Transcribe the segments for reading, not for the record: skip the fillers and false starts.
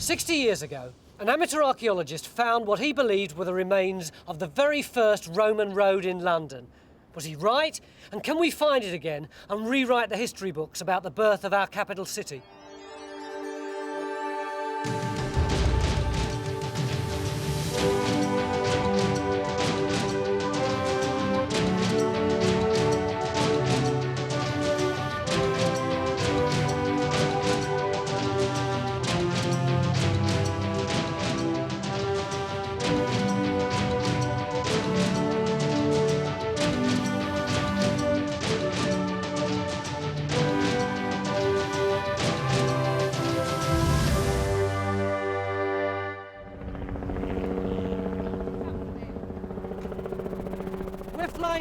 60 years ago, an amateur archaeologist found what he believed were the remains of the very first Roman road in London. Was he right? And can we find it again and rewrite the history books about the birth of our capital city?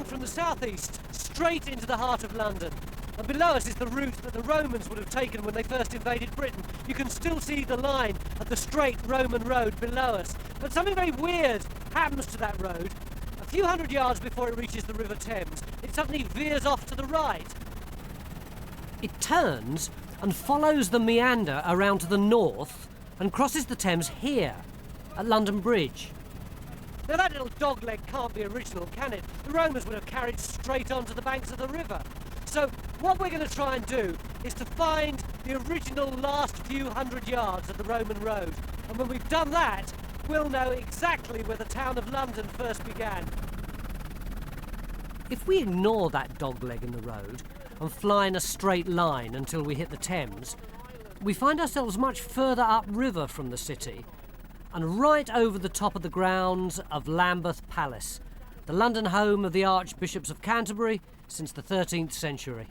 From the southeast, straight into the heart of London. And below us is the route that the Romans would have taken when they first invaded Britain. You can still see the line of the straight Roman road below us. But something very weird happens to that road. A few hundred yards before it reaches the River Thames, it suddenly veers off to the right. It turns and follows the meander around to the north and crosses the Thames here, at London Bridge. Now that little dogleg can't be original, can it? The Romans would have carried straight onto the banks of the river. So what we're going to try and do is to find the original last few hundred yards of the Roman road. And when we've done that, we'll know exactly where the town of London first began. If we ignore that dogleg in the road and fly in a straight line until we hit the Thames, we find ourselves much further upriver from the city, and right over the top of the grounds of Lambeth Palace, the London home of the Archbishops of Canterbury since the 13th century.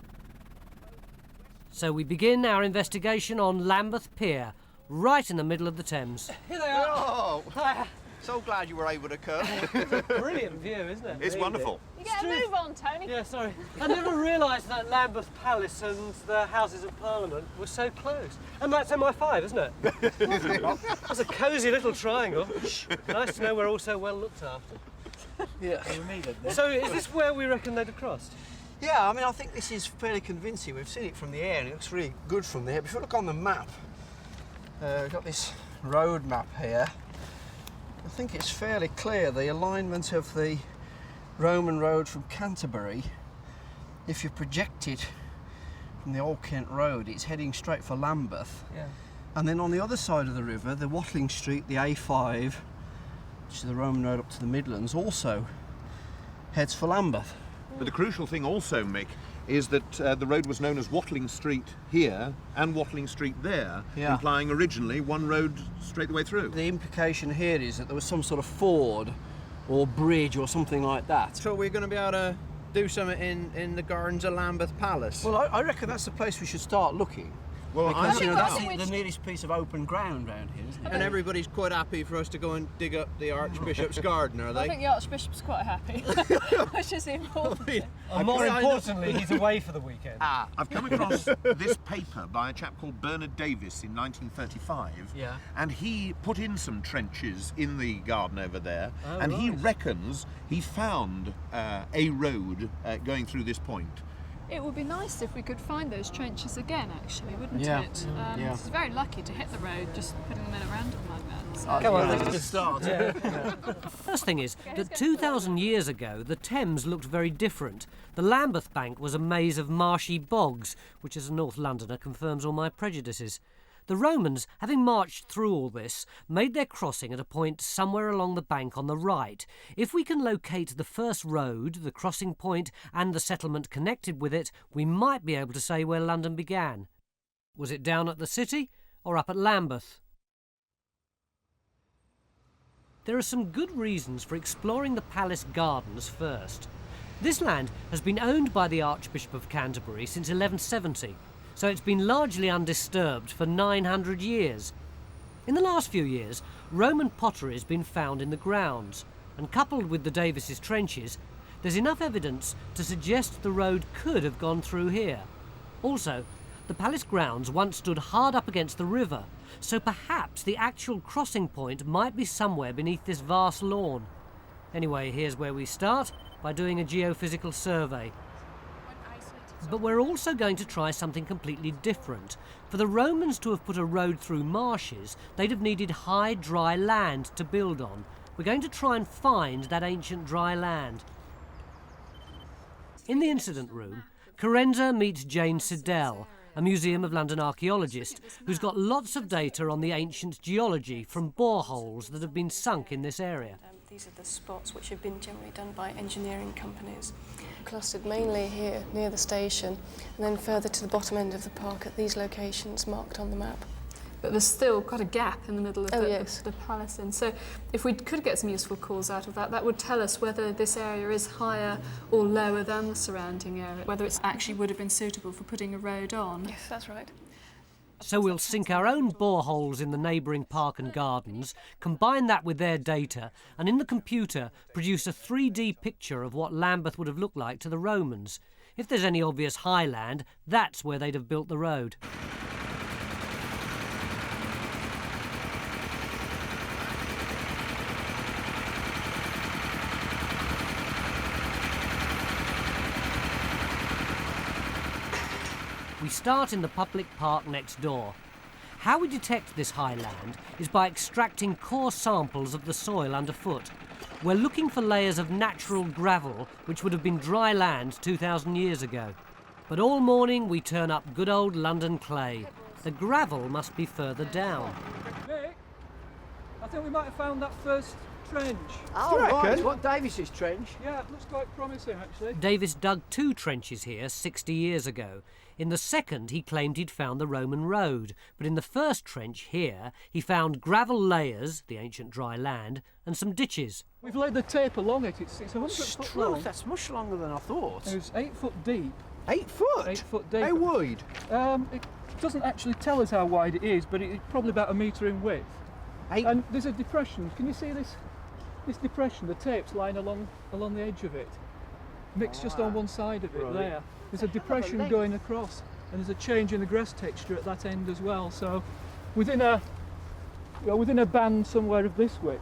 So we begin our investigation on Lambeth Pier, right in the middle of the Thames. Here they are! Oh, Hi. so glad you were able to come. It's a brilliant view, isn't it? It's wonderful. You get a move on, Tony. Yeah, sorry. I never realised that Lambeth Palace and the Houses of Parliament were so close. And that's MI5, isn't it? That's a cosy little triangle. Nice to know we're all so well looked after. Yeah, we need it. So is this where we reckon they'd have crossed? Yeah, I mean, I think this is fairly convincing. We've seen it from the air and it looks really good from there. But if you look on the map, we've got this road map here. I think it's fairly clear the alignment of the Roman road from Canterbury. If you project it from the Old Kent Road, it's heading straight for Lambeth. Yeah. And then on the other side of the river, the Watling Street, the A5, which is the Roman road up to the Midlands, also heads for Lambeth. But the crucial thing also, Mick, is that the road was known as Watling Street here and Watling Street there, Yeah. implying originally one road straight the way through. The implication here is that there was some sort of ford or bridge or something like that. So we're going to be able to do something in the gardens of Lambeth Palace? Well, I reckon that's the place we should start looking. Well, Because, you know, that's think the nearest piece of open ground around here, isn't it? And everybody's quite happy for us to go and dig up the Archbishop's garden, are I they? think the Archbishop's quite happy, which is important. And more importantly, he's away for the weekend. I've come across this paper by a chap called Bernard Davis in 1935, Yeah. and he put in some trenches in the garden over there, Oh, and he right. reckons he found a road going through this point. It would be nice if we could find those trenches again, actually, wouldn't Yeah. it? Yeah. It's very lucky to hit the road just putting them in a random like that. So. Come on, That's a let's good start. The first thing is that 2,000 years ago, the Thames looked very different. The Lambeth bank was a maze of marshy bogs, which as a North Londoner confirms all my prejudices. The Romans, having marched through all this, made their crossing at a point somewhere along the bank on the right. If we can locate the first road, the crossing point, and the settlement connected with it, we might be able to say where London began. Was it down at the city or up at Lambeth? There are some good reasons for exploring the palace gardens first. This land has been owned by the Archbishop of Canterbury since 1170, so it's been largely undisturbed for 900 years. In the last few years, Roman pottery has been found in the grounds, and coupled with the Davises' trenches, there's enough evidence to suggest the road could have gone through here. Also, the palace grounds once stood hard up against the river, so perhaps the actual crossing point might be somewhere beneath this vast lawn. Anyway, here's where we start, by doing a geophysical survey. But we're also going to try something completely different. For the Romans to have put a road through marshes, they'd have needed high, dry land to build on. We're going to try and find that ancient dry land. In the incident room, Carenza meets Jane Siddell, a Museum of London archaeologist who's got lots of data on the ancient geology from boreholes that have been sunk in this area. These are the spots which have been generally done by engineering companies. Clustered mainly here near the station and then further to the bottom end of the park at these locations marked on the map. But there's still quite a gap in the middle of Yes. the palace. And so if we could get some useful calls out of that, that would tell us whether this area is higher or lower than the surrounding area, whether it actually would have been suitable for putting a road on. Yes, that's right. So we'll sink our own boreholes in the neighbouring park and gardens, combine that with their data, and in the computer produce a 3D picture of what Lambeth would have looked like to the Romans. If there's any obvious highland, that's where they'd have built the road. We start in the public park next door. How we detect this highland is by extracting core samples of the soil underfoot. We're looking for layers of natural gravel which would have been dry land 2,000 years ago. But all morning we turn up good old London clay. The gravel must be further down. Nick, I think we might have found that first trench. Oh, right, it's what Davis's trench. Yeah, it looks quite promising actually. Davis dug 2 trenches here 60 years ago. In the second, he claimed he'd found the Roman road, but in the first trench here, he found gravel layers, the ancient dry land, and some ditches. We've laid the tape along it. It's 100 foot long. That's much longer than I thought. It was 8 foot deep. 8 foot? 8 foot deep. How wide? It doesn't actually tell us how wide it is, but it's probably about 1 metre in width. And there's a depression. Can you see this? This depression, the tape's lying along the edge of it. Mixed just on one side of it there. There's a depression going across, and there's a change in the grass texture at that end as well. So, within a band somewhere of this width,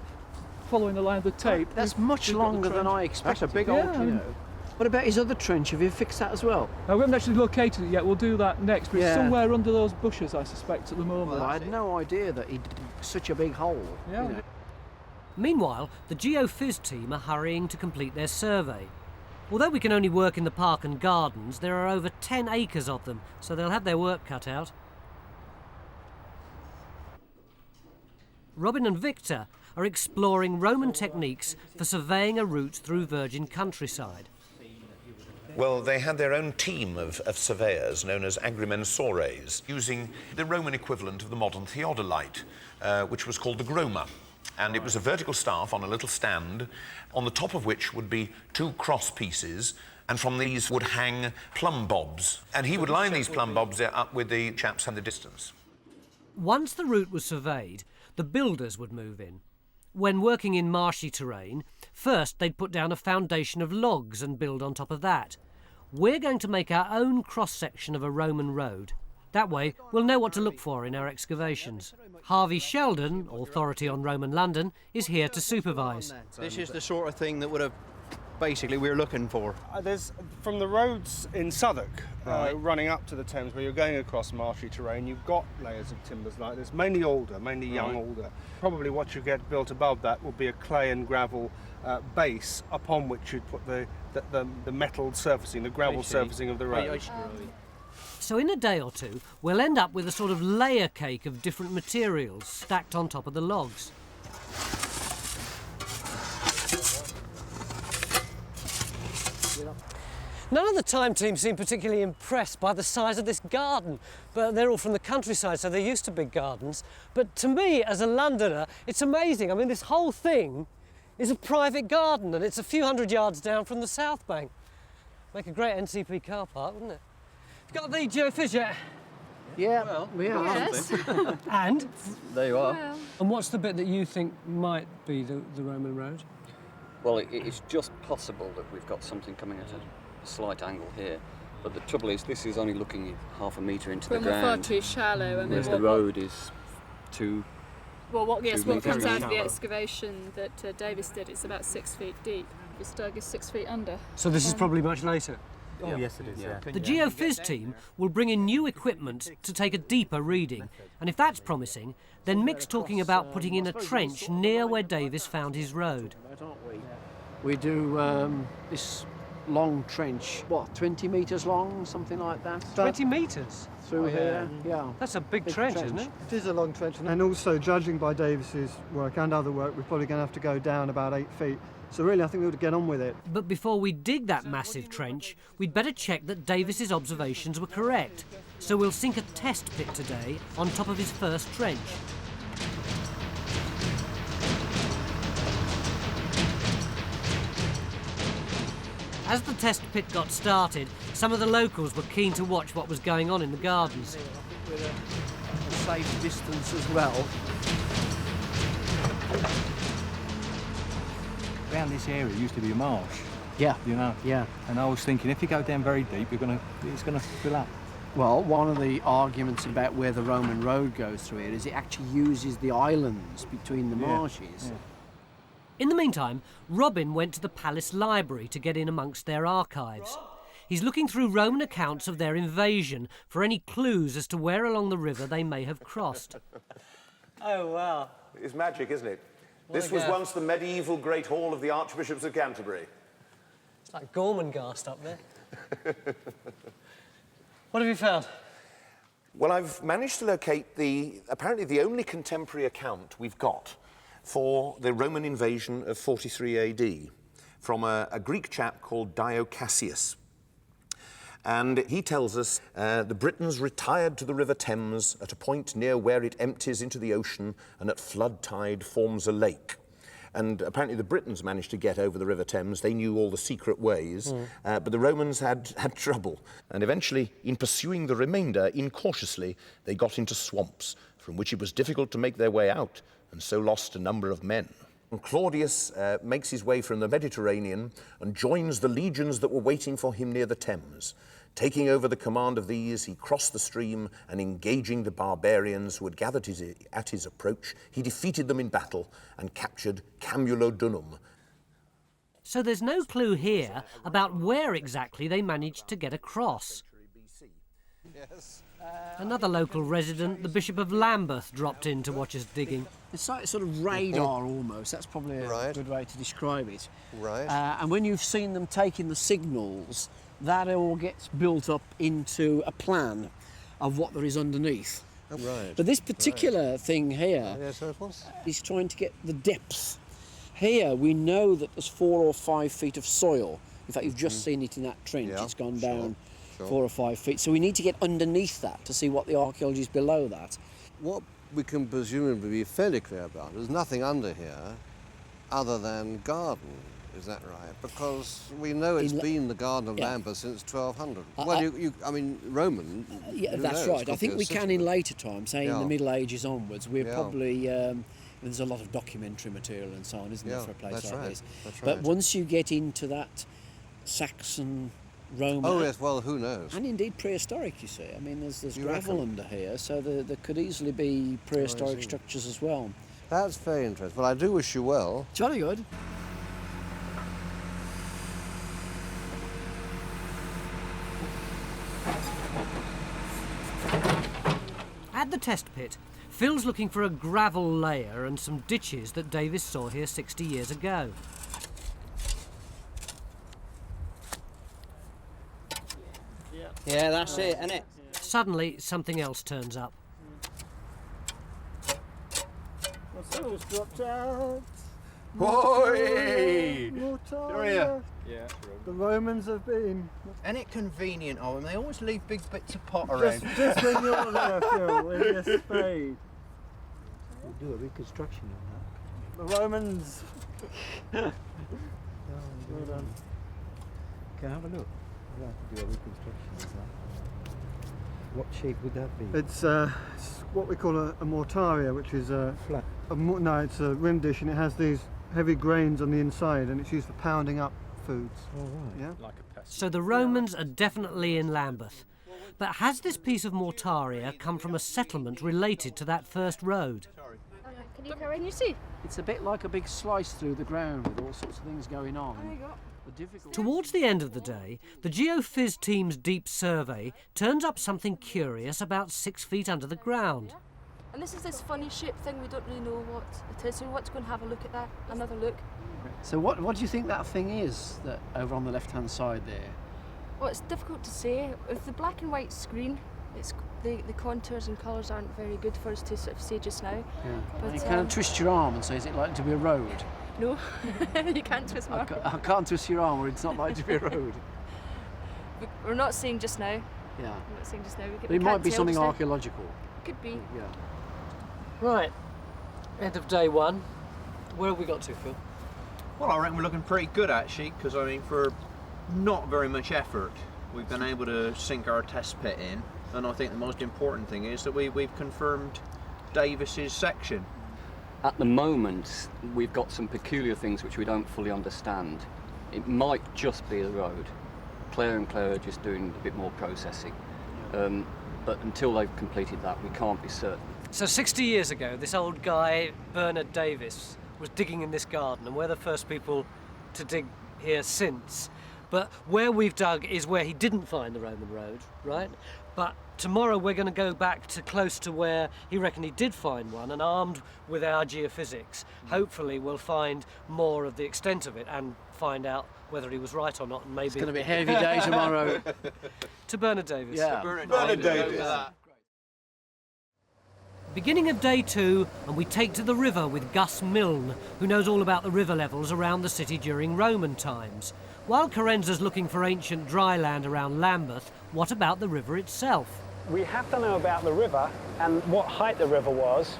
following the line of the tape. That's much longer than I expected. That's a big old, you know. What about his other trench? Have you fixed that as well? Now, we haven't actually located it yet. We'll do that next. But it's somewhere under those bushes, I suspect, at the moment. Well, I had no idea that he did such a big hole. Yeah. You know. Meanwhile, the Geophys team are hurrying to complete their survey. Although we can only work in the park and gardens, there are over 10 acres of them, so they'll have their work cut out. Robin and Victor are exploring Roman techniques for surveying a route through virgin countryside. Well, they had their own team of surveyors known as agrimensores, using the Roman equivalent of the modern theodolite, which was called the groma. And it was a vertical staff on a little stand, on the top of which would be 2 cross pieces, and from these would hang plumb bobs. And he would line these plumb bobs up with the chaps and the distance. Once the route was surveyed, the builders would move in. When working in marshy terrain, first they'd put down a foundation of logs and build on top of that. We're going to make our own cross-section of a Roman road. That way, we'll know what to look for in our excavations. Harvey Sheldon, authority on Roman London, is here to supervise. This is the sort of thing that would have basically we're looking for. There's from the roads in Southwark running up to the Thames where you're going across marshy terrain, you've got layers of timbers like this, mainly alder, mainly young alder. Probably what you get built above that will be a clay and gravel base upon which you'd put the metal surfacing, the gravel surfacing of the road. So in a day or two, we'll end up with a sort of layer cake of different materials stacked on top of the logs. None of the time team seem particularly impressed by the size of this garden, but they're all from the countryside, so they're used to big gardens. But to me, as a Londoner, it's amazing. I mean, this whole thing is a private garden, and it's a few hundred yards down from the South Bank. Make a great NCP car park, wouldn't it? Got the geophys yet? Yeah, well, we are. Yes. And? There you are. Well, And what's the bit that you think might be the Roman road? Well, it's just possible that we've got something coming at a slight angle here. But the trouble is, this is only looking half a metre into the we're far ground. too shallow. And Whereas the road is too... what metres comes out of the shallow. excavation that Davis did, it's about 6 feet deep. This dug is 6 feet under. So this is probably much later? Oh, yes, it is, yeah. The geophys team will bring in new equipment to take a deeper reading, and if that's promising, then Mick's talking about putting in a trench near where Davis found his road. We do this long trench, what, 20 metres long, something like that? 20 metres? Through here, yeah. That's a big trench, isn't it? It is a long trench, and also, judging by Davis's work and other work, we're probably going to have to go down about 8 feet. So really, I think we ought to get on with it. But before we dig that massive trench, we'd better check that Davis's observations were correct. So we'll sink a test pit today on top of his first trench. As the test pit got started, some of the locals were keen to watch what was going on in the gardens. With a safe distance as well. Around this area used to be a marsh. Yeah. You know? Yeah. And I was thinking, if you go down very deep, it's going to fill up. Well, one of the arguments about where the Roman road goes through here is it actually uses the islands between the marshes. Yeah. In the meantime, Robin went to the palace library to get in amongst their archives. He's looking through Roman accounts of their invasion for any clues as to where along the river they may have crossed. Oh, wow. It's magic, isn't it? What This was once the medieval Great Hall of the Archbishops of Canterbury. It's like Gormenghast up there. What have you found? Well, I've managed to locate apparently the only contemporary account we've got for the Roman invasion of 43 AD from a Greek chap called Dio Cassius. And he tells us the Britons retired to the River Thames at a point near where it empties into the ocean and at flood tide forms a lake. And apparently the Britons managed to get over the River Thames. They knew all the secret ways, but the Romans had trouble. And eventually, in pursuing the remainder incautiously, they got into swamps from which it was difficult to make their way out, and so lost a number of men. And Claudius makes his way from the Mediterranean and joins the legions that were waiting for him near the Thames. Taking over the command of these, he crossed the stream and, engaging the barbarians who had gathered at his approach, he defeated them in battle and captured Camulodunum. So there's no clue here about where exactly they managed to get across. Another local resident, the Bishop of Lambeth, dropped in to watch us digging. It's like sort of radar almost, that's probably a good way to describe it. Right. And when you've seen them taking the signals, that all gets built up into a plan of what there is underneath. Right. But this particular thing here is trying to get the depth. Here we know that there's 4 or 5 feet of soil. In fact, you've just seen it in that trench. It's gone down 4 or 5 feet. So we need to get underneath that to see what the archaeology is below that. What we can presumably be fairly clear about, there's nothing under here other than garden. Is that right? Because we know it's been the Garden of Lambeth since 1200. Well, I mean, Roman. Yeah, that's right. I think we can in later times, say in the Middle Ages onwards, we're probably. There's a lot of documentary material and so on, isn't there, for a place like this? That's but right. once you get into that Saxon, Roman. Oh yes, well, who knows? And indeed prehistoric, you see. I mean, there's gravel under here, so there could easily be prehistoric structures as well. That's very interesting. Well, I do wish you well. Jolly good. At the test pit, Phil's looking for a gravel layer and some ditches that Davis saw here 60 years ago. Yeah, that's it, isn't it? Suddenly, something else turns up. Someone's dropped out. Hoi! You're here. Yeah. The Romans have been. Isn't it convenient, Owen? They always leave big bits of pot around. Just when you're there, Phil, in your spade. We'll do a reconstruction on The Romans. that. Well done. Can I have a look? I'd like to do a reconstruction of that. What shape would that be? It's what we call a mortaria, which is a flat. No, it's a rim dish, and it has these heavy grains on the inside, and it's used for pounding up foods. Oh, right. Yeah. Like a pestle. So the Romans are definitely in Lambeth. But has this piece of mortaria come from a settlement related to that first road? Can you carry on your seat? It's a bit like a big slice through the ground with all sorts of things going on. There you go. Towards the end of the day, the Geophys team's deep survey turns up something curious about 6 feet under the ground. And this is this funny shaped thing, we don't really know what it is, so we want to go and have a look at that, another look. So what do you think that thing is, that over on the left-hand side there? Well, it's difficult to say. With the black and white screen, it's the contours and colours aren't very good for us to sort of see just now. Yeah. But, you can't twist your arm and say, is it likely to be a road? No, you can't twist my arm. I can't twist your arm, or it's not likely to be a road. We're not seeing just now. Yeah. We're not seeing just now. But it might be something archaeological. Could be. Yeah. Right, end of day one. Where have we got to, Phil? Well, I reckon we're looking pretty good actually, because I mean, for not very much effort, we've been able to sink our test pit in, and I think the most important thing is that we've confirmed Davis's section. At the moment, we've got some peculiar things which we don't fully understand. It might just be the road. Claire and Claire are just doing a bit more processing. But until they've completed that, we can't be certain. So 60 years ago, this old guy, Bernard Davis, was digging in this garden, and we're the first people to dig here since. But where we've dug is where he didn't find the Roman road, right? But tomorrow we're going to go back to close to where he reckoned he did find one, and armed with our geophysics, hopefully we'll find more of the extent of it and find out whether he was right or not, and maybe... It's going to be a heavy day tomorrow. To Bernard Davis. Yeah. Bernard Davis. Beginning of day two, and we take to the river with Gus Milne, who knows all about the river levels around the city during Roman times. While Carenza's looking for ancient dry land around Lambeth, what about the river itself? We have to know about the river and what height the river was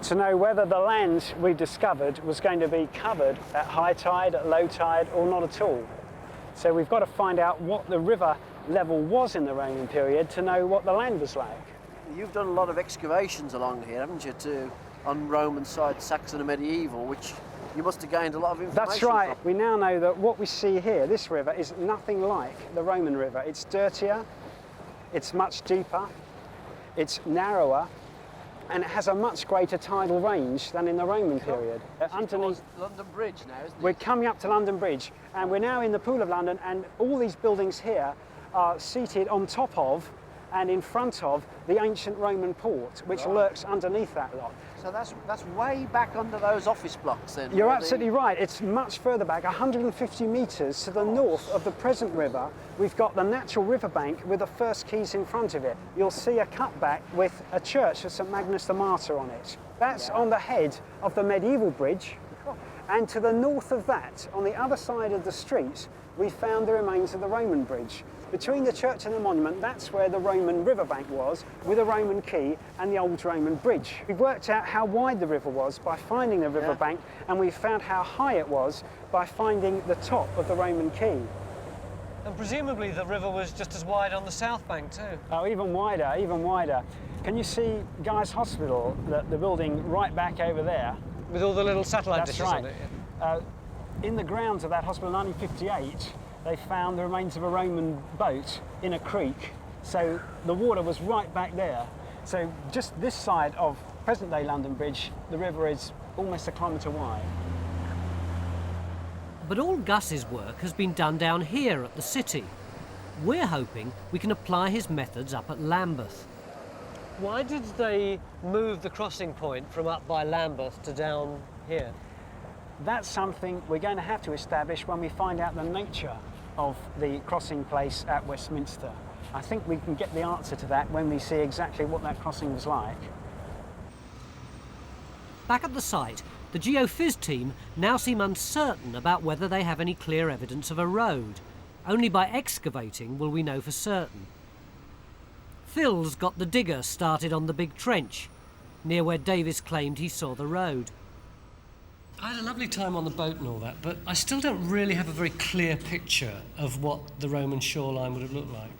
to know whether the land we discovered was going to be covered at high tide, at low tide, or not at all. So we've got to find out what the river level was in the Roman period to know what the land was like. You've done a lot of excavations along here, haven't you, on Roman side, Saxon and medieval, which you must have gained a lot of information. That's right. from. We now know that what we see here, this river, is nothing like the Roman river. It's dirtier, it's much deeper, it's narrower, and it has a much greater tidal range than in the Roman period. Underneath London Bridge now, isn't it? We're coming up to London Bridge, and we're now in the Pool of London, and all these buildings here are seated on top of and in front of the ancient Roman port, which lurks underneath that lot. So that's way back under those office blocks then? You're absolutely right. It's much further back, 150 metres to the north of the present river. We've got the natural riverbank with the first quays in front of it. You'll see a cutback with a church of St Magnus the Martyr on it. That's on the head of the medieval bridge. And to the north of that, on the other side of the street, we found the remains of the Roman bridge. Between the church and the monument, that's where the Roman riverbank was, with a Roman quay and the old Roman bridge. We've worked out how wide the river was by finding the riverbank, and we found how high it was by finding the top of the Roman quay. And presumably the river was just as wide on the south bank too. Oh, even wider, even wider. Can you see Guy's Hospital, the building right back over there? With all the little satellite dishes right. on it. In the grounds of that hospital in 1958, they found the remains of a Roman boat in a creek. So the water was right back there. So just this side of present-day London Bridge, the river is almost a kilometre wide. But all Gus's work has been done down here at the city. We're hoping we can apply his methods up at Lambeth. Why did they move the crossing point from up by Lambeth to down here? That's something we're going to have to establish when we find out the nature of the crossing place at Westminster. I think we can get the answer to that when we see exactly what that crossing was like. Back at the site, the Geophys team now seem uncertain about whether they have any clear evidence of a road. Only by excavating will we know for certain. Phil's got the digger started on the big trench, near where Davis claimed he saw the road. I had a lovely time on the boat and all that, but I still don't really have a very clear picture of what the Roman shoreline would have looked like.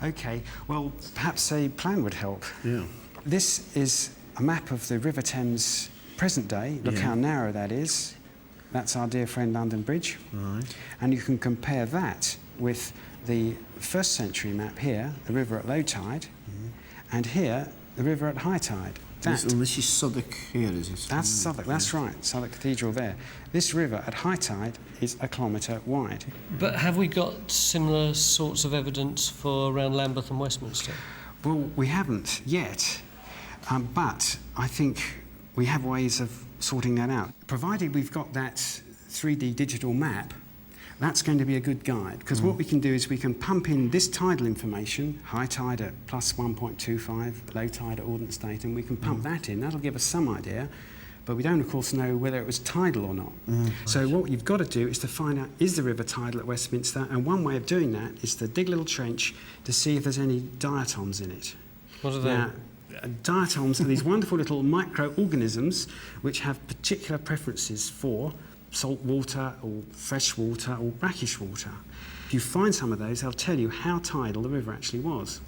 OK, well, perhaps a plan would help. Yeah. This is a map of the River Thames present day. Look how narrow that is. That's our dear friend London Bridge. Right. And you can compare that with the 1st century map here, the river at low tide, and here, the river at high tide. This is Southwark here, is it? That's Southwark, that's right, Southwark Cathedral there. This river at high tide is 1 kilometre wide. But have we got similar sorts of evidence for around Lambeth and Westminster? Well, we haven't yet, but I think we have ways of sorting that out. Provided we've got that 3D digital map, that's going to be a good guide, because what we can do is we can pump in this tidal information, high tide at plus 1.25, low tide at ordnance date, and we can pump that in. That'll give us some idea, but we don't, of course, know whether it was tidal or not. So what you've got to do is to find out, is the river tidal at Westminster? And one way of doing that is to dig a little trench to see if there's any diatoms in it. What are they? Now, diatoms are these wonderful little microorganisms which have particular preferences for salt water or fresh water or brackish water. If you find some of those, they'll tell you how tidal the river actually was.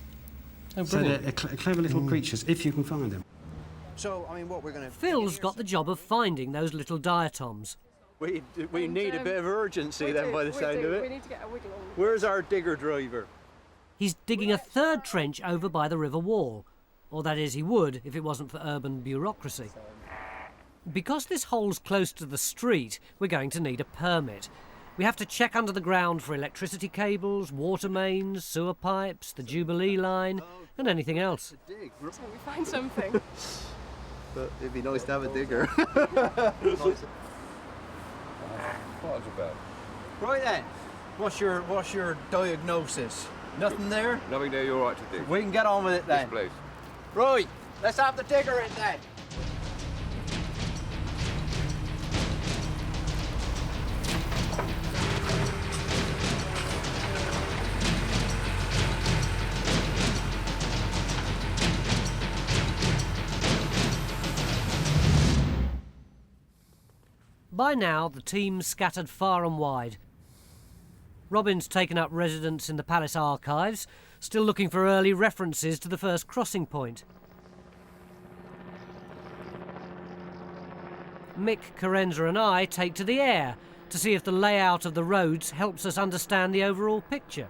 Oh, so brilliant. they're clever little creatures, if you can find them. So, I mean, what we're going to... Phil's got the job of finding those little diatoms. We need a bit of urgency then, by the sound of it. We need to get a wiggle on. Where's our digger driver? He's digging a third trench over by the river wall. Or that is, he would if it wasn't for urban bureaucracy. Because this hole's close to the street, we're going to need a permit. We have to check under the ground for electricity cables, water mains, sewer pipes, the Jubilee line, and anything else. So we find something. But it'd be nice to have a digger. Right then, what's your diagnosis? Nothing there? Nothing there, you're all right to dig. We can get on with it then. Yes, please. Right, let's have the digger in then. By now, the team's scattered far and wide. Robin's taken up residence in the palace archives, still looking for early references to the first crossing point. Mick, Carenza and I take to the air to see if the layout of the roads helps us understand the overall picture.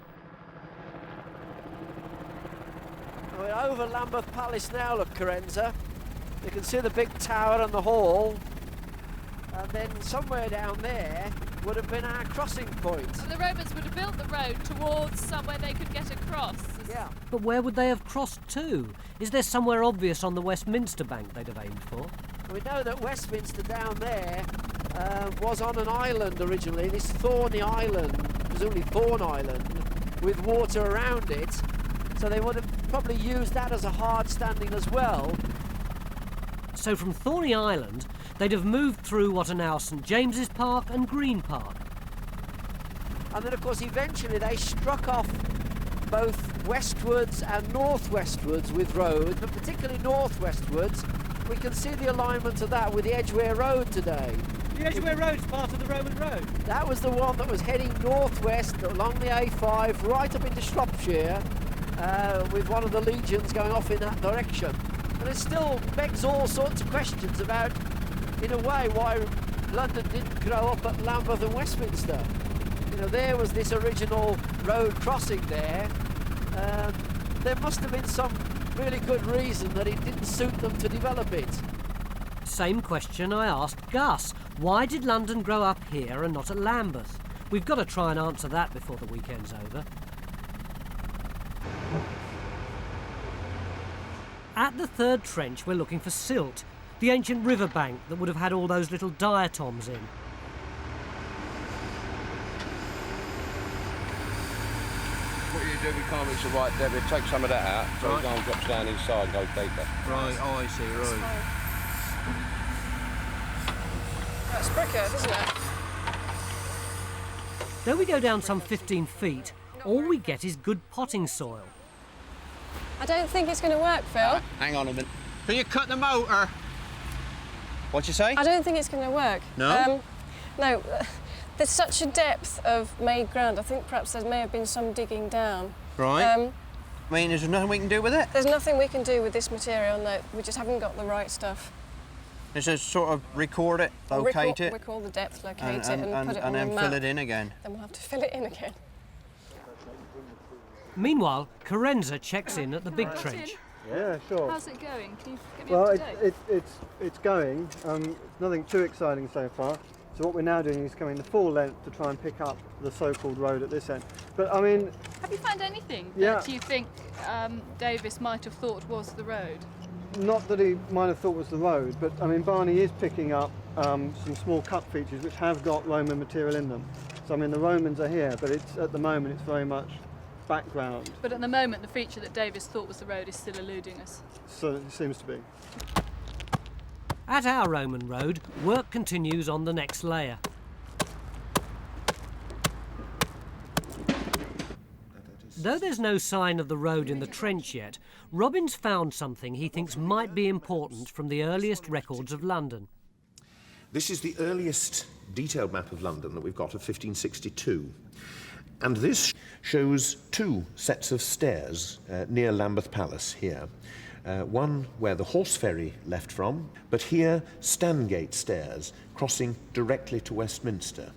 We're over Lambeth Palace now, look, Carenza. You can see the big tower and the hall. And then somewhere down there would have been our crossing point. The Romans would have built the road towards somewhere they could get across. Yeah. But where would they have crossed to? Is there somewhere obvious on the Westminster bank they'd have aimed for? We know that Westminster down there was on an island originally, this thorny island, presumably Thorn Island, with water around it. So they would have probably used that as a hard standing as well. So from Thorny Island, they'd have moved through what are now St James's Park and Green Park. And then, of course, eventually they struck off both westwards and northwestwards with roads, but particularly northwestwards. We can see the alignment of that with the Edgware Road today. The Edgware Road's part of the Roman road? That was the one that was heading northwest along the A5 right up into Shropshire with one of the legions going off in that direction. And it still begs all sorts of questions about, in a way, why London didn't grow up at Lambeth and Westminster. You know, there was this original road crossing there. There must have been some really good reason that it didn't suit them to develop it. Same question I asked Gus. Why did London grow up here and not at Lambeth? We've got to try and answer that before the weekend's over. At the third trench, we're looking for silt, the ancient riverbank that would have had all those little diatoms in. What you do if you can't reach the right depth, you take some of that out, so it goes drops down inside and goes deeper. Right, oh I see, right. That's brickhead, isn't it? Though we go down some 15 feet, all we get is good potting soil. I don't think it's going to work, Phil. Hang on a minute. Can you cut the motor? What'd you say? I don't think it's going to work. No? No. There's such a depth of made ground. I think perhaps there may have been some digging down. Right. I mean, is there nothing we can do with it? There's nothing we can do with this material, no. We just haven't got the right stuff. Just sort of record it, locate it. Record the depth, locate it, and put it on and the then map. fill it in again. Then we'll have to fill it in again. Meanwhile, Carenza checks in at the big trench. Yeah, sure. How's it going? Can you get me Well, up to date? it's going. It's nothing too exciting so far. So what we're now doing is coming the full length to try and pick up the so-called road at this end. But I mean, Have you found anything Yeah. that you think Davis might have thought was the road? not that he might have thought was the road, but I mean, Barney is picking up some small cut features which have got Roman material in them. So I mean, the Romans are here, but at the moment it's very much background. But at the moment, the feature that Davis thought was the road is still eluding us. So it seems to be. At our Roman road, work continues on the next layer. Though there's no sign of the road in the trench yet, Robin's found something he thinks might be important from the earliest records of London. This is the earliest detailed map of London that we've got of 1562. And this shows two sets of stairs near Lambeth Palace here. One where the horse ferry left from, but here Stangate stairs crossing directly to Westminster.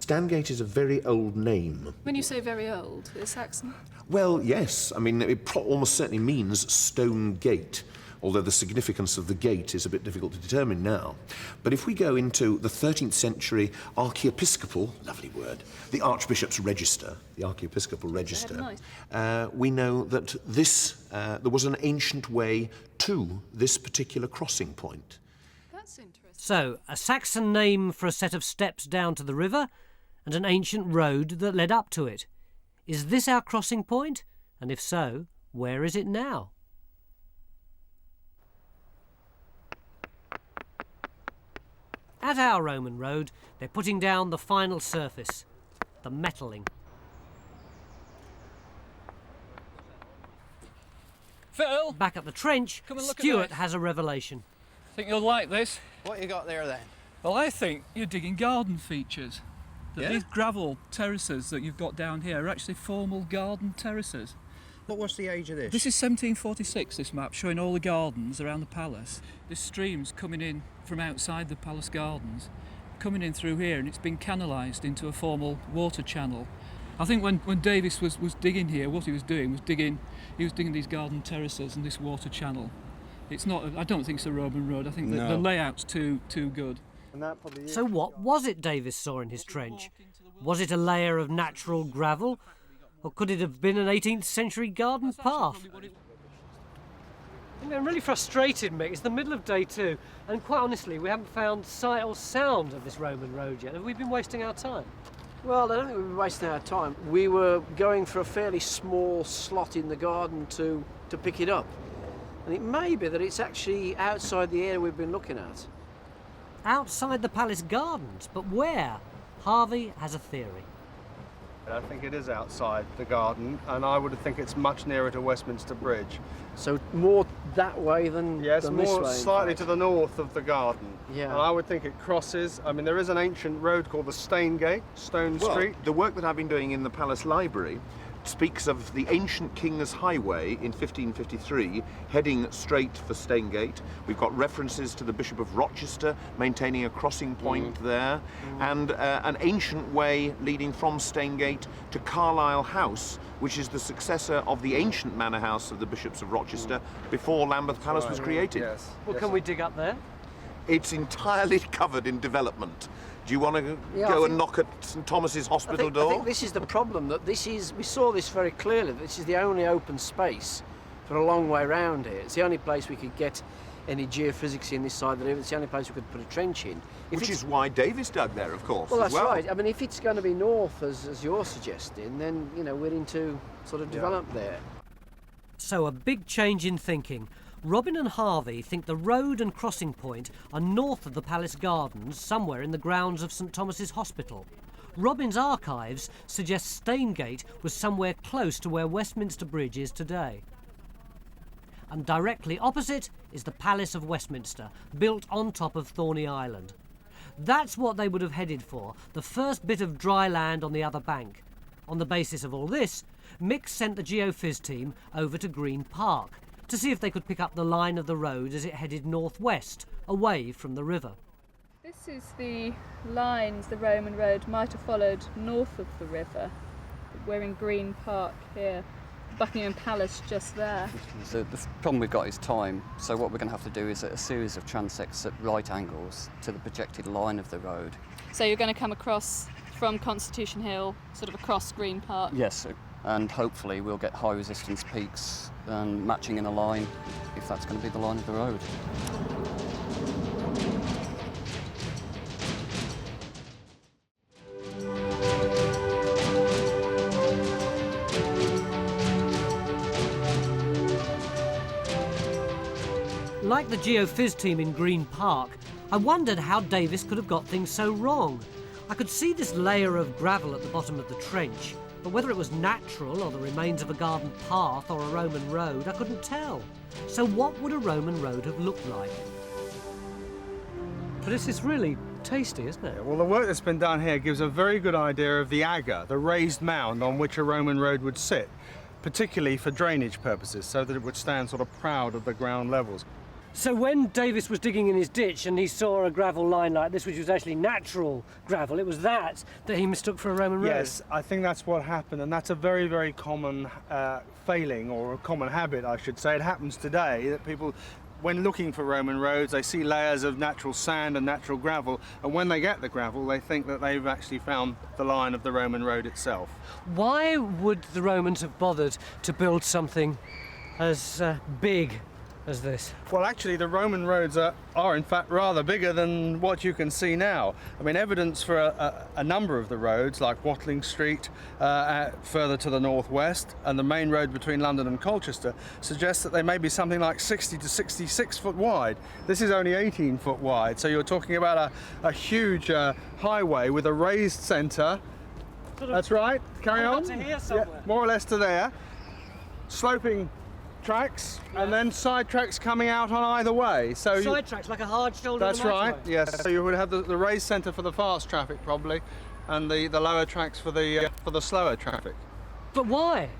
Stangate is a very old name. When you say very old, is it Saxon? Well, yes. I mean, it almost certainly means stone gate, although the significance of the gate is a bit difficult to determine now. But if we go into the 13th century archiepiscopal, lovely word, the Archbishop's Register, the Archiepiscopal Register, we know that there was an ancient way to this particular crossing point. That's interesting. So, a Saxon name for a set of steps down to the river, and an ancient road that led up to it. Is this our crossing point? And if so, where is it now? At our Roman road, they're putting down the final surface, the metalling. Phil! Back at the trench, Come and look at Stuart this. has a revelation. Think you'll like this? What you got there then? Well, I think you're digging garden features. That Yeah? these gravel terraces that you've got down here are actually formal garden terraces. What was the age of this? This is 1746, this map, showing all the gardens around the palace. This stream's coming in from outside the palace gardens, coming in through here, and it's been canalised into a formal water channel. I think when Davis was digging here, what he was doing was digging these garden terraces and this water channel. It's not, I don't think it's a Roman road, I think that the layout's too good. So what was it Davis saw in his trench? Was it a layer of natural gravel? Or could it have been an 18th century garden path? I'm really frustrated, Mick. It's the middle of day 2, and quite honestly, we haven't found sight or sound of this Roman road yet. Have we been wasting our time? Well, I don't think we were wasting our time. We were going for a fairly small slot in the garden to pick it up. And it may be that it's actually outside the area we've been looking at. Outside the palace gardens, but where? Harvey has a theory. I think it is outside the garden, and I would think it's much nearer to Westminster Bridge. So more that way than Yes, than this more way, in slightly fact. to the north of the garden. Yeah. And I would think it crosses. I mean, there is an ancient road called the Stone Street. The work that I've been doing in the Palace Library speaks of the ancient King's Highway in 1553 heading straight for Stangate. We've got references to the Bishop of Rochester maintaining a crossing point there, and an ancient way leading from Stangate to Carlisle House, which is the successor of the ancient manor house of the Bishops of Rochester before Lambeth Palace was created. Yes. Well, can we dig up there? It's entirely covered in development. Do you want to Yeah, go I and think- knock at St Thomas's Hospital I door? think this is the problem, that we saw this very clearly, that this is the only open space for a long way round here. It's the only place we could get any geophysics in this side of the river. It's the only place we could put a trench in. Which is why Davis dug there, of course. Well, as that's right. I mean, if it's going to be north, as you're suggesting, then, you know, we're into sort of develop there. So a big change in thinking. Robin and Harvey think the road and crossing point are north of the palace gardens, somewhere in the grounds of St Thomas's Hospital. Robin's archives suggest Stangate was somewhere close to where Westminster Bridge is today. And directly opposite is the Palace of Westminster, built on top of Thorney Island. That's what they would have headed for, the first bit of dry land on the other bank. On the basis of all this, Mick sent the geophys team over to Green Park to see if they could pick up the line of the road as it headed northwest, away from the river. This is the lines the Roman road might have followed north of the river. We're in Green Park here. Buckingham Palace just there. So the problem we've got is time, so what we're going to have to do is a series of transects at right angles to the projected line of the road. So you're going to come across from Constitution Hill, sort of across Green Park? Yes, and hopefully we'll get high resistance peaks and matching in a line, if that's going to be the line of the road. Like the geophys team in Green Park, I wondered how Davis could have got things so wrong. I could see this layer of gravel at the bottom of the trench, but whether it was natural or the remains of a garden path or a Roman road, I couldn't tell. So what would a Roman road have looked like? But this is really tasty, isn't it? Well, the work that's been done here gives a very good idea of the agger, the raised mound on which a Roman road would sit, particularly for drainage purposes, so that it would stand sort of proud of the ground levels. So when Davis was digging in his ditch and he saw a gravel line like this, which was actually natural gravel, it was that he mistook for a Roman road? Yes, I think that's what happened, and that's a very, very common failing, or a common habit, I should say. It happens today that people, when looking for Roman roads, they see layers of natural sand and natural gravel, and when they get the gravel, they think that they've actually found the line of the Roman road itself. Why would the Romans have bothered to build something as big as this? Well, actually, the Roman roads are in fact rather bigger than what you can see now. I mean, evidence for a number of the roads, like Watling Street, further to the northwest, and the main road between London and Colchester, suggests that they may be something like 60 to 66 foot wide. This is only 18 foot wide, so you're talking about a huge highway with a raised centre. That's right, carry on. To here somewhere. Yeah, more or less to there. Sloping tracks, and then side tracks coming out on either way. So side tracks, like a hard shoulder. That's right. Yes. So you would have the raised centre for the fast traffic probably, and the lower tracks for the slower traffic. But why?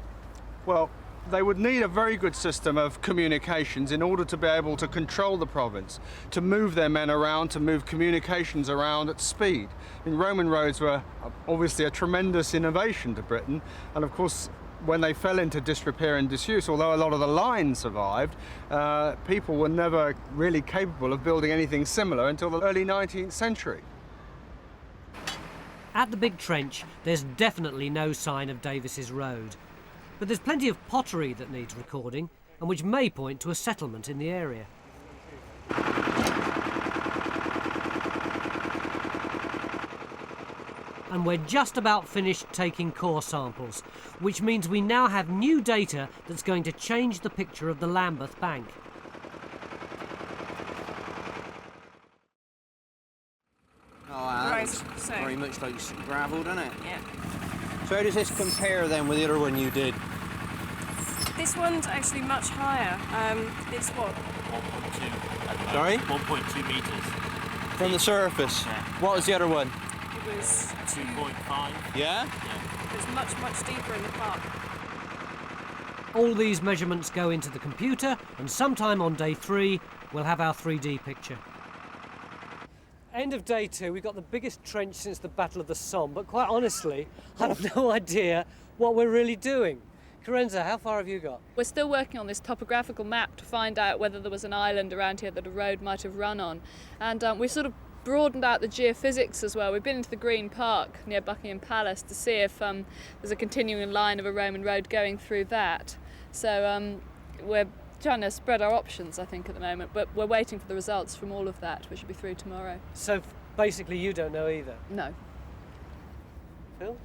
Well, they would need a very good system of communications in order to be able to control the province, to move their men around, to move communications around at speed. I mean, Roman roads were obviously a tremendous innovation to Britain, and of course, when they fell into disrepair and disuse, although a lot of the lines survived, people were never really capable of building anything similar until the early 19th century. At the big trench, there's definitely no sign of Davis's road. But there's plenty of pottery that needs recording, and which may point to a settlement in the area. And we're just about finished taking core samples, which means we now have new data that's going to change the picture of the Lambeth Bank. Oh, that Right, looks so- very much like gravel, doesn't it? Yeah. So how does this compare then with the other one you did? This one's actually much higher. It's what? 1.2. Sorry? 1.2 metres. From the surface? Yeah. What was the other one? It was 2.5. Yeah? It was much, much deeper in the park. All these measurements go into the computer, and sometime on day 3, we'll have our 3D picture. End of day 2, we've got the biggest trench since the Battle of the Somme, but quite honestly, I've no idea what we're really doing. Carenza, how far have you got? We're still working on this topographical map to find out whether there was an island around here that a road might have run on. And we've sort of broadened out the geophysics as well. We've been into the Green Park near Buckingham Palace to see if there's a continuing line of a Roman road going through that. So we're trying to spread our options, I think, at the moment, but we're waiting for the results from all of that, which should be through tomorrow. So basically you don't know either? No. Phil?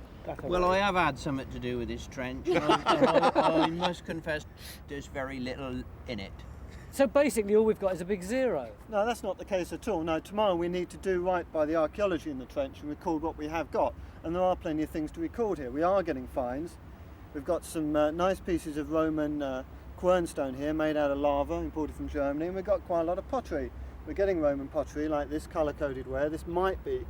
Well, I have had something to do with this trench. I must confess there's very little in it. So basically all we've got is a big zero? No, that's not the case at all. No, tomorrow we need to do right by the archaeology in the trench and record what we have got. And there are plenty of things to record here. We are getting finds. We've got some nice pieces of Roman quernstone here made out of lava, imported from Germany, and we've got quite a lot of pottery. We're getting Roman pottery like this, colour-coded ware. This might be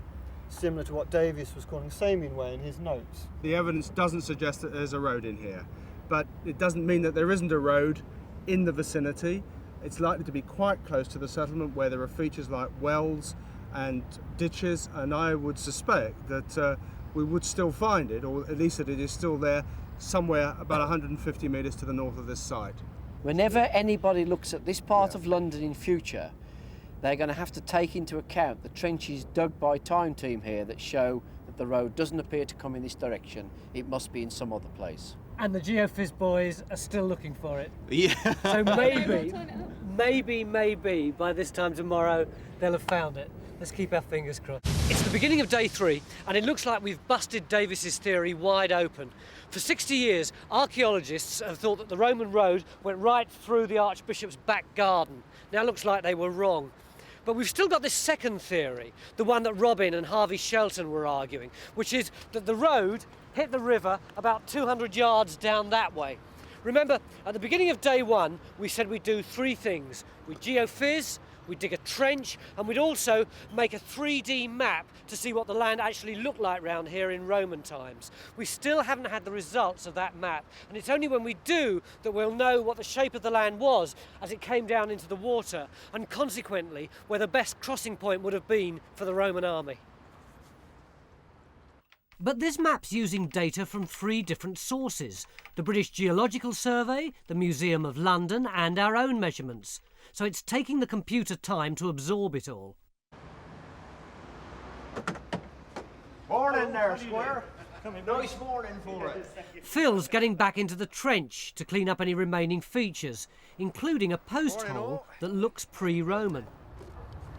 similar to what Davies was calling Samian ware in his notes. The evidence doesn't suggest that there's a road in here, but it doesn't mean that there isn't a road in the vicinity. It's likely to be quite close to the settlement where there are features like wells and ditches, and I would suspect that we would still find it, or at least that it is still there somewhere about 150 metres to the north of this site. Whenever anybody looks at this part of London in future, they're going to have to take into account the trenches dug by Time Team here that show that the road doesn't appear to come in this direction. It must be in some other place. And the Geophys boys are still looking for it. Yeah. So maybe by this time tomorrow they'll have found it. Let's keep our fingers crossed. It's the beginning of day 3, and it looks like we've busted Davis's theory wide open. For 60 years, archaeologists have thought that the Roman road went right through the Archbishop's back garden. Now it looks like they were wrong. But we've still got this second theory, the one that Robin and Harvey Shelton were arguing, which is that the road hit the river about 200 yards down that way. Remember, at the beginning of day 1, we said we'd do 3 things. We'd geophys, we'd dig a trench, and we'd also make a 3D map to see what the land actually looked like round here in Roman times. We still haven't had the results of that map, and it's only when we do that we'll know what the shape of the land was as it came down into the water, and consequently where the best crossing point would have been for the Roman army. But this map's using data from 3 different sources: the British Geological Survey, the Museum of London, and our own measurements. So it's taking the computer time to absorb it all. Morning there, Square. Nice morning for it. Phil's getting back into the trench to clean up any remaining features, including a post hole that looks pre-Roman.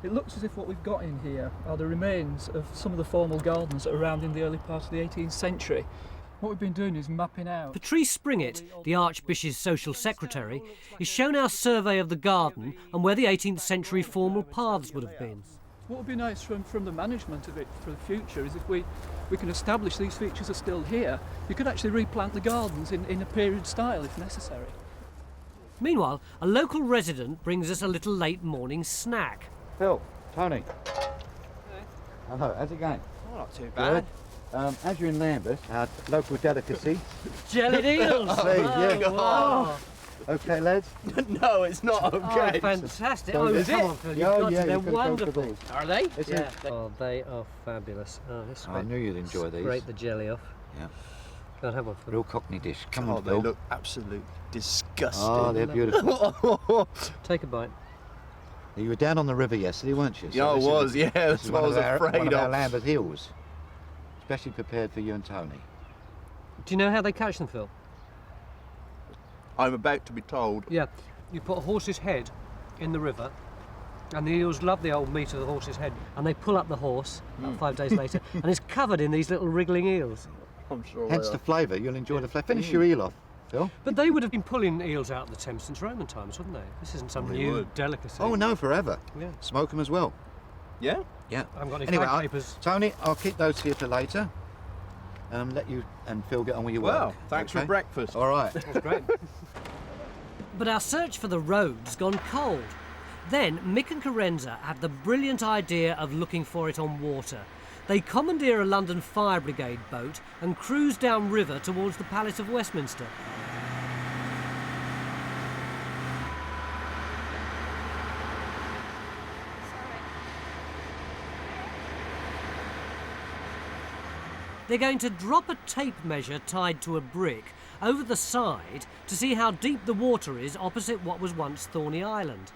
It looks as if what we've got in here are the remains of some of the formal gardens that were around in the early part of the 18th century. What we've been doing is mapping out. Patrice Springett, the Archbishop's social secretary, is shown our survey of the garden and where the 18th century formal paths would have been. What would be nice from the management of it for the future is if we can establish these features are still here, you could actually replant the gardens in a period style if necessary. Meanwhile, a local resident brings us a little late morning snack. Phil, Tony. Hello, how's it going? Oh, not too bad. As you're in Lambeth, our local delicacy. Jellied eels! Yeah. Wow. Okay, lads? No, it's not okay. Oh, fantastic. So Oh, come on, Phil, you've got to. They're wonderful. Are they? Yeah. Oh, they are fabulous. Oh, this I knew you'd enjoy these. Scrape the jelly off. Yeah. Go and have one, Phil. Real Cockney dish. Come Oh, on, they Phil. look absolutely disgusting. Oh, they're beautiful. Take a bite. You were down on the river yesterday, weren't you? Yeah, I was, yeah, that's what I was afraid one of our of. Lambeth Hills. Especially prepared for you and Tony. Do you know how they catch them, Phil? I'm about to be told. Yeah, you put a horse's head in the river, and the eels love the old meat of the horse's head, and they pull up the horse about 5 days later, and it's covered in these little wriggling eels. I'm sure. Hence the flavour, you'll enjoy the flavour. Finish your eel off, Phil. But they would have been pulling eels out of the Thames since Roman times, wouldn't they? This isn't some new delicacy. Oh no, forever. Yeah. Smoke them as well. Yeah? Yeah. I haven't got any Anyway, flag papers. Tony, I'll keep those here for later. Let you and Phil get on with your work. Well, thanks for breakfast. All right. That's great. But our search for the road's gone cold. Then Mick and Carenza had the brilliant idea of looking for it on water. They commandeer a London Fire Brigade boat and cruise down river towards the Palace of Westminster. They're going to drop a tape measure tied to a brick over the side to see how deep the water is opposite what was once Thorney Island.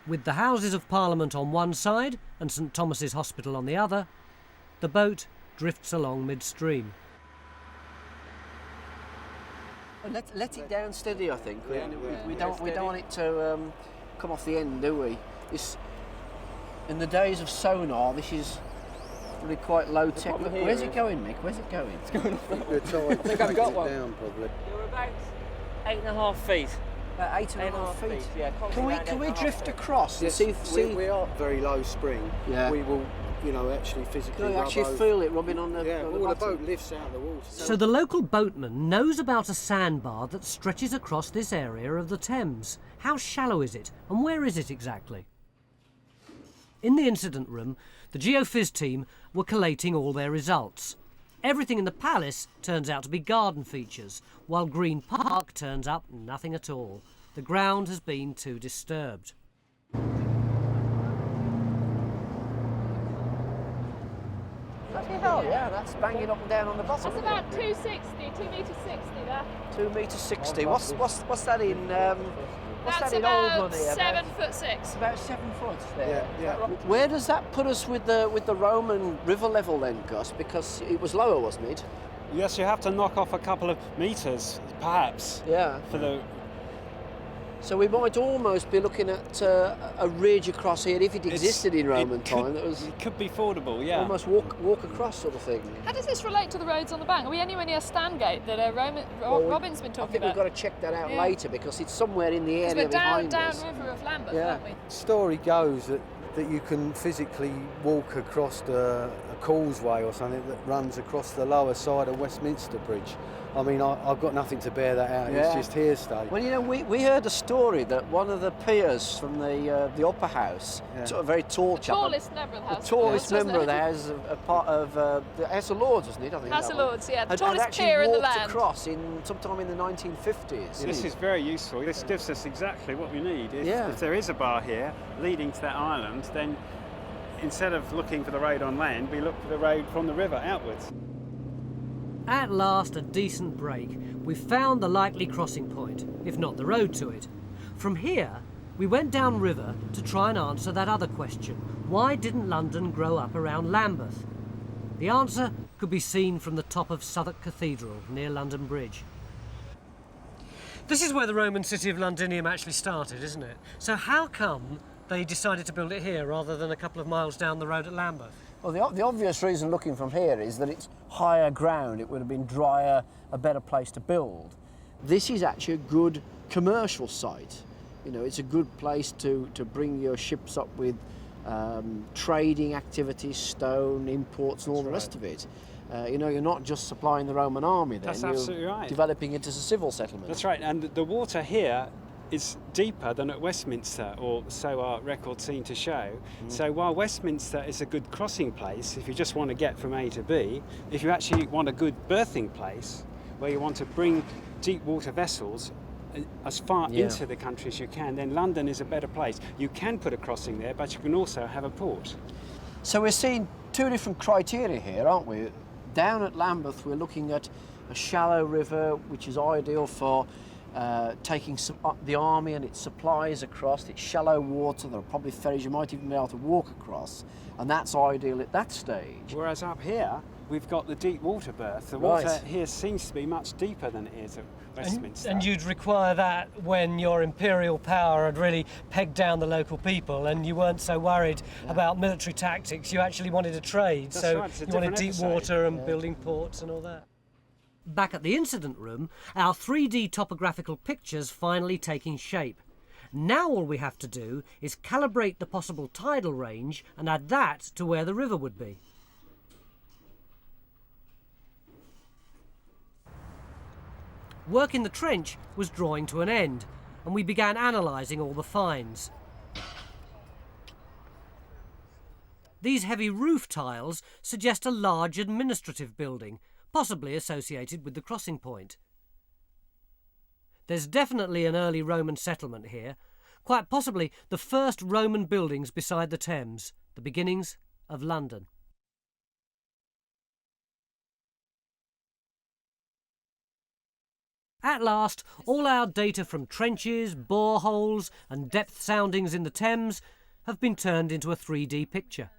With the Houses of Parliament on one side and St Thomas's Hospital on the other, the boat drifts along midstream. Let it down steady, I think. We don't want it to come off the end, do we? In the days of sonar, this is really quite low tech. Look, where's it going, Mick? Where's it going? It's going off. I think I've got one. Down, probably. You're about 8.5 feet. About 8.5 feet. Yeah. Can we drift across? Yeah, and see? We are very low spring. Yeah. We will, actually physically. You actually feel it rubbing on the. Yeah. on the The bottom. boat lifts out of the water. So the local boatman knows about a sandbar that stretches across this area of the Thames. How shallow is it, and where is it exactly? In the incident room, the Geophys team were collating all their results. Everything in the palace turns out to be garden features, while Green Park turns up nothing at all. The ground has been too disturbed. Bloody hell, yeah, that's banging up and down on the bottom. That's about 260, 2 metres 60 there. 2 metres 60. What's that in? What's That's that in old about money? 7'6". About 7 foot there. Yeah. Where does that put us with the Roman river level then, Gus? Because it was lower, wasn't it? Yes, you have to knock off a couple of metres, perhaps. Yeah. For the. So we might almost be looking at a ridge across here if it existed in Roman time. It could be fordable, yeah. Almost walk across sort of thing. How does this relate to the roads on the bank? Are we anywhere near Stangate that Robin's been talking about? I think we've got to check that out later because it's somewhere in the area we're behind us. downriver of Lambeth, Yeah. aren't we? Story goes that you can physically walk across a causeway or something that runs across the lower side of Westminster Bridge. I mean, I've got nothing to bear that out. Yeah. It's just hearsay. Well, you know, we heard a story that one of the peers from the upper house, sort of very tall chap, Tallest member of the House. the tallest member of the House, a part of the House of Lords, wasn't it? I think House of Lords, yeah, the had tallest actually peer in the walked land. across sometime in the 1950s. This is very useful. This gives us exactly what we need. If there is a bar here leading to that island, then instead of looking for the road on land, we look for the road from the river outwards. At last, a decent break. We found the likely crossing point, if not the road to it. From here, we went downriver to try and answer that other question. Why didn't London grow up around Lambeth? The answer could be seen from the top of Southwark Cathedral near London Bridge. This is where the Roman city of Londinium actually started, isn't it? So how come they decided to build it here rather than a couple of miles down the road at Lambeth? Well, the obvious reason looking from here is that it's higher ground. It would have been drier, a better place to build. This is actually a good commercial site. You know, it's a good place to bring your ships up with trading activities, stone, imports and all the rest of it. You know, you're not just supplying the Roman army then. That's absolutely you're right. Developing it as a civil settlement. That's right, and the water here is deeper than at Westminster, or so our records seem to show. So while Westminster is a good crossing place, if you just want to get from A to B, if you actually want a good berthing place, where you want to bring deep water vessels as far into the country as you can, then London is a better place. You can put a crossing there, but you can also have a port. So we're seeing two different criteria here, aren't we? Down at Lambeth, we're looking at a shallow river, which is ideal for taking the army and its supplies across. It's shallow water, there are probably ferries you might even be able to walk across, and that's ideal at that stage. Whereas up here, we've got the deep water berth. The water here seems to be much deeper than it is at Westminster. And you'd require that when your imperial power had really pegged down the local people and you weren't so worried about military tactics. You actually wanted to trade, That's so right, you wanted deep water and building ports and all that. Back at the incident room, our 3D topographical picture's finally taking shape. Now all we have to do is calibrate the possible tidal range and add that to where the river would be. Work in the trench was drawing to an end, and we began analysing all the finds. These heavy roof tiles suggest a large administrative building, possibly associated with the crossing point. There's definitely an early Roman settlement here, quite possibly the first Roman buildings beside the Thames, the beginnings of London. At last, all our data from trenches, boreholes and depth soundings in the Thames have been turned into a 3D picture.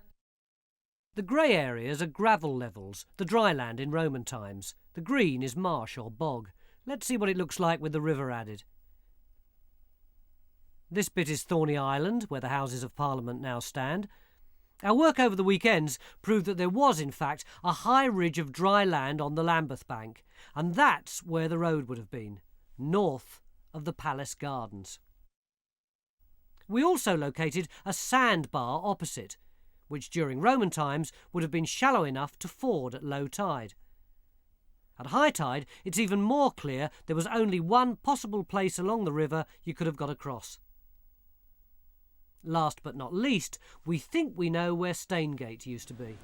The grey areas are gravel levels, the dry land in Roman times. The green is marsh or bog. Let's see what it looks like with the river added. This bit is Thorney Island, where the Houses of Parliament now stand. Our work over the weekends proved that there was, in fact, a high ridge of dry land on the Lambeth bank, and that's where the road would have been, north of the Palace Gardens. We also located a sandbar opposite, which during Roman times would have been shallow enough to ford at low tide. At high tide, it's even more clear there was only one possible place along the river you could have got across. Last but not least, we think we know where Staingate used to be.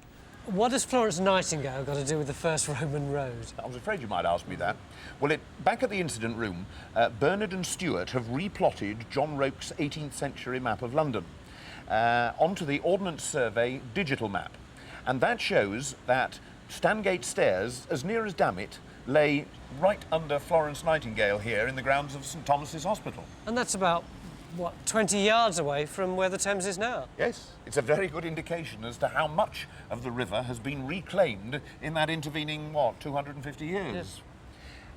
What has Florence Nightingale got to do with the first Roman road? I was afraid you might ask me that. Well, back at the incident room, Bernard and Stewart have replotted John Roke's 18th century map of London onto the Ordnance Survey digital map. And that shows that Stangate Stairs, as near as Damit, lay right under Florence Nightingale here in the grounds of St Thomas's Hospital. And that's about, what, 20 yards away from where the Thames is now? Yes, it's a very good indication as to how much of the river has been reclaimed in that intervening, 250 years. Yes.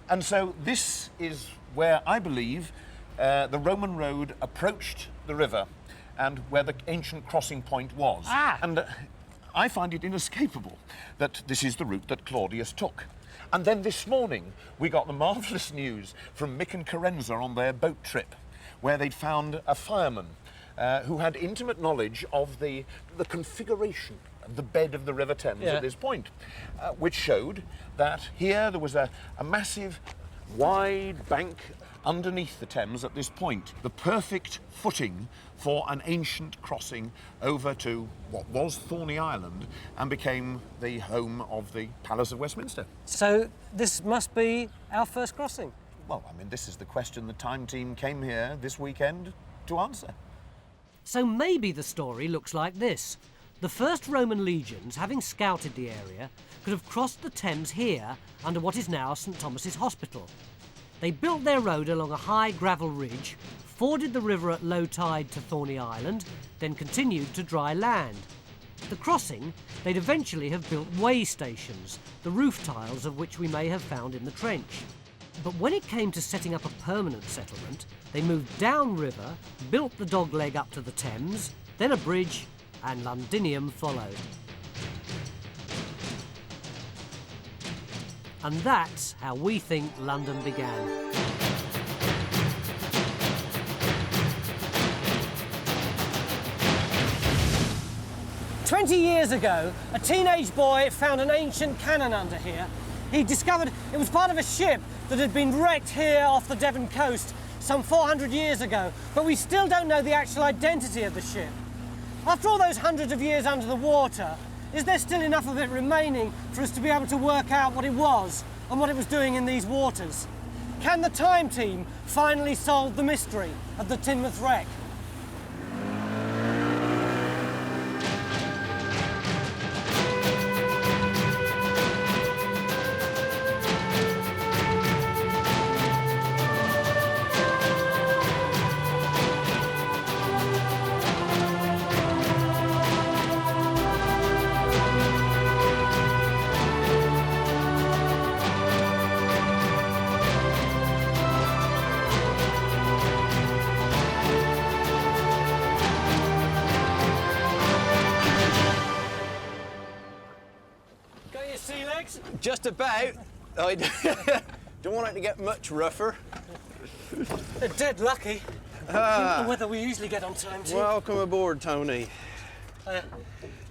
And so this is where I believe the Roman road approached the river and where the ancient crossing point was. And I find it inescapable that this is the route that Claudius took. And then this morning we got the marvellous news from Mick and Carenza on their boat trip, where they'd found a fireman who had intimate knowledge of the configuration of the bed of the River Thames at this point, which showed that here there was a massive, wide bank underneath the Thames at this point, the perfect footing for an ancient crossing over to what was Thorney Island and became the home of the Palace of Westminster. So this must be our first crossing? Well, I mean, this is the question the Time team came here this weekend to answer. So maybe the story looks like this. The first Roman legions, having scouted the area, could have crossed the Thames here under what is now St Thomas's Hospital. They built their road along a high gravel ridge, forded the river at low tide to Thorney Island, then continued to dry land. The crossing, they'd eventually have built way stations, the roof tiles of which we may have found in the trench. But when it came to setting up a permanent settlement, they moved downriver, built the dogleg up to the Thames, then a bridge, and Londinium followed. And that's how we think London began. "20 years ago, a teenage boy found an ancient cannon under here. He discovered it was part of a ship that had been wrecked here off the Devon coast some 400 years ago, but we still don't know the actual identity of the ship. After all those hundreds of years under the water, is there still enough of it remaining for us to be able to work out what it was and what it was doing in these waters? Can the Time team finally solve the mystery of the Teignmouth wreck?" Just about. I don't want it to get much rougher. They're dead lucky. The weather we usually get on time too. Welcome aboard, Tony.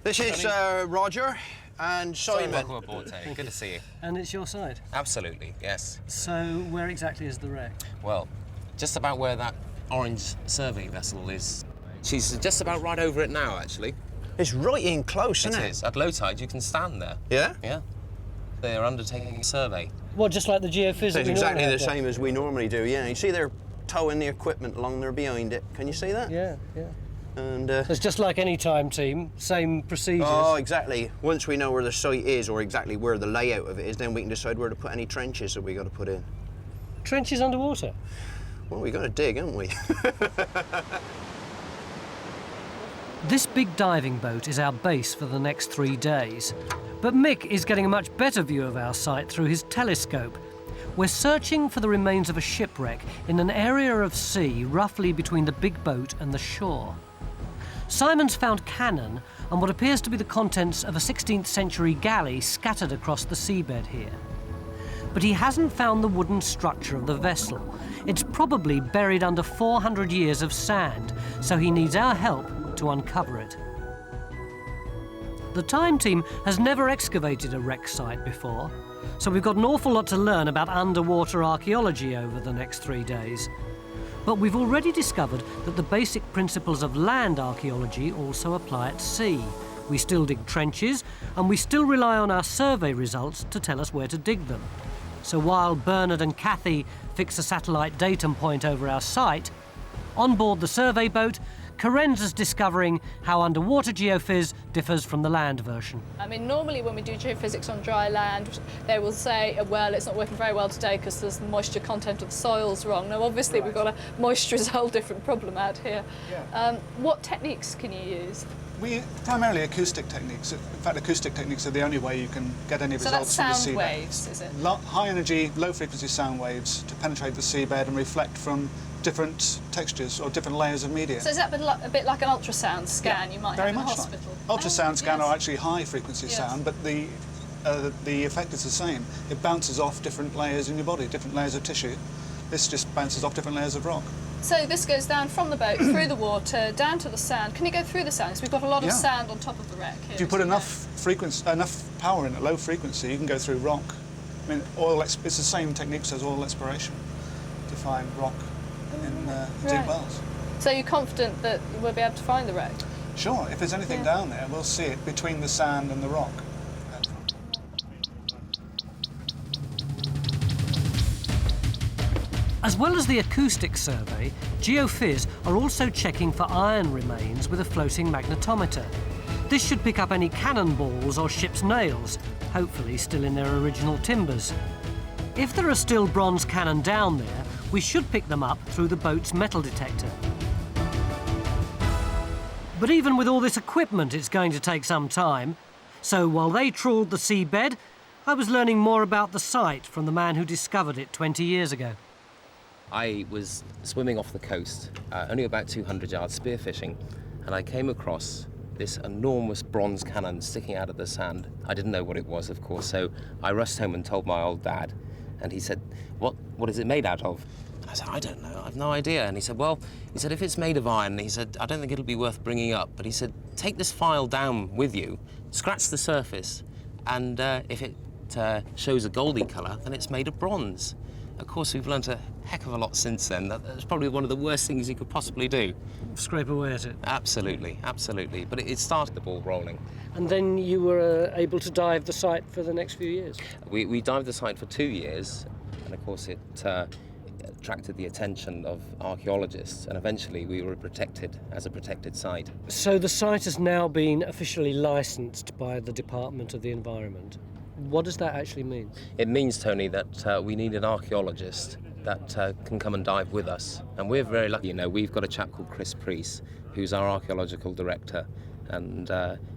This is Roger and Simon. Welcome aboard, Tony. Good to see you. And it's your side? Absolutely, yes. So where exactly is the wreck? Well, just about where that orange survey vessel is. She's just about right over it now, actually. It's right in close, isn't it? It is. At low tide, you can stand there. Yeah? Yeah. They're undertaking a survey. Well, just like the geophysics. It's exactly the same as we normally do, yeah. You see they're towing the equipment along there behind it. Can you see that? Yeah, yeah. And so it's just like any Time team, same procedures. Oh, exactly. Once we know where the site is or exactly where the layout of it is, then we can decide where to put any trenches that we got to put in. Trenches underwater? Well, we got to dig, haven't we? This big diving boat is our base for the next 3 days. But Mick is getting a much better view of our site through his telescope. We're searching for the remains of a shipwreck in an area of sea roughly between the big boat and the shore. Simon's found cannon and what appears to be the contents of a 16th century galley scattered across the seabed here. But he hasn't found the wooden structure of the vessel. It's probably buried under 400 years of sand, so he needs our help to uncover it. The Time team has never excavated a wreck site before, so we've got an awful lot to learn about underwater archaeology over the next 3 days. But we've already discovered that the basic principles of land archaeology also apply at sea. We still dig trenches, and we still rely on our survey results to tell us where to dig them. So while Bernard and Kathy fix a satellite datum point over our site, on board the survey boat, Karenza's discovering how underwater geophys differs from the land version. I mean, normally when we do geophysics on dry land, they will say, well, it's not working very well today because there's the moisture content of the soil's wrong. Now, obviously, we've got a moisture is a whole different problem out here. Yeah. What techniques can you use? We primarily acoustic techniques. In fact, acoustic techniques are the only way you can get any results from the seabed. So that's sound waves, is it? High energy, low frequency sound waves to penetrate the seabed and reflect from different textures or different layers of media. So is that a bit like an ultrasound scan you might have in a hospital? Ultrasound scan are actually high frequency sound, but the effect is the same. It bounces off different layers in your body, different layers of tissue. This just bounces off different layers of rock. So this goes down from the boat, through the water, down to the sand. Can you go through the sand? Because we've got a lot of sand on top of the wreck here. If you put enough power in at low frequency, you can go through rock. I mean, it's the same techniques as oil exploration to find rock in deep wells. So you're confident that we'll be able to find the wreck? Sure. If there's anything down there, we'll see it between the sand and the rock. As well as the acoustic survey, geophys are also checking for iron remains with a floating magnetometer. This should pick up any cannonballs or ship's nails, hopefully still in their original timbers. If there are still bronze cannon down there, we should pick them up through the boat's metal detector. But even with all this equipment, it's going to take some time. So while they trawled the seabed, I was learning more about the site from the man who discovered it 20 years ago. I was swimming off the coast, only about 200 yards spearfishing, and I came across this enormous bronze cannon sticking out of the sand. I didn't know what it was, of course, so I rushed home and told my old dad, and he said, what is it made out of? I said, I don't know, I've no idea. And he said, well, if it's made of iron, he said, I don't think it'll be worth bringing up, but he said, take this file down with you, scratch the surface, and if it shows a goldy colour, then it's made of bronze. Of course, we've learnt a heck of a lot since then. That's probably one of the worst things you could possibly do. Scrape away at it? Absolutely, absolutely. But it started the ball rolling. And then you were able to dive the site for the next few years? We dived the site for 2 years, and of course it attracted the attention of archaeologists, and eventually we were protected as a protected site. So the site has now been officially licensed by the Department of the Environment. What does that actually mean? It means, Tony, that we need an archaeologist that can come and dive with us. And we're very lucky, we've got a chap called Chris Priest, who's our archaeological director, and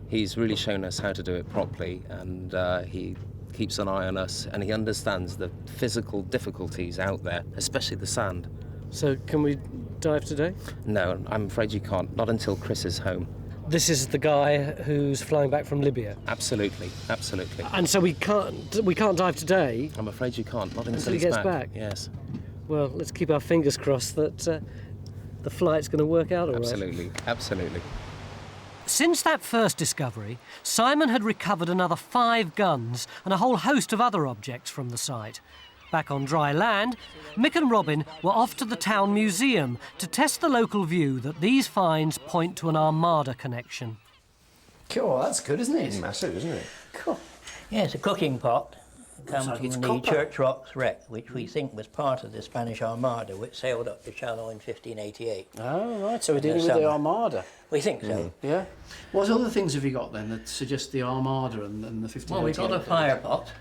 he's really shown us how to do it properly, and he keeps an eye on us, and he understands the physical difficulties out there, especially the sand. So can we dive today? No, I'm afraid you can't, not until Chris is home. This is the guy who's flying back from Libya? Absolutely, absolutely. And so we can't dive today? I'm afraid you can't, not until he he's gets back? Yes. Well, let's keep our fingers crossed that the flight's going to work out all right. Absolutely, absolutely. Since that first discovery, Simon had recovered another 5 guns and a whole host of other objects from the site. Back on dry land, Mick and Robin were off to the town museum to test the local view that these finds point to an Armada connection. Cool, that's good, isn't it? Massive, isn't it? Cool. Yeah, it's a cooking pot. Comes like from it's the copper. Church Rocks wreck, which we think was part of the Spanish Armada, which sailed up the Channel in 1588. Oh, right, so we're dealing with the Armada. We think so. Yeah. What other things have you got then that suggest the Armada and the 1588? Well, we've got a fire pot.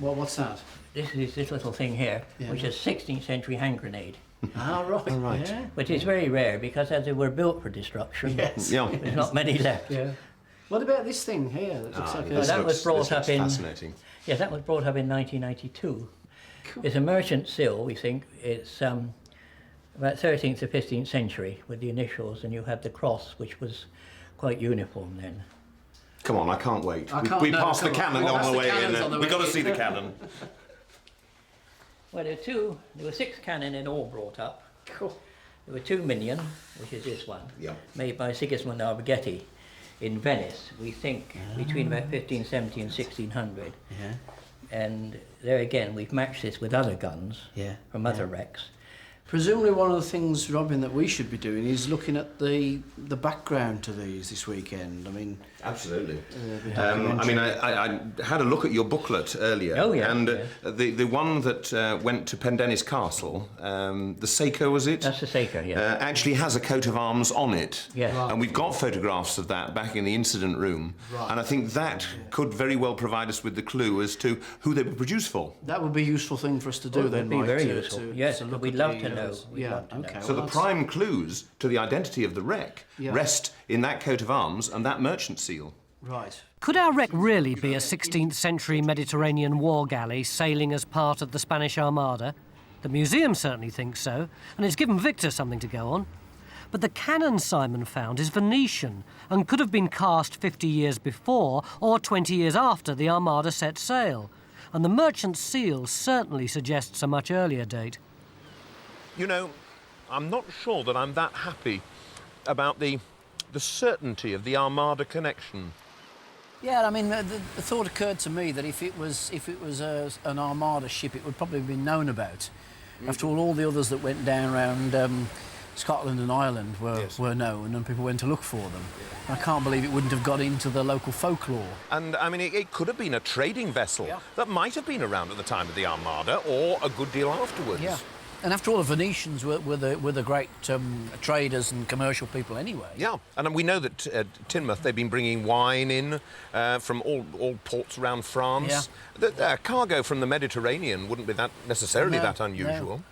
Well, what's that? This is this little thing here, Yeah. which is a 16th century hand grenade. Ah, right. Right. Yeah. Which is very rare because as they were built for destruction, Yes. there's not many left. Yeah. What about this thing here? That looks like a... that was brought up in... fascinating. Yes, that was brought up in 1992. Cool. It's a merchant sill, we think. It's about 13th to 15th century with the initials, and you had the cross, which was quite uniform then. Come on, I can't wait. We passed the cannon on the way in. We've got to see the cannon. Well, there were 6 cannon in all brought up. Cool. There were 2 minion, which is this one, Yeah. made by Sigismund Alberghetti in Venice, we think, between about 1570 and 1600. Yeah. And there again, we've matched this with other guns from other wrecks. Presumably one of the things, Robin, that we should be doing is looking at the background to these this weekend. I mean... Absolutely. I had a look at your booklet earlier. Oh, yeah. And the one that went to Pendennis Castle, the Seiko, was it? That's the Seiko, yeah. Actually has a coat of arms on it. Yes. Right. And we've got photographs of that back in the incident room. Right. And I think that could very well provide us with the clue as to who they were produced for. That would be a useful thing for us to do then, It would be Mike, very to- useful. to- Yes, to look we'd at love the, to know. We'd yeah, love to know. okay. So well, the that's- prime clues to the identity of the wreck Yeah. rest in that coat of arms and that merchant seal. Right. Could our wreck really be a 16th century Mediterranean war galley sailing as part of the Spanish Armada? The museum certainly thinks so, and it's given Victor something to go on. But the cannon Simon found is Venetian and could have been cast 50 years before or 20 years after the Armada set sail. And the merchant seal certainly suggests a much earlier date. You know, I'm not sure that I'm that happy about the certainty of the Armada connection. Yeah, I mean, the thought occurred to me that if it was an Armada ship, it would probably have been known about. After all the others that went down around Scotland and Ireland were known, and people went to look for them. I can't believe it wouldn't have got into the local folklore. And, I mean, it could have been a trading vessel that might have been around at the time of the Armada, or a good deal afterwards. Yeah. And after all, the Venetians were the great traders and commercial people anyway. Yeah, and we know that at Teignmouth they've been bringing wine in from all ports around France. Yeah. The cargo from the Mediterranean wouldn't be necessarily that unusual.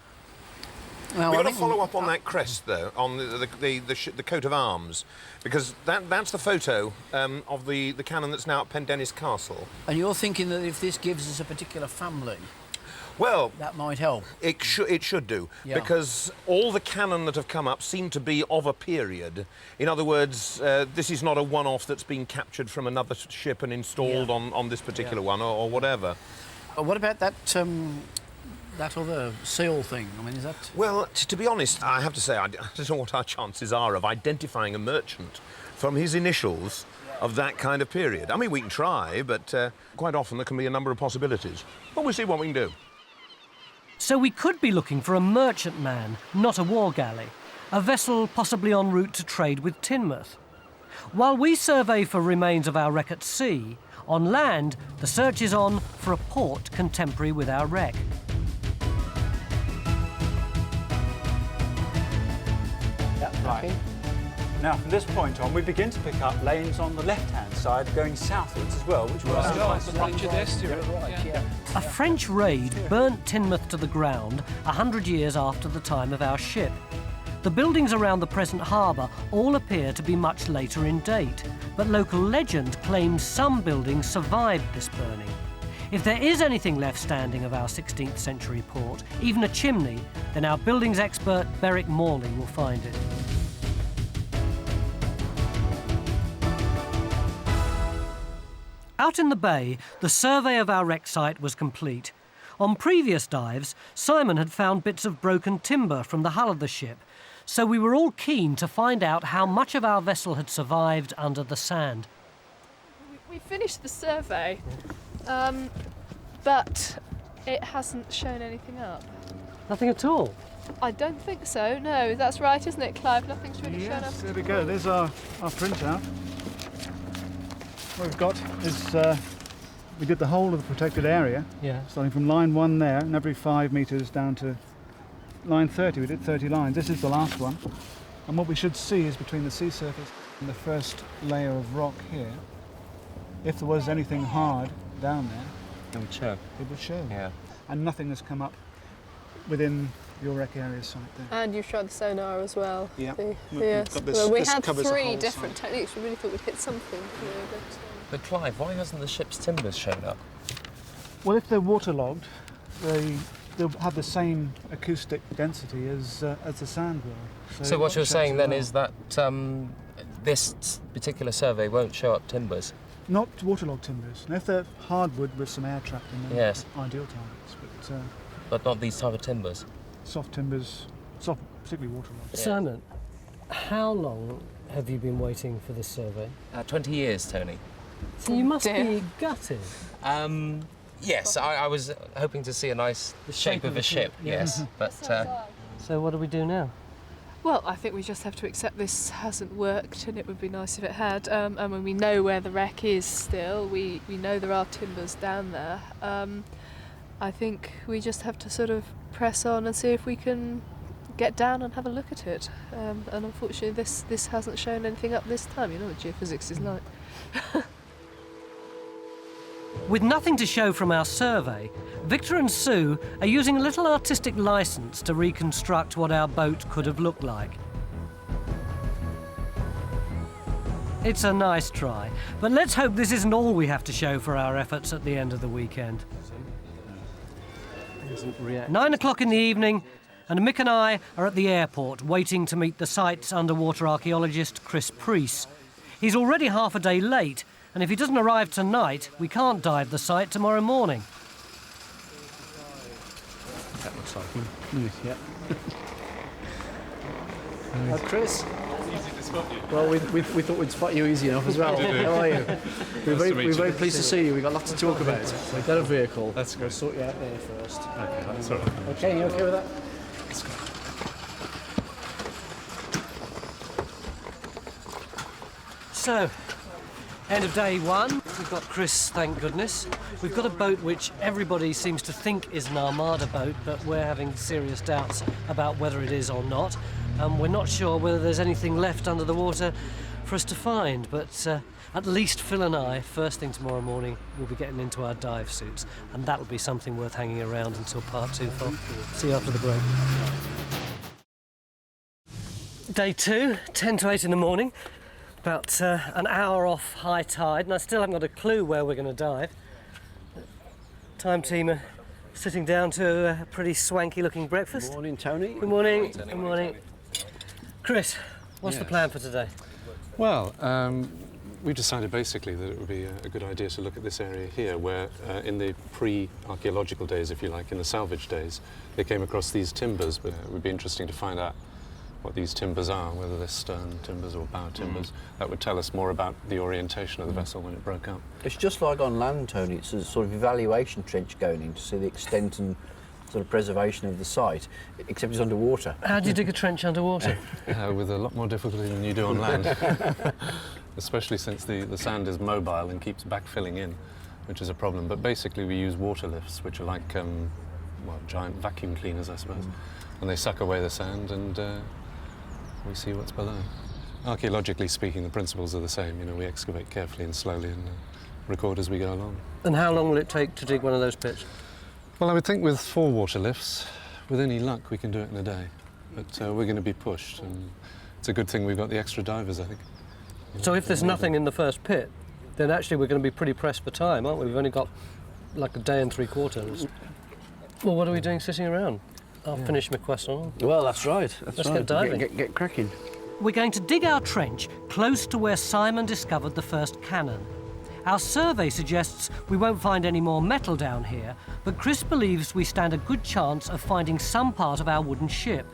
Well, We've got to follow up on that crest, though, on the coat of arms, because that's the photo of the cannon that's now at Pendennis Castle. And you're thinking that if this gives us a particular family, well, that might help. It should do, Yeah. because all the cannon that have come up seem to be of a period. In other words, this is not a one-off that's been captured from another ship and installed on this particular one or whatever. What about that that other seal thing? I mean, is that... Well, to be honest, I have to say, I don't know what our chances are of identifying a merchant from his initials of that kind of period. I mean, we can try, but quite often there can be a number of possibilities. But we'll see what we can do. So we could be looking for a merchantman, not a war galley, a vessel possibly en route to trade with Teignmouth. While we survey for remains of our wreck at sea, on land, the search is on for a port contemporary with our wreck. Right. Now, from this point on, we begin to pick up lanes on the left-hand side going southwards as well, which will A French raid burnt Teignmouth to the ground 100 years after the time of our ship. The buildings around the present harbour all appear to be much later in date, but local legend claims some buildings survived this burning. If there is anything left standing of our 16th century port, even a chimney, then our buildings expert Beric Morley will find it. Out in the bay, the survey of our wreck site was complete. On previous dives, Simon had found bits of broken timber from the hull of the ship, so we were all keen to find out how much of our vessel had survived under the sand. We finished the survey, but it hasn't shown anything up. Nothing at all? I don't think so, no. That's right, isn't it, Clive? Nothing's really shown up. There we go. There's our printout. What we've got is we did the whole of the protected area, starting from line 1 there, and every 5 metres down to line 30. We did 30 lines. This is the last one. And what we should see is between the sea surface and the first layer of rock here, if there was anything hard down there, it would show. It would show. Yeah. And nothing has come up within your wreck area site there. And you've tried the sonar as well. Yeah. Yes. Got this, Well, we this had covers the 3 whole different site. techniques. We really thought we'd hit something. But Clive, why hasn't the ship's timbers shown up? Well, if they're waterlogged, they'll have the same acoustic density as the sand will. So what you're saying then well. is that this particular survey won't show up timbers? Not waterlogged timbers. And if they're hardwood with some air trapped in them, Yes. ideal targets. But not these type of timbers? Soft timbers, particularly waterlogged. Simon, how long have you been waiting for this survey? 20 years, Tony. So you must be gutted. Yes, I was hoping to see a nice shape of a ship, yes. But So what do we do now? Well, I think we just have to accept this hasn't worked, and it would be nice if it had. And when we know where the wreck is still, we know there are timbers down there. I think we just have to sort of press on and see if we can get down and have a look at it. And unfortunately, this hasn't shown anything up this time. You know what geophysics is like. With nothing to show from our survey, Victor and Sue are using a little artistic license to reconstruct what our boat could have looked like. It's a nice try, but let's hope this isn't all we have to show for our efforts at the end of the weekend. 9 o'clock in the evening, and Mick and I are at the airport waiting to meet the site's underwater archaeologist Chris Preece. He's already half a day late, and if he doesn't arrive tonight, we can't dive the site tomorrow morning. That looks like him. Nice, yeah. Chris. Easy to spot you. Well, we thought we'd spot you easy enough as well. How are you? We're very pleased to see you. We've got lots to talk about. We've got a vehicle. That's good. We'll sort you out there first. Okay, that's all right. Okay, you okay with that? Let's go. So, end of day one. We've got Chris, thank goodness. We've got a boat which everybody seems to think is an Armada boat, but we're having serious doubts about whether it is or not. We're not sure whether there's anything left under the water for us to find, but at least Phil and I, first thing tomorrow morning, will be getting into our dive suits, and that'll be something worth hanging around until part 2 for. See you after the break. Day 2, 10 to 8 in the morning. About an hour off high tide, and I still haven't got a clue where we're going to dive. Time team are sitting down to a pretty swanky looking breakfast. Good morning, Tony. Good morning. Good morning. Chris, what's the plan for today? Well, we decided basically that it would be a good idea to look at this area here, where in the pre-archaeological days, if you like, in the salvage days, they came across these timbers, but it would be interesting to find out what these timbers are, whether they're stern timbers or bow timbers. That would tell us more about the orientation of the vessel when it broke up. It's just like on land, Tony. It's a sort of evaluation trench going in to see the extent and sort of preservation of the site, except it's underwater. How do you dig a trench underwater? With a lot more difficulty than you do on land. Especially since the sand is mobile and keeps backfilling in, which is a problem. But basically we use water lifts, which are like giant vacuum cleaners, I suppose. And they suck away the sand and we see what's below. Archaeologically speaking, the principles are the same. You know, we excavate carefully and slowly and record as we go along. And how long will it take to dig one of those pits? Well, I would think with 4 water lifts, with any luck, we can do it in a day. But we're going to be pushed, and it's a good thing we've got the extra divers, I think. So if there's nothing in the first pit, then actually we're going to be pretty pressed for time, aren't we? We've only got like a day and 3/4. Well, what are we doing sitting around? I'll finish my question. Well, that's right. Let's get diving. Get cracking. We're going to dig our trench close to where Simon discovered the first cannon. Our survey suggests we won't find any more metal down here, but Chris believes we stand a good chance of finding some part of our wooden ship.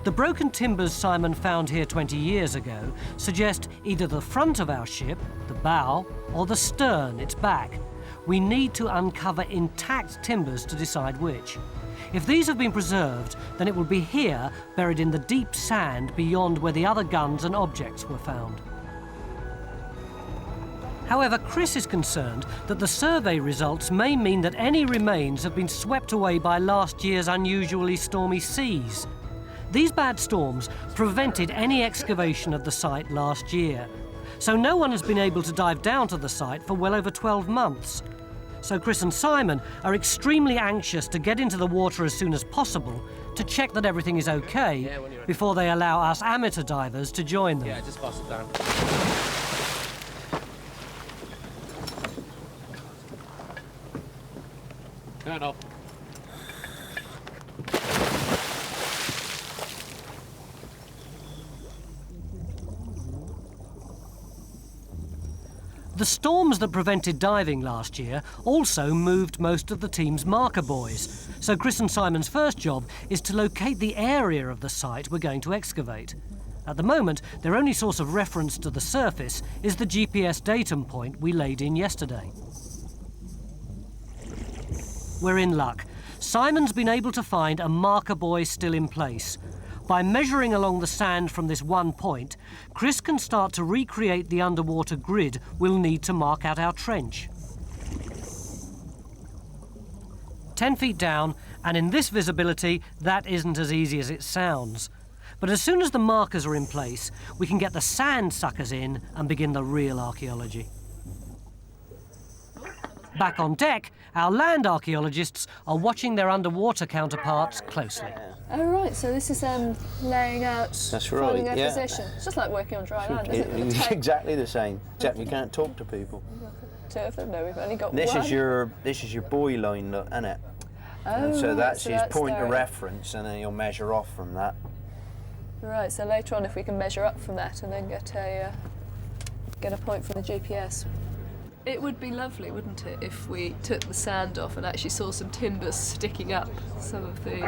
The broken timbers Simon found here 20 years ago suggest either the front of our ship, the bow, or the stern, its back. We need to uncover intact timbers to decide which. If these have been preserved, then it will be here, buried in the deep sand beyond where the other guns and objects were found. However, Chris is concerned that the survey results may mean that any remains have been swept away by last year's unusually stormy seas. These bad storms prevented any excavation of the site last year, so no one has been able to dive down to the site for well over 12 months. So Chris and Simon are extremely anxious to get into the water as soon as possible to check that everything is okay before they allow us amateur divers to join them. Yeah, just pass it down. Turn off. The storms that prevented diving last year also moved most of the team's marker buoys, so Chris and Simon's first job is to locate the area of the site we're going to excavate. At the moment, their only source of reference to the surface is the GPS datum point we laid in yesterday. We're in luck. Simon's been able to find a marker buoy still in place. By measuring along the sand from this one point, Chris can start to recreate the underwater grid we'll need to mark out our trench. 10 feet down, and in this visibility, that isn't as easy as it sounds. But as soon as the markers are in place, we can get the sand suckers in and begin the real archaeology. Back on deck, our land archaeologists are watching their underwater counterparts closely. Oh right, so this is laying out, That's right, finding their yeah. position. It's just like working on dry land, isn't it? With a tape. Exactly the same, except you can't talk to people. Two of them, no, we've only got This one. is your buoy line, isn't it? Oh, And so right, that's so his that's point of their- reference, and then you'll measure off from that. Right, so later on if we can measure up from that and then get a point from the GPS. It would be lovely, wouldn't it, if we took the sand off and actually saw some timbers sticking up some of the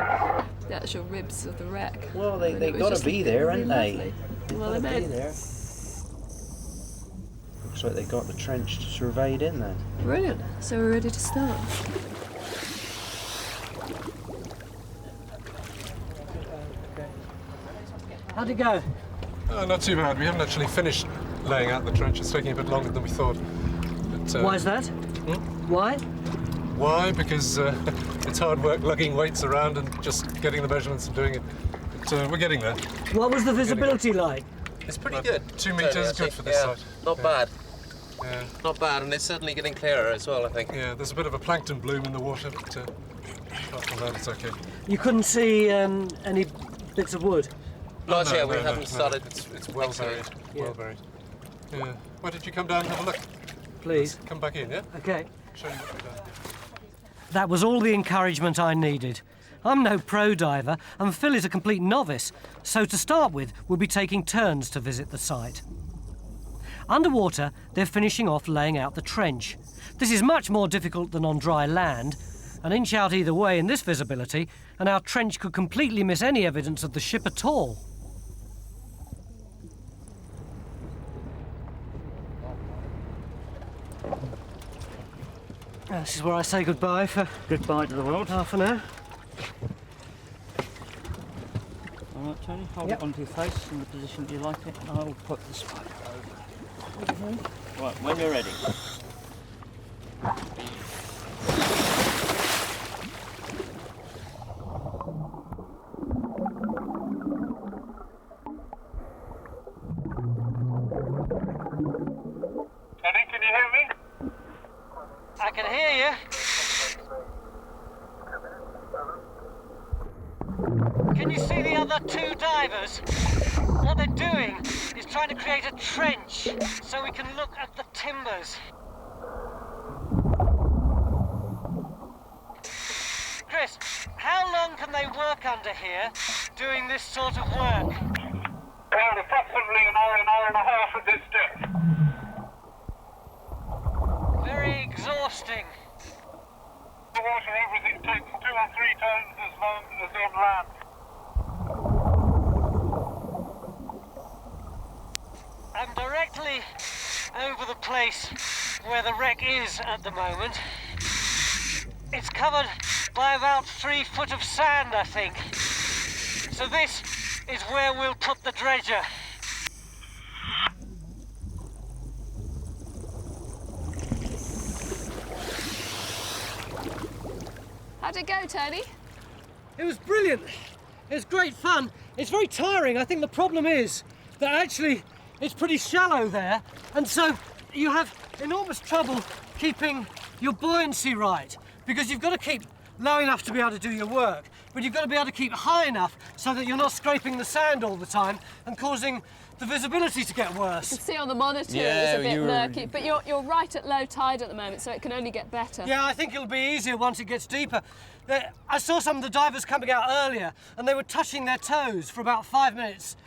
actual ribs of the wreck. Well, I mean, they it was got to just be there, really haven't they? lovely. They've Well, got they to be meant. there. Looks like they got the trench surveyed in then. Brilliant. So we're ready to start. How'd it go? Not too bad. We haven't actually finished laying out the trench. It's taking a bit longer than we thought. But, Why is that? Why? Why? Because it's hard work lugging weights around and just getting the measurements and doing it. But we're getting there. What was the visibility like? It's pretty good. 2 metres, good for this yeah, site. Not bad. Yeah. Not bad, and it's certainly getting clearer as well, I think. Yeah, there's a bit of a plankton bloom in the water, but apart from that, it's okay. You couldn't see any bits of wood? Not no, yet, we no, haven't no. started. It's well buried. Well buried. Yeah. Why don't you come down and have a look? Please. Come back in, yeah? Okay. Show you what we've done. That was all the encouragement I needed. I'm no pro diver, and Phil is a complete novice, so to start with, we'll be taking turns to visit the site. Underwater, they're finishing off laying out the trench. This is much more difficult than on dry land. An inch out either way in this visibility, and our trench could completely miss any evidence of the ship at all. This is where I say goodbye for Goodbye to the world. half an hour. All right, Tony, hold it onto your face in the position you like it, and I'll put the spider over. Right, when you're ready. Teddy, can you hear me? I can hear you. Can you see the other two divers? What they're doing is trying to create a trench so we can look at the timbers. Chris, how long can they work under here doing this sort of work? Well, approximately an hour and a half at this depth. Very exhausting. The water, everything takes 2 or 3 times as long as on land. I'm directly over the place where the wreck is at the moment. It's covered by about 3 foot of sand, I think. So this is where we'll put the dredger. How'd it go, Tony? It was brilliant. It was great fun. It's very tiring. I think the problem is that actually it's pretty shallow there, and so you have enormous trouble keeping your buoyancy right, because you've got to keep low enough to be able to do your work, but you've got to be able to keep high enough so that you're not scraping the sand all the time and causing the visibility to get worse. You can see on the monitor it's a bit murky, but you're right at low tide at the moment, so it can only get better. Yeah, I think it'll be easier once it gets deeper. I saw some of the divers coming out earlier, and they were touching their toes for about 5 minutes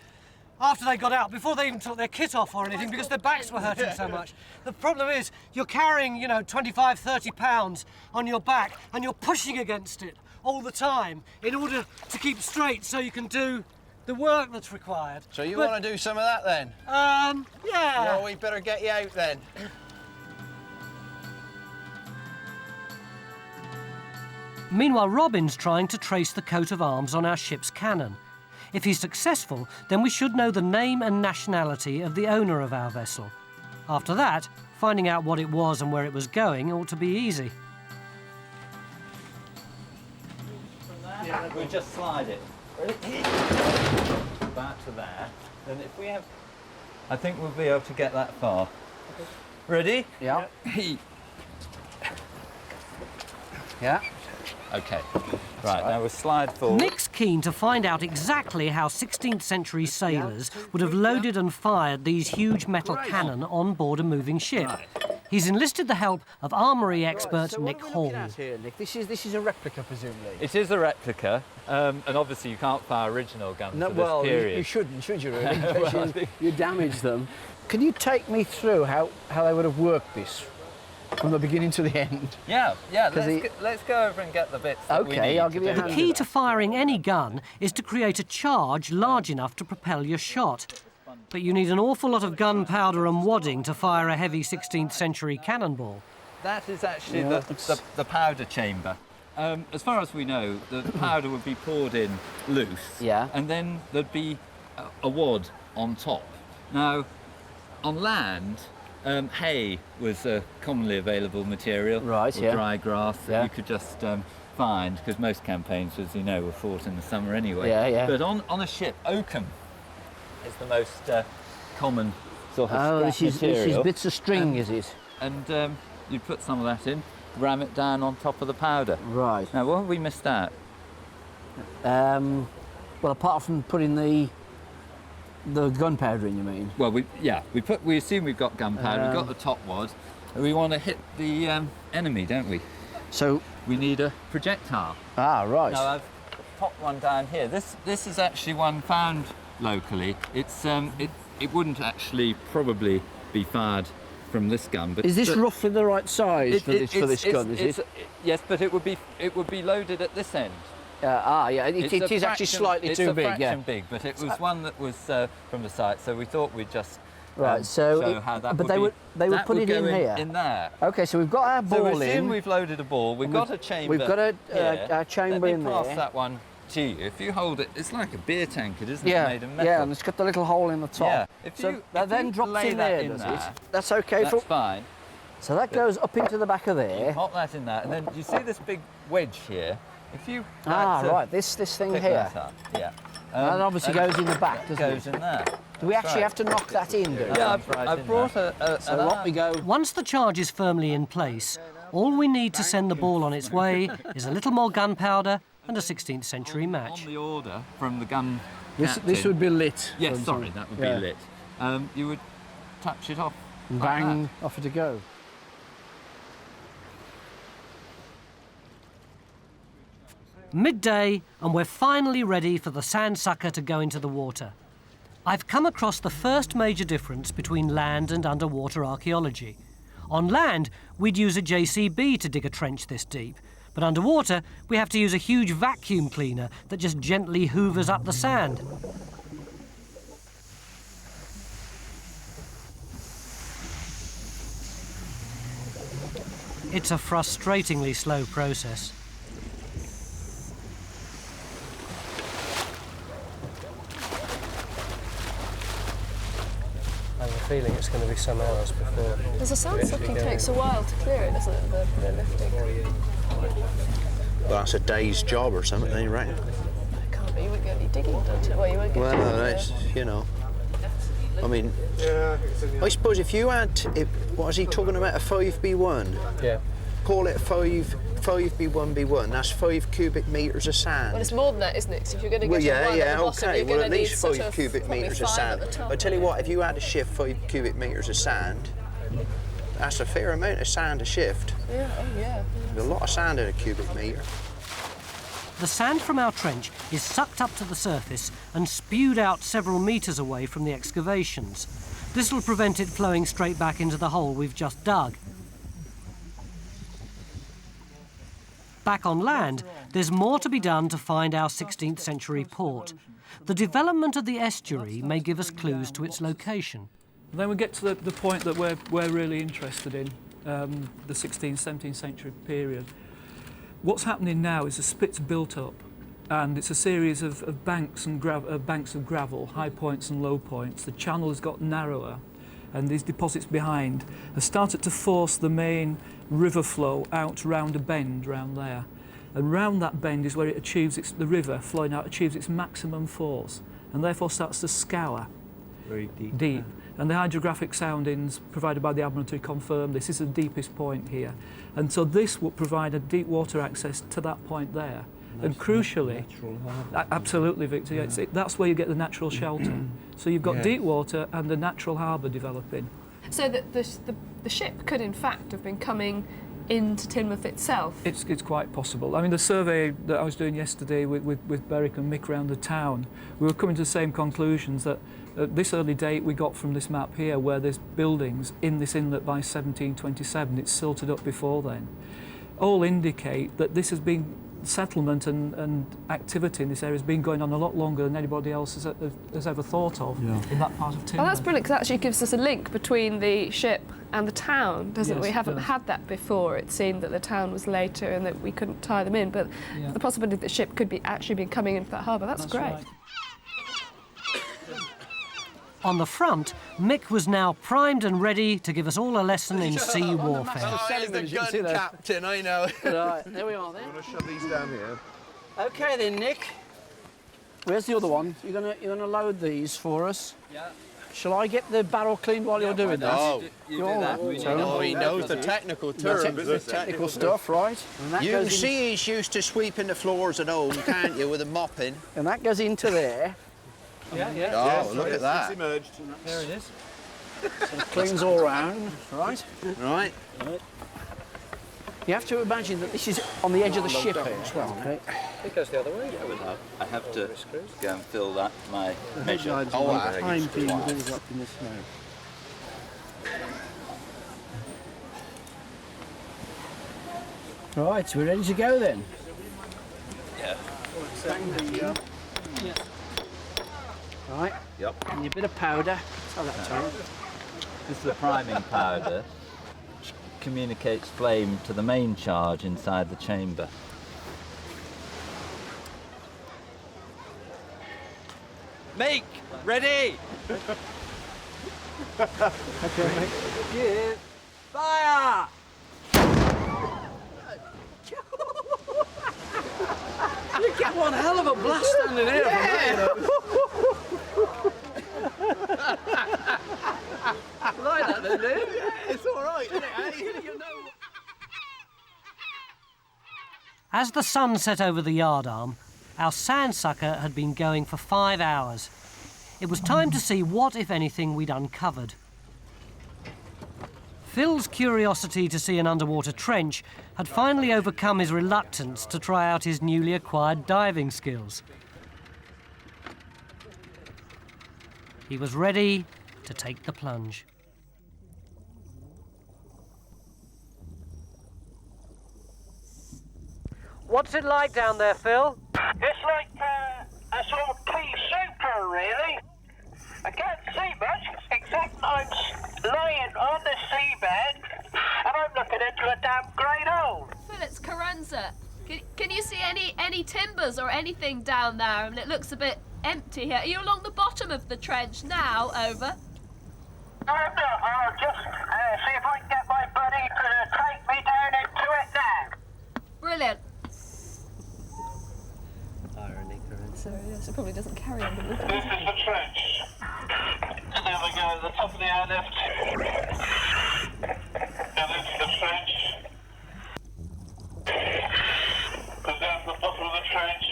after they got out, before they even took their kit off or anything, because their backs were hurting so much. The problem is, you're carrying, 25, 30 pounds on your back, and you're pushing against it all the time in order to keep straight so you can do the work that's required. So you want to do some of that then? Yeah. Well, we better get you out then. Meanwhile, Robin's trying to trace the coat of arms on our ship's cannon. If he's successful, then we should know the name and nationality of the owner of our vessel. After that, finding out what it was and where it was going ought to be easy. We'll just slide it back to there. Then if we have, I think we'll be able to get that far. Ready? Yeah. Yeah. Okay. Right, now we'll slide forward. Nick's keen to find out exactly how 16th century sailors would have loaded and fired these huge metal cannon on board a moving ship. He's enlisted the help of armoury expert Nick Hall. Here, Nick, this is a replica, presumably. It is a replica, and obviously you can't fire original guns No, for this well, period. you shouldn't, should you, really? In case Well, you damage them. Can you take me through how they would have worked this from the beginning to the end? Yeah, let's go over and get the bits that we need. Okay, I'll give you a hand. The key to firing any gun is to create a charge large enough to propel your shot. But you need an awful lot of gunpowder and wadding to fire a heavy 16th century cannonball. That is actually the powder chamber. As far as we know, the powder would be poured in loose, and then there'd be a wad on top. Now, on land, hay was a commonly available material, or dry grass that you could just find, because most campaigns, as you know, were fought in the summer anyway. But on a ship, oakum is the most common sort of scrap material. This is bits of string, is it? And you put some of that in, ram it down on top of the powder. Right. Now, what have we missed out? Well, apart from putting the gunpowder in, you mean? Well, we assume we've got gunpowder. We've got the top wad. We want to hit the enemy, don't we? So we need a projectile. Ah, right. Now I've popped one down here. This is actually one found locally. It's it wouldn't actually probably be fired from this gun, but is this roughly the right size for this gun? Is it? Yes, but it would be loaded at this end. It is actually slightly too big. It's a fraction big, but it was one that was from the site, so we thought we'd just so how that but would they would put it in here. In there. Okay, so we've got our ball so in. We've loaded a ball. We've got a chamber. We've got a chamber in there. Let me pass that one to you. If you hold it, it's like a beer tankard, isn't it? Made of metal. Yeah, and it's got the little hole in the top. Yeah. That then drops in there, does it? That's okay. That's fine. So that goes up into the back of there. You pop that in there, and then you see this big wedge here. If you right, this thing here. That obviously goes in the back, doesn't it? Goes in there. Do we actually have to knock that in? Yeah, I've brought Once the charge is firmly in place, all we need to send the ball on its way is a little more gunpowder and a 16th century match. On the order from the gun this would be lit. Yes, sorry, that would be lit. You would touch it off. And bang, off it go. Midday, and we're finally ready for the sandsucker to go into the water. I've come across the first major difference between land and underwater archaeology. On land, we'd use a JCB to dig a trench this deep, but underwater, we have to use a huge vacuum cleaner that just gently hoovers up the sand. It's a frustratingly slow process. I have a feeling it's going to be some hours before. There's a sandsucking takes a while to clear it, doesn't it? The lifting. Well, that's a day's job or something, then, right? I can't be. You won't get any digging done to it. Well, you won't get. Well, that's, you know. I mean, I suppose if you had, what is he talking about? A 5B1. Yeah. Call it 5B1B1. That's 5 cubic metres of sand. Well, it's more than that, isn't it? 'Cause if you're going to get at the bottom, you're well, going at to need least 5 cubic metres of sand. I tell you what, if you had to shift 5 cubic metres of sand, that's a fair amount of sand to shift. Yeah, oh yeah. There's a lot of sand in a cubic metre. The sand from our trench is sucked up to the surface and spewed out several metres away from the excavations. This will prevent it flowing straight back into the hole we've just dug. Back on land, there's more to be done to find our 16th century port. The development of the estuary may give us clues to its location. Then we get to the point that we're really interested in, the 16th, 17th century period. What's happening now is a spit's built up, and it's a series of banks of gravel, high points and low points. The channel has got narrower, and these deposits behind have started to force the main river flow out round a bend round there. And round that bend is where it achieves the river flowing out achieves its maximum force, and therefore starts to scour very deep. And the hydrographic soundings provided by the Admiralty confirm this is the deepest point here. And so this would provide a deep water access to that point there. And crucially, absolutely, Victor, yeah. That's where you get the natural shelter. So you've got deep water and the natural harbour developing. So that the ship could in fact have been coming into Teignmouth itself? It's quite possible. I mean, the survey that I was doing yesterday with Berwick and Mick around the town, we were coming to the same conclusions that at this early date we got from this map here, where there's buildings in this inlet by 1727, it's silted up before then, all indicate that this has been settlement and activity in this area has been going on a lot longer than anybody else has ever thought of in that part of Teignmouth. Well, that's brilliant, because it actually gives us a link between the ship and the town, doesn't it? We haven't does. had that before. It seemed that the town was later and that we couldn't tie them in, but the possibility that the ship could be actually been coming into that harbour, that's great. Right. On the front, Mick was now primed and ready to give us all a lesson in sea warfare. Oh, the gun captain, I know. Right, there we are then. I'm going to shove these down here. Okay then, Nick. Where's the other one? You're gonna load these for us? Yeah. Shall I get the barrel cleaned while you're doing that? Oh, you do that. Oh, he knows the technical terms. The technical stuff, right? And that You goes can see he's used to sweeping the floors at home, can't you, with a mopping? And that goes into there. Yeah. Oh, look at that. It's emerged. There it is. So it cleans all round, right? Right. You have to imagine that this is on the edge of the ship here as well. Okay. It goes the other way. I have to go and fill that my measure. Time being built up in the snow. Right, we're ready to go then. Yeah. Right. Yep. And a bit of powder. Tell that to him. This is the priming powder, which communicates flame to the main charge inside the chamber. Make ready. Okay, mate. Give fire. You get one hell of a blast standing here. Like that, then, dude? Yeah, it's all right, isn't it? You know. As the sun set over the yardarm, our sandsucker had been going for 5 hours. It was time to see what, if anything, we'd uncovered. Phil's curiosity to see an underwater trench had finally overcome his reluctance to try out his newly acquired diving skills. He was ready to take the plunge. What's it like down there, Phil? It's like a sort of pea super, really. I can't see much, except I'm lying on the seabed and I'm looking into a damn great hole. Well, it's Carranza. Can you see any timbers or anything down there? I mean, it looks a bit empty here. Are you along the bottom of the trench now? Over. No, I'm not. I'll just see if I can get my buddy to take me down into it now. Brilliant. Irony, So yes, it probably doesn't carry on the water. This is the trench. And there we go, at the top of the airlift. And this is the trench. And down to the bottom of the trench.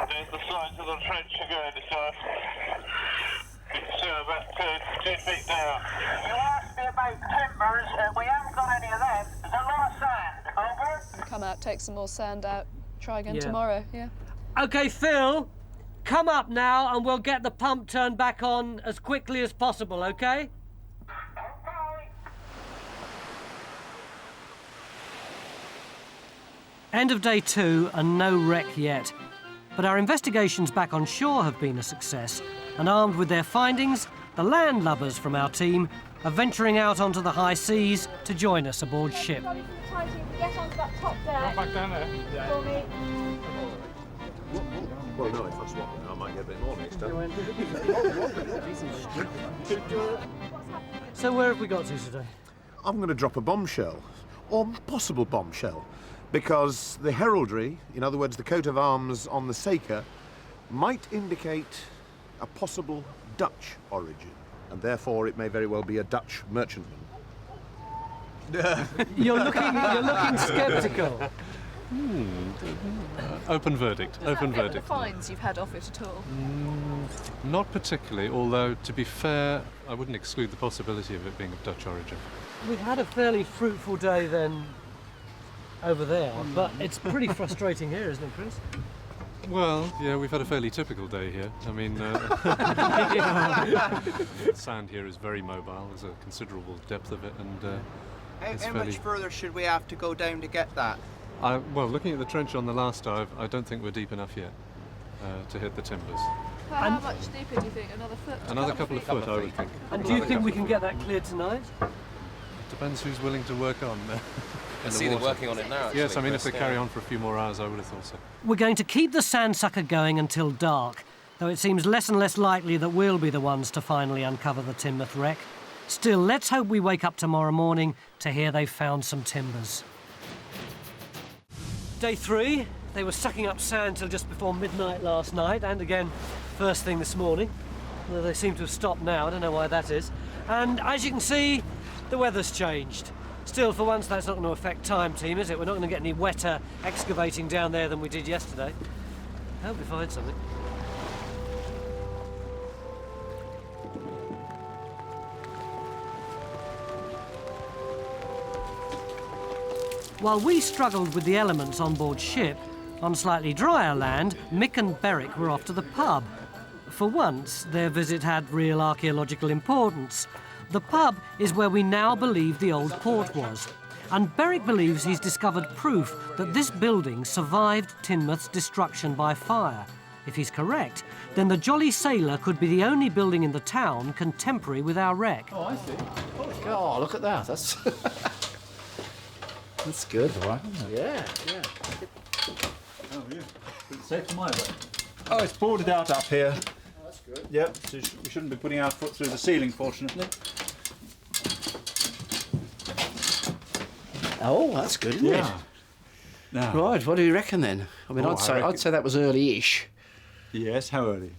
There's the sides of the trench again, so it's about 2 feet down. You asked me about timbers, we haven't got any of them. There's a lot of sand. Over? Come out, take some more sand out. Try again Yeah. tomorrow. Yeah. OK, Phil, come up now and we'll get the pump turned back on as quickly as possible, OK? End of day 2 and no wreck yet. But our investigations back on shore have been a success, And armed with their findings, the landlubbers from our team are venturing out onto the high seas to join us aboard ship. Get onto that top there. Back down there. For me. Well, no, if I swap them, I might get a bit more next time. So where have we got to today? I'm going to drop a bombshell, or possible bombshell, because the heraldry, in other words, the coat of arms on the Saker, might indicate a possible Dutch origin, and therefore it may very well be a Dutch merchantman. You're looking sceptical. Open verdict. Open The verdict. fines you've had off it at all? Not particularly, although to be fair, I wouldn't exclude the possibility of it being of Dutch origin. We've had a fairly fruitful day then over there, but it's pretty frustrating here, isn't it, Chris? Well, yeah, we've had a fairly typical day here. I mean, sand here is very mobile. There's a considerable depth of it, and How much further should we have to go down to get that? well, looking at the trench on the last dive, I don't think we're deep enough yet to hit the timbers. How much deeper do you think? Another foot? Another couple of foot, I would think. And do you think we can get that cleared tonight? Depends who's willing to work on. I see they're working on it now. Yes, actually, I mean, if Chris, they carry on for a few more hours, I would have thought so. We're going to keep the sandsucker going until dark, though it seems less and less likely that we'll be the ones to finally uncover the Teignmouth wreck. Still, let's hope we wake up tomorrow morning to hear they've found some timbers. Day 3, they were sucking up sand till just before midnight last night, and again first thing this morning. Although they seem to have stopped now, I don't know why that is. And as you can see, the weather's changed. Still, for once, that's not going to affect time, team, is it? We're not going to get any wetter excavating down there than we did yesterday. I hope we find something. While we struggled with the elements on board ship, on slightly drier land, Mick and Berwick were off to the pub. For once, their visit had real archaeological importance. The pub is where we now believe the old port was, and Berwick believes he's discovered proof that this building survived Teignmouth's destruction by fire. If he's correct, then the Jolly Sailor could be the only building in the town contemporary with our wreck. Oh, I see. Oh, look at that. That's that's good, right? Yeah, yeah. Oh, yeah. Safe my way. Oh, it's boarded out up here. Oh, that's good. Yep, so we shouldn't be putting our foot through the ceiling, fortunately. Oh, that's good, isn't it? Now, Right, what do you reckon then? I mean, Oh, I'd say that was early-ish. yes, how early?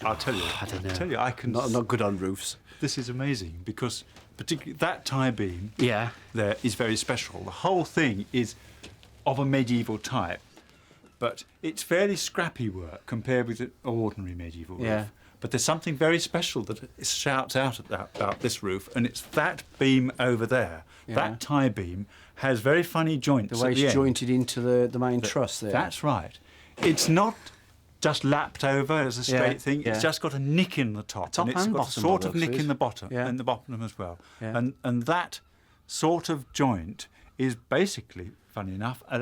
I'll tell you. I don't know. I'll tell you, I can. Not good on roofs. This is amazing because particularly that tie beam Yeah. there is very special. The whole thing is of a medieval type, but it's fairly scrappy work compared with an ordinary medieval roof. Yeah. But there's something very special that shouts out about this roof, and it's that beam over there. Yeah. That tie beam has very funny joints. The way at the it's end. jointed into the main truss there. That's right. It's not just lapped over as a straight Yeah, thing. yeah. It's just got a nick in the top, Top and it's and got a bottom sort by of the looks nick of in it. the bottom, Yeah. and the bottom as well. Yeah. And that sort of joint is basically, funny enough, a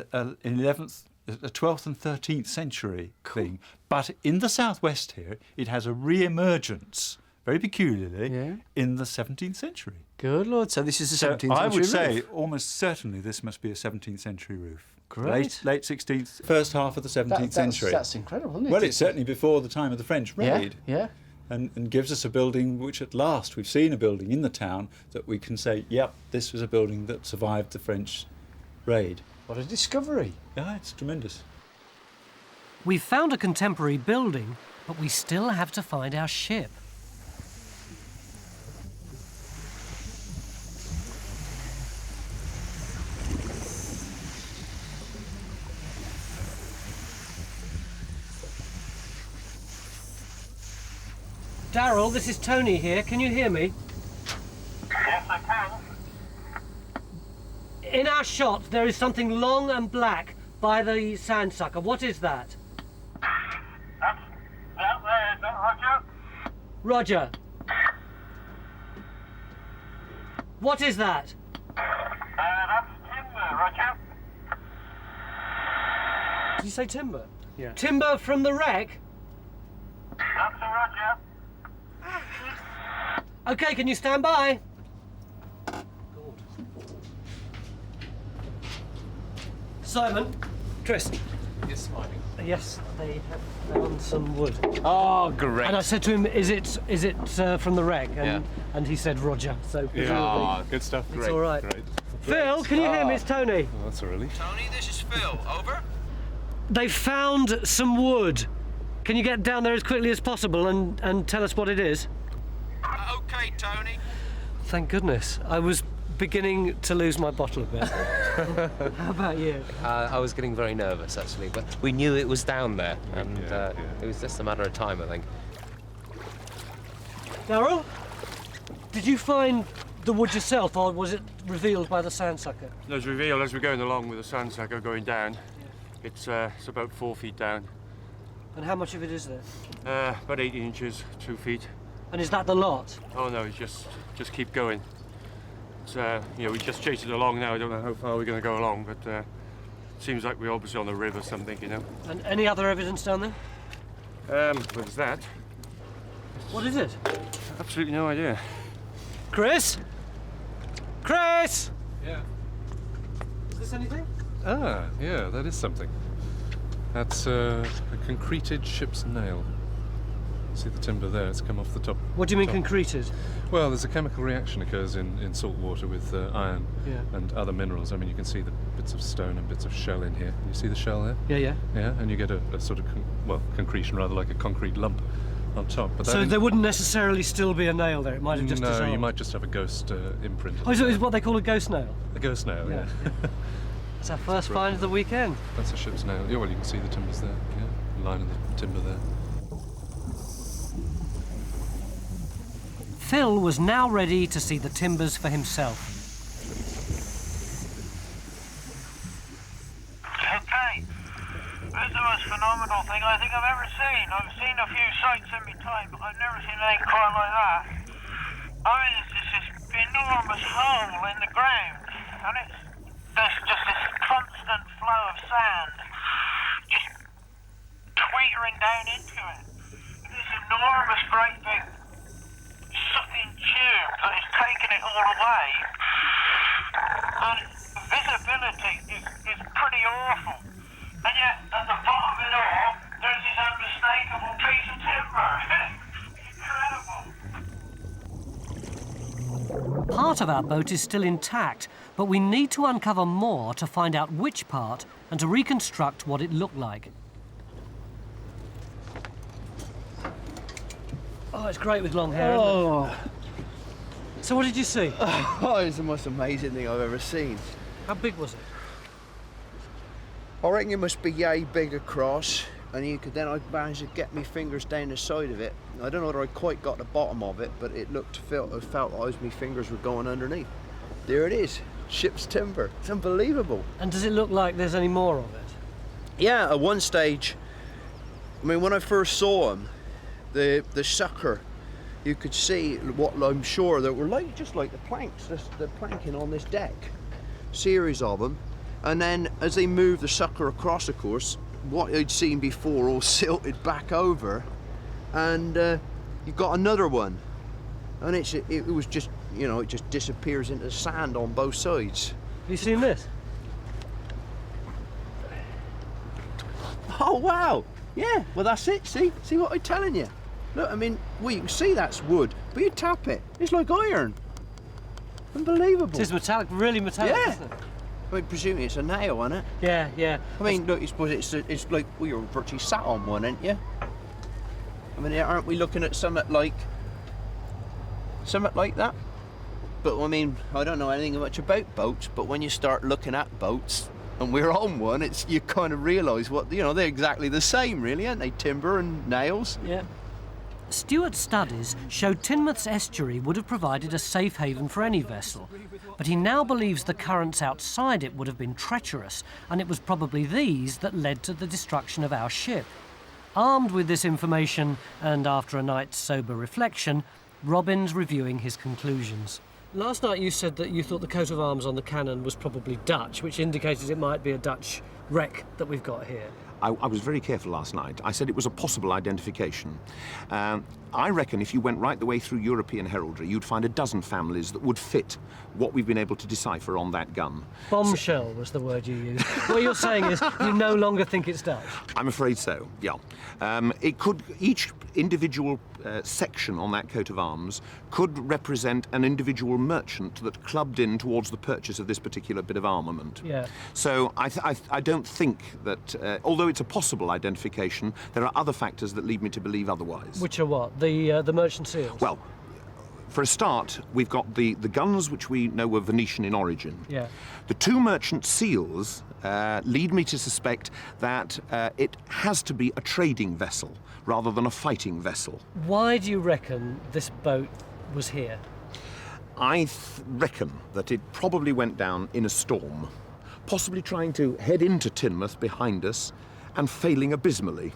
12th and 13th century thing. But in the southwest here, it has a re-emergence, very peculiarly, in the 17th century. Good Lord, so this is a So 17th century I would roof. say almost certainly this must be a 17th century roof. Great. Late 16th, first half of the 17th century. That's incredible, isn't it? Well, it's certainly before the time of the French raid. Yeah. And gives us a building which at last we've seen a building in the town that we can say, yep, this was a building that survived the French raid. What a discovery. Yeah, it's tremendous. We've found a contemporary building, but we still have to find our ship. Darryl, this is Tony here. Can you hear me? Yes, I can. In our shot, there is something long and black by the sandsucker. What is that? That's out there, is that Roger? Roger. What is that? That's timber, Roger. Did you say timber? Yeah. Timber from the wreck? That's a Roger. Okay, can you stand by? Simon, Chris. You're smiling. Yes, they have found some wood. Oh, great. And I said to him, is it from the wreck? And he said, Roger. So yeah, good stuff. It's Great. all right. Great. Phil, can you hear me? It's Tony. Oh, that's a relief. Tony, this is Phil. Over. They found some wood. Can you get down there as quickly as possible and tell us what it is? Okay, Tony. Thank goodness. I was beginning to lose my bottle a bit. How about you? I was getting very nervous, actually, but we knew it was down there, and it was just a matter of time, I think. Darryl, did you find the wood yourself, or was it revealed by the sandsucker? It was revealed as we're going along with the sandsucker going down. It's about 4 feet down. And how much of it is there? About 18 inches, 2 feet. And is that the lot? Oh no, it's just keep going. It's, we just chased it along now. I don't know how far we're going to go along, but it seems like we're obviously on the river or something, you know. And any other evidence down there? What is that? What is it? Absolutely no idea. Chris? Chris! Yeah. Is this anything? Ah, yeah, that is something. That's a concreted ship's nail. See the timber there, it's come off the top. What do you mean concreted? Well, there's a chemical reaction occurs in salt water with iron and other minerals. I mean, you can see the bits of stone and bits of shell in here. You see the shell there? Yeah. Yeah, and you get a sort of, concretion rather, like a concrete lump on top. But so there wouldn't necessarily still be a nail there, it might have just dissolved. No, you might just have a ghost imprint. Oh, is what they call a ghost nail? A ghost nail, yeah. It's our first find of the weekend. That's a ship's nail. Yeah, well, you can see the timbers there, yeah. Line of the timber there. Phil was now ready to see the timbers for himself. Okay, this is the most phenomenal thing I think I've ever seen. I've seen a few sights in my time, but I've never seen anything quite like that. I mean, it's just this enormous hole in the ground, and there's just this constant flow of sand just tweetering down into it. This enormous, great big sucking tube that is taking it all away, and visibility is pretty awful. And yet, at the bottom of it all, there's this unmistakable piece of timber. Incredible. Part of our boat is still intact, but we need to uncover more to find out which part and to reconstruct what it looked like. Oh, it's great with long hair, Oh. isn't it? So what did you see? Oh, it's the most amazing thing I've ever seen. How big was it? I reckon it must be yay big across, and I managed to get my fingers down the side of it. I don't know whether I quite got the bottom of it, but it felt like my fingers were going underneath. There it is, ship's timber. It's unbelievable. And does it look like there's any more of it? Yeah, at one stage, I mean, when I first saw them, the sucker, you could see what I'm sure that were just like the planks, the planking on this deck, series of them, and then as they moved the sucker across, of course, what I'd seen before all silted back over, and you got another one, and it was just, it just disappears into the sand on both sides. Have you seen this? Oh wow! Yeah, well that's it. See what I'm telling you. Look, I mean, well, you can see that's wood, but you tap it, it's like iron. Unbelievable. It is metallic, really metallic, isn't it? I mean, presumably it's a nail, isn't it? Yeah. I mean, look, it's like, well, you're virtually sat on one, aren't you? I mean, aren't we looking at something like that? But I mean, I don't know anything much about boats, but when you start looking at boats, and we're on one, you kind of realise what, they're exactly the same, really, aren't they? Timber and nails. Yeah. Stuart's studies showed Teignmouth's estuary would have provided a safe haven for any vessel, but he now believes the currents outside it would have been treacherous, and it was probably these that led to the destruction of our ship. Armed with this information, and after a night's sober reflection, Robin's reviewing his conclusions. Last night you said that you thought the coat of arms on the cannon was probably Dutch, which indicated it might be a Dutch wreck that we've got here. I was very careful last night. I said it was a possible identification. I reckon if you went right the way through European heraldry, you'd find a dozen families that would fit what we've been able to decipher on that gun. Bombshell was the word you used. What you're saying is you no longer think it's Dutch. I'm afraid so, yeah. Each individual section on that coat of arms could represent an individual merchant that clubbed in towards the purchase of this particular bit of armament. Yeah. So I don't think that, although it's a possible identification, there are other factors that lead me to believe otherwise. Which are what? The merchant seals? Well, for a start, we've got the guns which we know were Venetian in origin. Yeah. The two merchant seals lead me to suspect that it has to be a trading vessel rather than a fighting vessel. Why do you reckon this boat was here? I reckon that it probably went down in a storm, possibly trying to head into Teignmouth behind us and failing abysmally.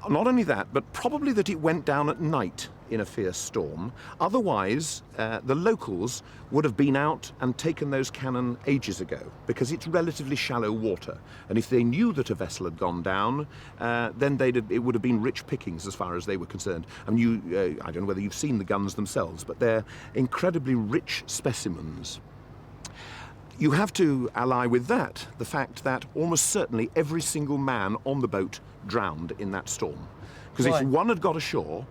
Not only that, but probably that it went down at night in a fierce storm. Otherwise, the locals would have been out and taken those cannon ages ago, because it's relatively shallow water. And if they knew that a vessel had gone down, then it would have been rich pickings as far as they were concerned. I mean, I don't know whether you've seen the guns themselves, but they're incredibly rich specimens. You have to ally with that the fact that almost certainly every single man on the boat drowned in that storm. Because if one had got ashore,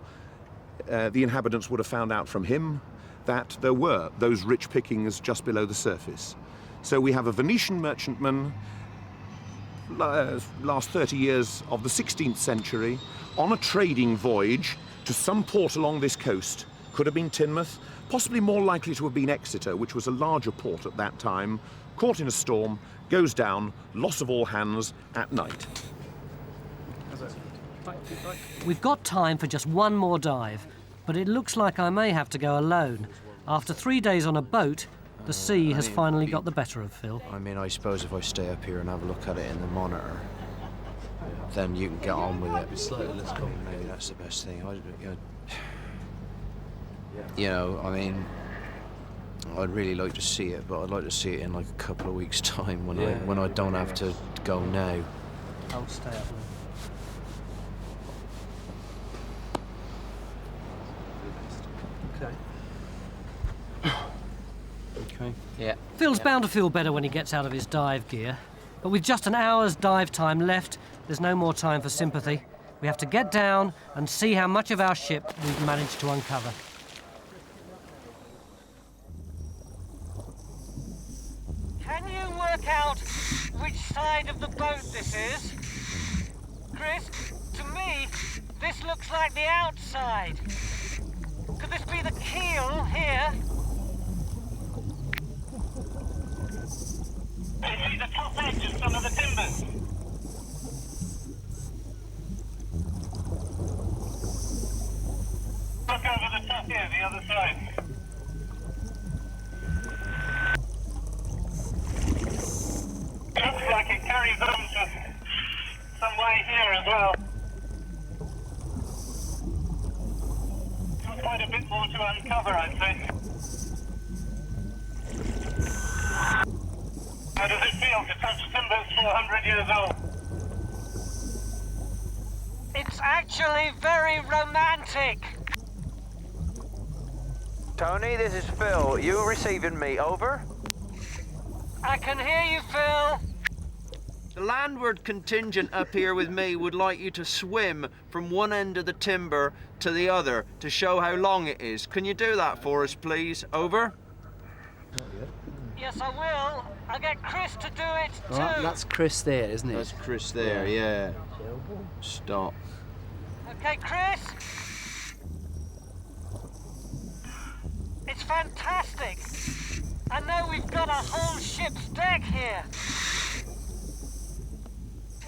the inhabitants would have found out from him that there were those rich pickings just below the surface. So we have a Venetian merchantman, last 30 years of the 16th century, on a trading voyage to some port along this coast. Could have been Teignmouth, possibly more likely to have been Exeter, which was a larger port at that time, caught in a storm, goes down, loss of all hands at night. We've got time for just one more dive, but it looks like I may have to go alone. After 3 days on a boat, the sea has finally got the better of Phil. I mean, I suppose if I stay up here and have a look at it in the monitor, then you can get on with it. Maybe that's the best thing. I mean, I'd really like to see it, but I'd like to see it in like a couple of weeks' time when I don't have to go now. I'll stay up. Okay. Yeah. Phil's bound to feel better when he gets out of his dive gear. But with just an hour's dive time left, there's no more time for sympathy. We have to get down and see how much of our ship we've managed to uncover. Can you work out which side of the boat this is? Chris, to me, this looks like the outside. Could this be the keel here? You see the top edge of some of the timbers? Look over the top here, the other side. Looks like it carries on to some way here as well. Quite a bit more to uncover, I'd say. How does it feel to touch timbers 400 years old? It's actually very romantic. Tony, this is Phil. You receiving me? Over? I can hear you, Phil. The landward contingent up here with me would like you to swim from one end of the timber to the other to show how long it is. Can you do that for us, please? Over? Yes, I will. I'll get Chris to do it too. Right, that's Chris there, isn't it? That's Chris there, yeah. Stop. Okay, Chris. It's fantastic. I know we've got a whole ship's deck here.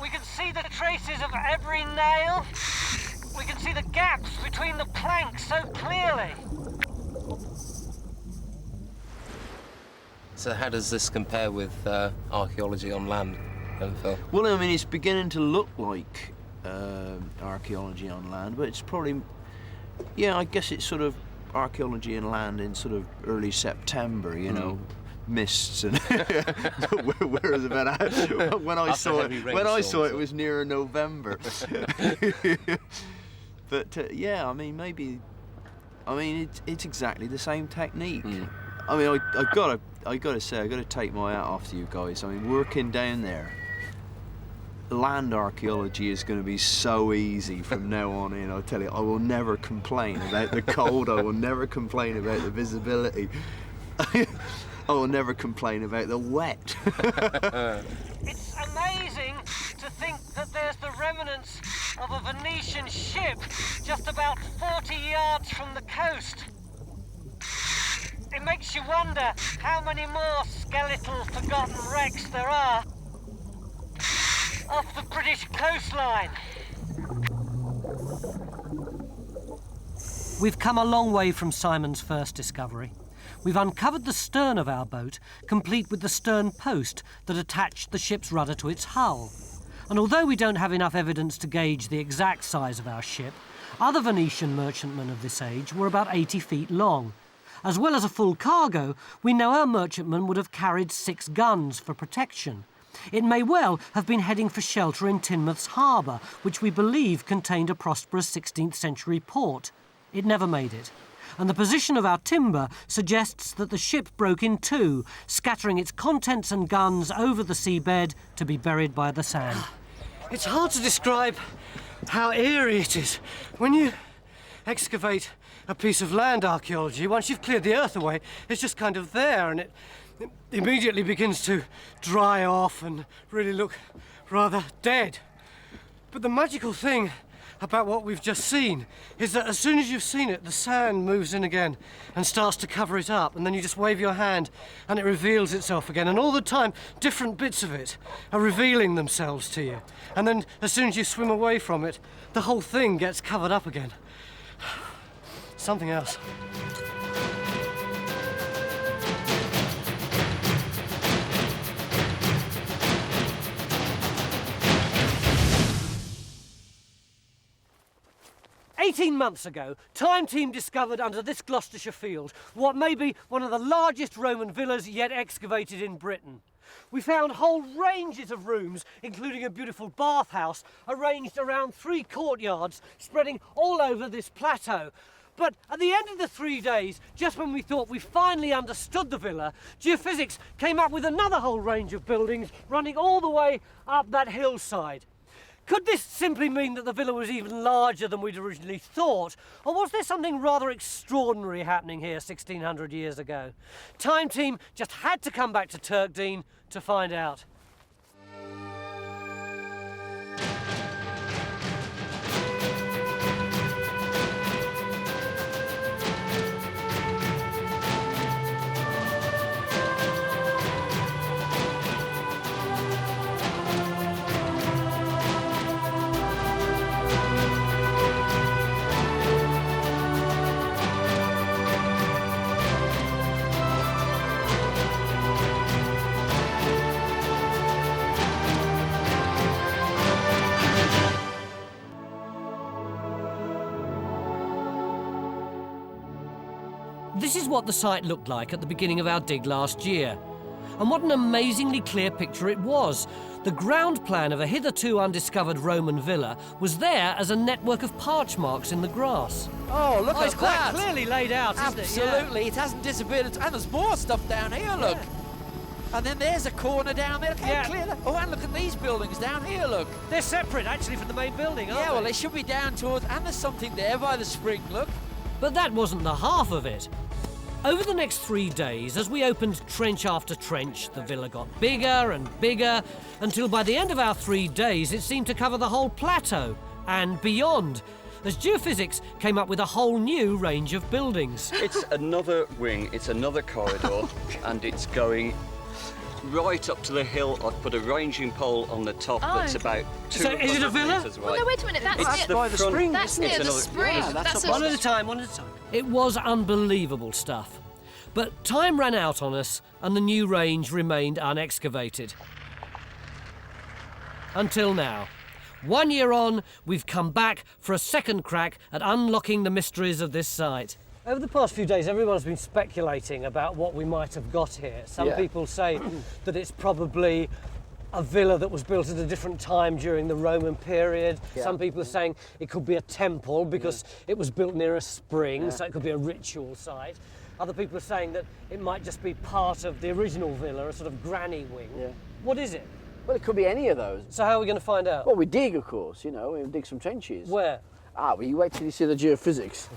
We can see the traces of every nail. We can see the gaps between the planks so clearly. So how does this compare with archaeology on land, Phil? Well, I mean, it's beginning to look like archaeology on land, but it's probably, yeah, I guess it's sort of archaeology on land in sort of early September, you know. mists and whereas about when I saw it was nearer November. But yeah, I mean it's exactly the same technique. I mean I gotta say I gotta take my hat off to you guys. I mean, working down there, land archaeology is going to be so easy from now on in. I'll tell you, I will never complain about the cold. I will never complain about the visibility. I will never complain about the wet. It's amazing to think that there's the remnants of a Venetian ship just about 40 yards from the coast. It makes you wonder how many more skeletal forgotten wrecks there are off the British coastline. We've come a long way from Simon's first discovery. We've uncovered the stern of our boat, complete with the stern post that attached the ship's rudder to its hull. And although we don't have enough evidence to gauge the exact size of our ship, other Venetian merchantmen of this age were about 80 feet long. As well as a full cargo, we know our merchantmen would have carried 6 guns for protection. It may well have been heading for shelter in Teignmouth's harbour, which we believe contained a prosperous 16th century port. It never made it. And the position of our timber suggests that the ship broke in two, scattering its contents and guns over the seabed to be buried by the sand. It's hard to describe how eerie it is when you excavate a piece of land archaeology. Once you've cleared the earth away, it's just kind of there, and it immediately begins to dry off and really look rather dead. But the magical thing about what we've just seen is that as soon as you've seen it, the sand moves in again and starts to cover it up, and then you just wave your hand and it reveals itself again, and all the time different bits of it are revealing themselves to you, and then as soon as you swim away from it, the whole thing gets covered up again. Something else. "18 months ago, Time Team discovered under this Gloucestershire field what may be one of the largest Roman villas yet excavated in Britain. We found whole ranges of rooms, including a beautiful bathhouse, arranged around 3 courtyards, spreading all over this plateau. But at the end of the 3 days, just when we thought we finally understood the villa, geophysics came up with another whole range of buildings running all the way up that hillside. Could this simply mean that the villa was even larger than we'd originally thought? Or was there something rather extraordinary happening here 1600 years ago? Time Team just had to come back to Turkdean to find out. This is what the site looked like at the beginning of our dig last year. And what an amazingly clear picture it was. The ground plan of a hitherto undiscovered Roman villa was there as a network of parch marks in the grass. Oh, look at it's that! quite clearly laid out, isn't it? Absolutely, it hasn't disappeared. And there's more stuff down here, look. Yeah. And then there's a corner down there. Look how clear that. Oh, and look at these buildings down here, look. They're separate, actually, from the main building, aren't they? Well, they should be down towards... And there's something there by the spring, look. But that wasn't the half of it. Over the next 3 days, as we opened trench after trench, the villa got bigger and bigger, until by the end of our 3 days, it seemed to cover the whole plateau and beyond, as geophysics came up with a whole new range of buildings. It's another wing, it's another corridor, and it's going right up to the hill. I've put a ranging pole on the top that's about 200 is it a villa? metres wide. Well, no, wait a minute, It's the front. That's near the spring. Yeah, that's one at a time, one at a time. It was unbelievable stuff. But time ran out on us, and the new range remained unexcavated. Until now. 1 year on, we've come back for a second crack at unlocking the mysteries of this site. Over the past few days, everyone's been speculating about what we might have got here. Some people say that it's probably a villa that was built at a different time during the Roman period. Some people are saying it could be a temple because it was built near a spring, so it could be a ritual site. Other people are saying that it might just be part of the original villa, a sort of granny wing. What is it? Well, it could be any of those. So how are we going to find out? Well, we dig, of course, you know, we dig some trenches. Where? Well, you wait till you see the geophysics.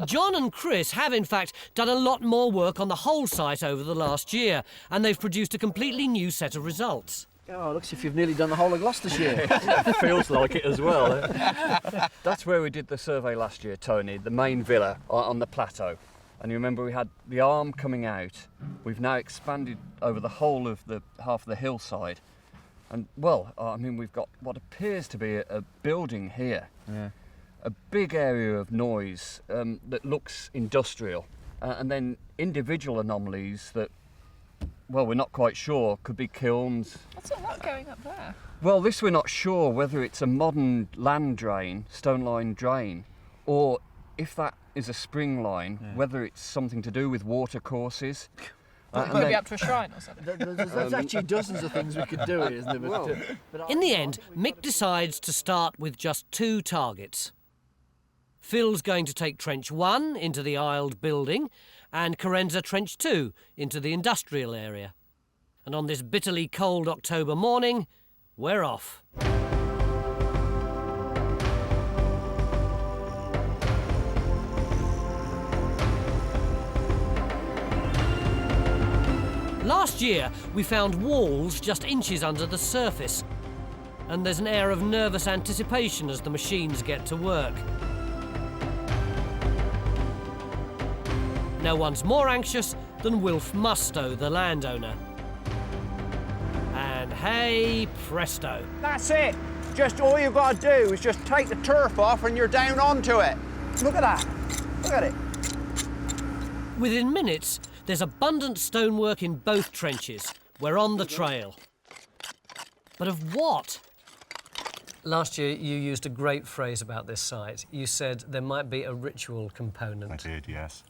John and Chris have, in fact, done a lot more work on the whole site over the last year, and they've produced a completely new set of results. Oh, looks as if you've nearly done the whole of Gloucestershire. Feels like it as well. That's where we did the survey last year, Tony, the main villa on the plateau. And you remember we had the arm coming out. We've now expanded over the whole of the half of the hillside. And, well, I mean, we've got what appears to be a building here. A big area of noise that looks industrial. And then individual anomalies that, well, we're not quite sure, could be kilns. What's all that going up there? Well, this we're not sure whether it's a modern land drain, stone line drain, or if that is a spring line, whether it's something to do with water courses. It might be up to a shrine or something. There's actually dozens of things we could do here, isn't there? In the end, Mick decides to start with just 2 targets. Phil's going to take Trench 1 into the aisled building, and Carenza Trench 2 into the industrial area. And on this bitterly cold October morning, we're off. Last year, we found walls just inches under the surface, and there's an air of nervous anticipation as the machines get to work. No one's more anxious than Wilf Mustoe, the landowner. And hey, presto. That's it. Just all you've got to do is just take the turf off and you're down onto it. Look at that. Look at it. Within minutes, there's abundant stonework in both trenches. We're on the trail. But of what? Last year, you used a great phrase about this site. You said there might be a ritual component. I did, yes.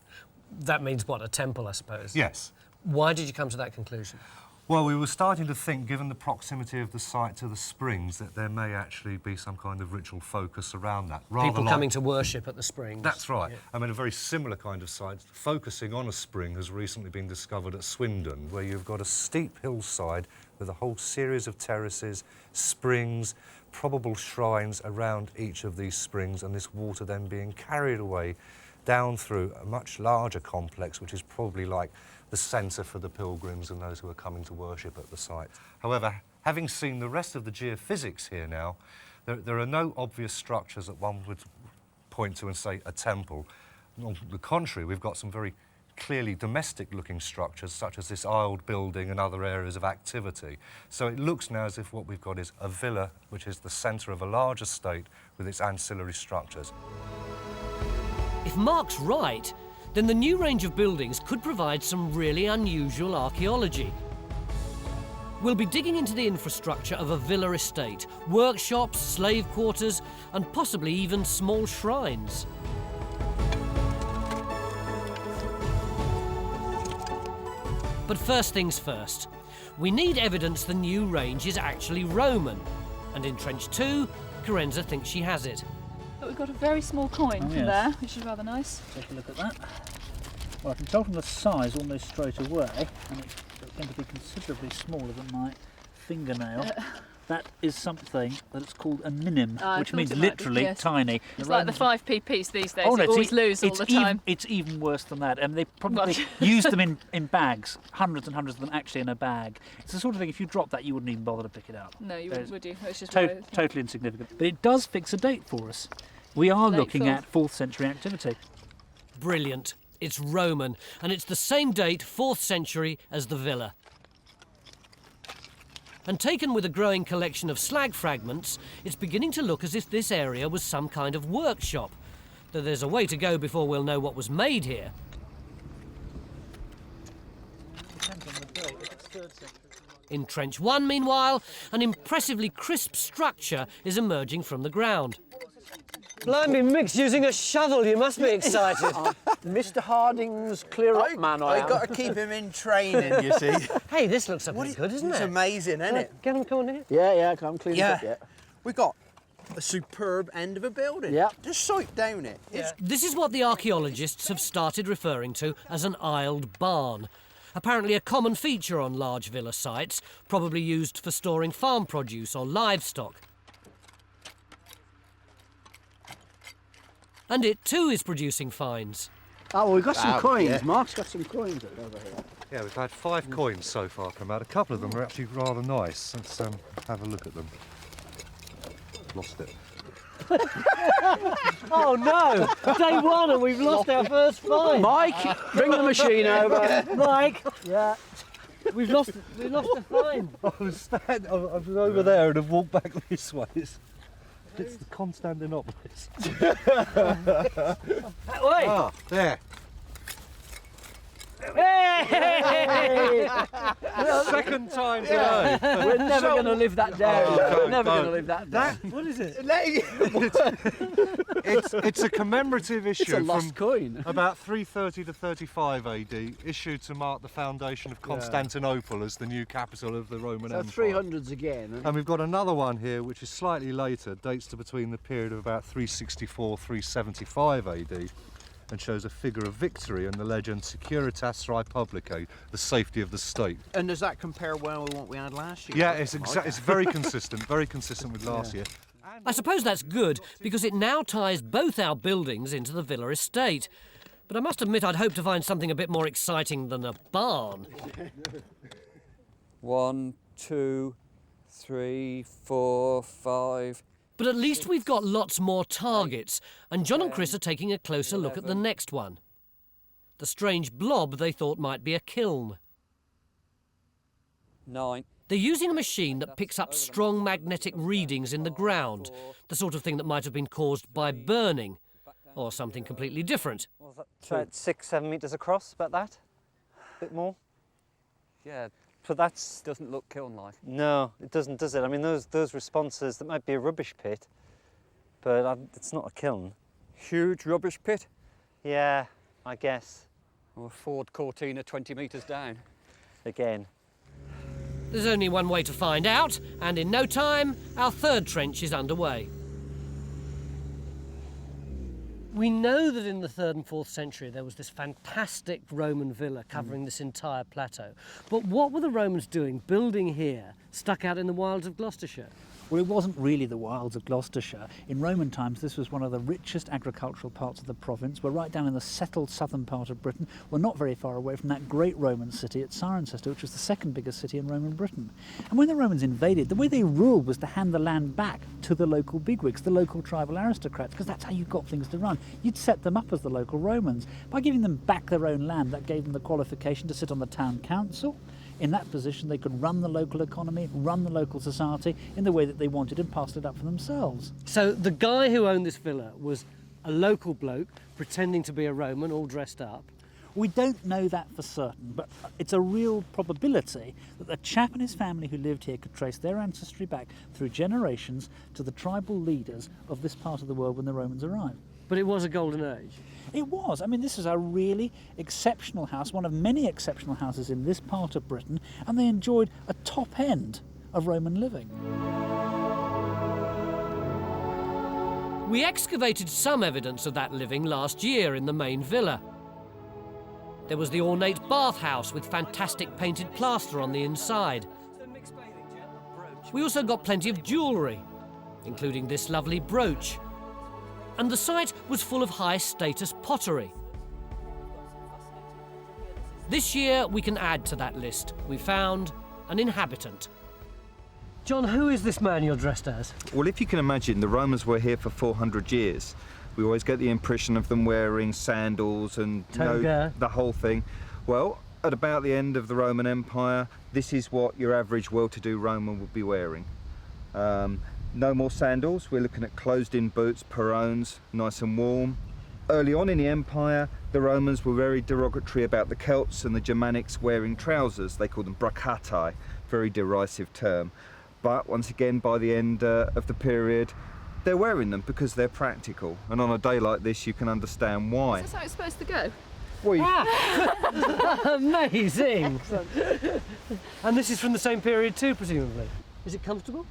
That means what, a temple, I suppose? Yes. Why did you come to that conclusion? Well, we were starting to think, given the proximity of the site to the springs, that there may actually be some kind of ritual focus around that. People coming to worship at the springs. That's right. Yeah. I mean, a very similar kind of site, focusing on a spring, has recently been discovered at Swindon, where you've got a steep hillside with a whole series of terraces, springs, probable shrines around each of these springs, and this water then being carried away down through a much larger complex, which is probably like the centre for the pilgrims and those who are coming to worship at the site. However, having seen the rest of the geophysics here now, there are no obvious structures that one would point to and say a temple. On the contrary, we've got some very clearly domestic-looking structures, such as this aisled building and other areas of activity. So it looks now as if what we've got is a villa, which is the centre of a large estate with its ancillary structures. If Mark's right, then the new range of buildings could provide some really unusual archaeology. We'll be digging into the infrastructure of a villa estate, workshops, slave quarters, and possibly even small shrines. But first things first, we need evidence the new range is actually Roman, and in Trench 2, Carenza thinks she has it. But we've got a very small coin from there, which is rather nice. Take a look at that. Well, I can tell from the size almost straight away, and it's going to be considerably smaller than my fingernail. That is something that it's called a minim, which means literally tiny. It's like the 5p piece these days. Oh, no, you always lose all the time. It's even worse than that. And they probably used them in bags, hundreds and hundreds of them actually in a bag. It's the sort of thing, if you drop that, you wouldn't even bother to pick it up. No, you wouldn't, would you? It's just totally insignificant. But it does fix a date for us. We are looking at 4th century activity. Brilliant. It's Roman, and it's the same date, 4th century, as the villa. And taken with a growing collection of slag fragments, it's beginning to look as if this area was some kind of workshop, though there's a way to go before we'll know what was made here. In Trench 1, meanwhile, an impressively crisp structure is emerging from the ground. Blimey, Mick's using a shovel. You must be excited. Mr. Harding's clear-up man, I am. I've got to keep him in training, you see. Hey, this looks a bit good, isn't it? It's amazing, isn't it? Get him coming here. Yeah, come clean it up, Yeah. We got a superb end of a building. Yeah. Just sight down it. This is what the archaeologists have started referring to as an aisled barn. Apparently a common feature on large villa sites, probably used for storing farm produce or livestock. And it too is producing finds. Oh, well, we've got some coins. yeah. Mark's got some coins over here. Yeah, we've had 5 coins so far come out. A couple of them are actually rather nice. Let's have a look at them. Lost it. Oh no! Day one and we've lost our first find. Mike, bring the machine over. Mike, Yeah. we've lost a find. I was over there and have walked back this way. It's the Constantinopolis. That way. Ah, there. Hey! Second time today. We're never going to live that down. We're never going to live that down. What is it? It's a commemorative issue It's a lost from coin. about 330 to 35 AD, issued to mark the foundation of Constantinople as the new capital of the Roman So Empire. 300s again. And we've got another one here which is slightly later, dates to between the period of about 364, 375 AD, and shows a figure of victory and the legend Securitas Republicae, the safety of the state. And does that compare well with what we had last year? Yeah, it's very consistent with last year. I suppose that's good, because it now ties both our buildings into the villa estate. But I must admit I'd hoped to find something a bit more exciting than a barn. 1, 2, 3, 4, 5. But at least we've got lots more targets, and John and Chris are taking a closer look at the next one. The strange blob they thought might be a kiln. 9. They're using a machine that picks up strong magnetic readings in the ground, the sort of thing that might have been caused by burning, or something completely different. About 6-7 metres across, about that? A bit more? Yeah, but that's... doesn't look kiln-like. No, it doesn't, does it? I mean, those responses, that might be a rubbish pit, but it's not a kiln. Huge rubbish pit? Yeah, I guess. Or a Ford Cortina 20 metres down. Again. There's only one way to find out, and in no time, our third trench is underway. We know that in the 3rd and 4th century there was this fantastic Roman villa covering this entire plateau. But what were the Romans doing, building here, stuck out in the wilds of Gloucestershire? Well, it wasn't really the wilds of Gloucestershire. In Roman times, this was one of the richest agricultural parts of the province. We're right down in the settled southern part of Britain. We're not very far away from that great Roman city at Cirencester, which was the second biggest city in Roman Britain. And when the Romans invaded, the way they ruled was to hand the land back to the local bigwigs, the local tribal aristocrats, because that's how you got things to run. You'd set them up as the local Romans. By giving them back their own land, that gave them the qualification to sit on the town council. In that position, they could run the local economy, run the local society in the way that they wanted and passed it up for themselves. So the guy who owned this villa was a local bloke pretending to be a Roman, all dressed up. We don't know that for certain, but it's a real probability that the chap and his family who lived here could trace their ancestry back through generations to the tribal leaders of this part of the world when the Romans arrived. But it was a golden age. It was. I mean, this is a really exceptional house, one of many exceptional houses in this part of Britain, and they enjoyed a top end of Roman living. We excavated some evidence of that living last year in the main villa. There was the ornate bathhouse with fantastic painted plaster on the inside. We also got plenty of jewellery, including this lovely brooch. And the site was full of high-status pottery. This year, we can add to that list. We found an inhabitant. John, who is this man you're dressed as? Well, if you can imagine, the Romans were here for 400 years. We always get the impression of them wearing sandals and Toga. the whole thing. Well, at about the end of the Roman Empire, this is what your average well-to-do Roman would be wearing. No more sandals, we're looking at closed-in boots, perones, nice and warm. Early on in the empire, the Romans were very derogatory about the Celts and the Germanics wearing trousers. They called them braccatai, very derisive term. But once again, by the end of the period, They're wearing them because they're practical, and on a day like this you can understand why. Is this how it's supposed to go? Amazing! And this is from the same period too, presumably. Is it comfortable?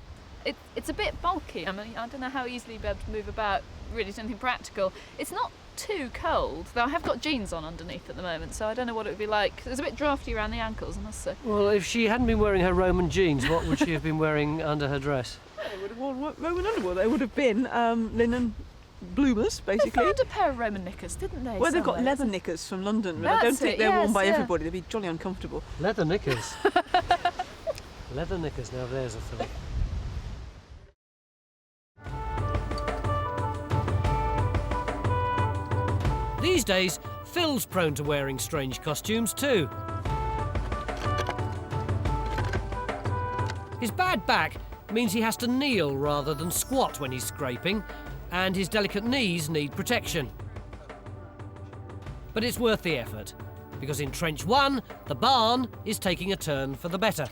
It's a bit bulky. I mean, I don't know how easily you'll be able to move about, really, to anything practical. It's not too cold, though I have got jeans on underneath at the moment, so I don't know what it would be like. It's a bit drafty around the ankles, I must say. Well, if she hadn't been wearing her Roman jeans, what would she have been wearing under her dress? They would have worn Roman underwear. They would have been linen bloomers, basically. They found a pair of Roman knickers, didn't they? Well, they've got somewhere? leather knickers from London, but I That's don't think it, they're worn yes, by yeah. everybody. They'd be jolly uncomfortable. Leather knickers. Leather knickers, now there's a thing. These days, Phil's prone to wearing strange costumes too. His bad back means he has to kneel rather than squat when he's scraping, and his delicate knees need protection. But it's worth the effort, because in Trench 1, the barn is taking a turn for the better.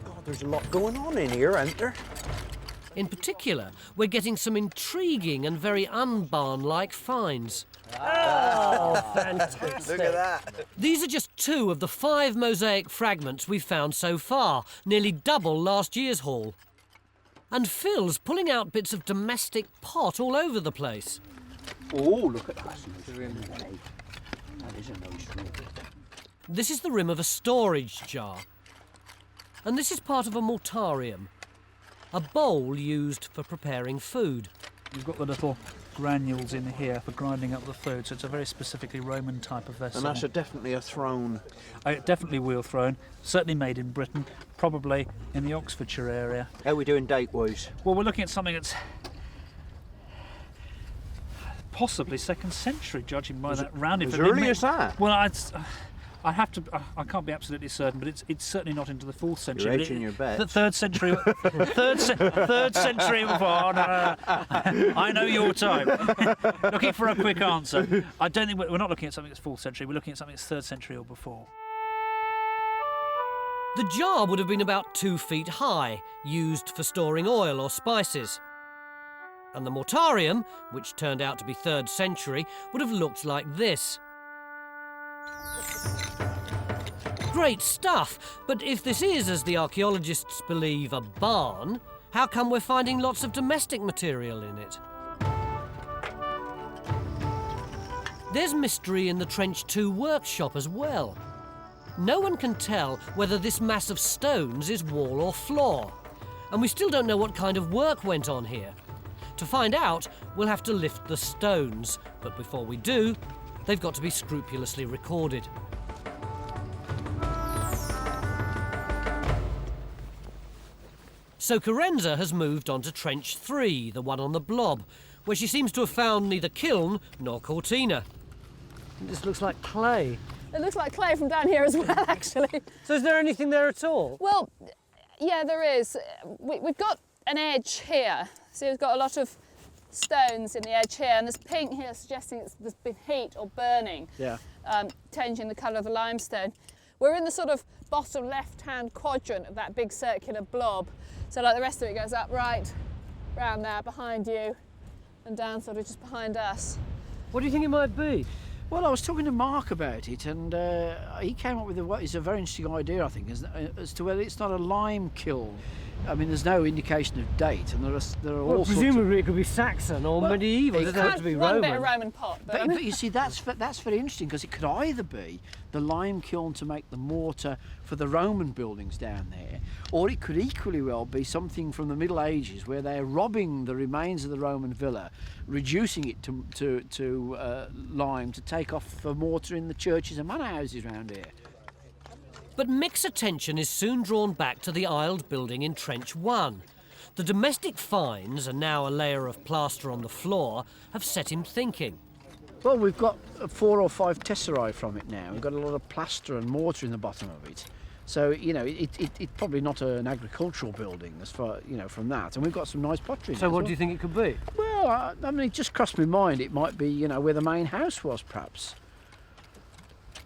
God, there's a lot going on in here, isn't there? In particular, we're getting some intriguing and very un-barn-like finds. Oh, fantastic. Look at that. These are just 2 of the 5 mosaic fragments we've found so far, nearly double last year's haul. And Phil's pulling out bits of domestic pot all over the place. Oh, look at that. That is a nice rim. This is the rim of a storage jar. And this is part of a mortarium, a bowl used for preparing food. You've got the little granules in here for grinding up the food, so it's a very specifically Roman type of vessel. And that's definitely a throne. Definitely wheel throne, certainly made in Britain, probably in the Oxfordshire area. How are we doing date-wise? Well, we're looking at something that's possibly 2nd century, judging by that rounding. As early as that? Well, I have to. I can't be absolutely certain, but it's certainly not into the 4th century. You're edging your bets. The 3rd century. third century. Oh, no. I know your time. Looking for a quick answer. I don't think we're not looking at something that's 4th century. We're looking at something that's 3rd century or before. The jar would have been about 2 feet high, used for storing oil or spices. And the mortarium, which turned out to be 3rd century, would have looked like this. Great stuff, but if this is, as the archaeologists believe, a barn, how come we're finding lots of domestic material in it? There's mystery in the Trench 2 workshop as well. No one can tell whether this mass of stones is wall or floor, and we still don't know what kind of work went on here. To find out, we'll have to lift the stones, but before we do, they've got to be scrupulously recorded. So Carenza has moved on to Trench 3, the one on the blob, where she seems to have found neither kiln nor cortina. This looks like clay. It looks like clay from down here as well, actually. So is there anything there at all? Well, yeah, there is. We've got an edge here. So we've got a lot of stones in the edge here, and there's pink here suggesting there's been heat or burning, changing the colour of the limestone. We're in the sort of bottom left-hand quadrant of that big circular blob. So like the rest of it goes up right round there behind you and down sort of just behind us. What do you think it might be? Well, I was talking to Mark about it, and he came up with what is a very interesting idea, I think, as to whether it's not a lime kiln. I mean, there's no indication of date, and there are all sorts of... presumably it could be Saxon or medieval. It doesn't have to be Roman. One bit of Roman pot. But you see, that's very interesting, because it could either be the lime kiln to make the mortar for the Roman buildings down there, or it could equally well be something from the Middle Ages where they're robbing the remains of the Roman villa, reducing it to lime to take off the mortar in the churches and manor houses around here. But Mick's attention is soon drawn back to the aisled building in Trench 1. The domestic finds, and now a layer of plaster on the floor, have set him thinking. Well, we've got 4 or 5 tesserae from it now. We've got a lot of plaster and mortar in the bottom of it. So, you know, it's probably not an agricultural building as far, you know, from that. And we've got some nice pottery. So what do you think it could be? Well, I mean, it just crossed my mind it might be, you know, where the main house was, perhaps.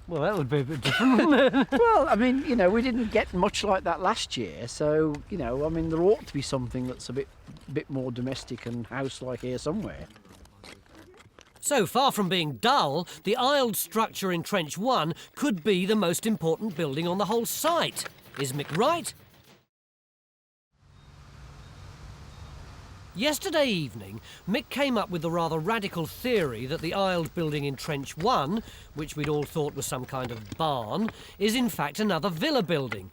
Well, that would be a bit different, wouldn't it? Well, I mean, you know, we didn't get much like that last year, so, you know, I mean, there ought to be something that's a bit more domestic and house-like here somewhere. So far from being dull, the aisled structure in Trench 1 could be the most important building on the whole site. Is Mick right? Yesterday evening, Mick came up with the rather radical theory that the aisled building in Trench 1, which we'd all thought was some kind of barn, is in fact another villa building.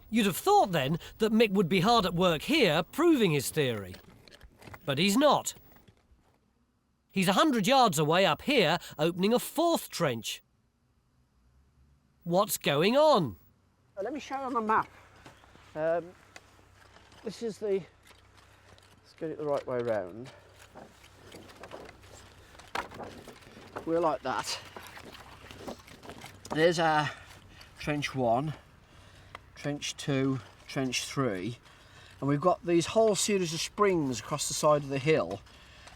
You'd have thought then that Mick would be hard at work here proving his theory. But he's not. He's 100 yards away up here, opening a fourth trench. What's going on? Let me show you on the map. This is the... Let's get it the right way round. We're like that. There's our trench 1, trench 2, trench 3, and we've got these whole series of springs across the side of the hill,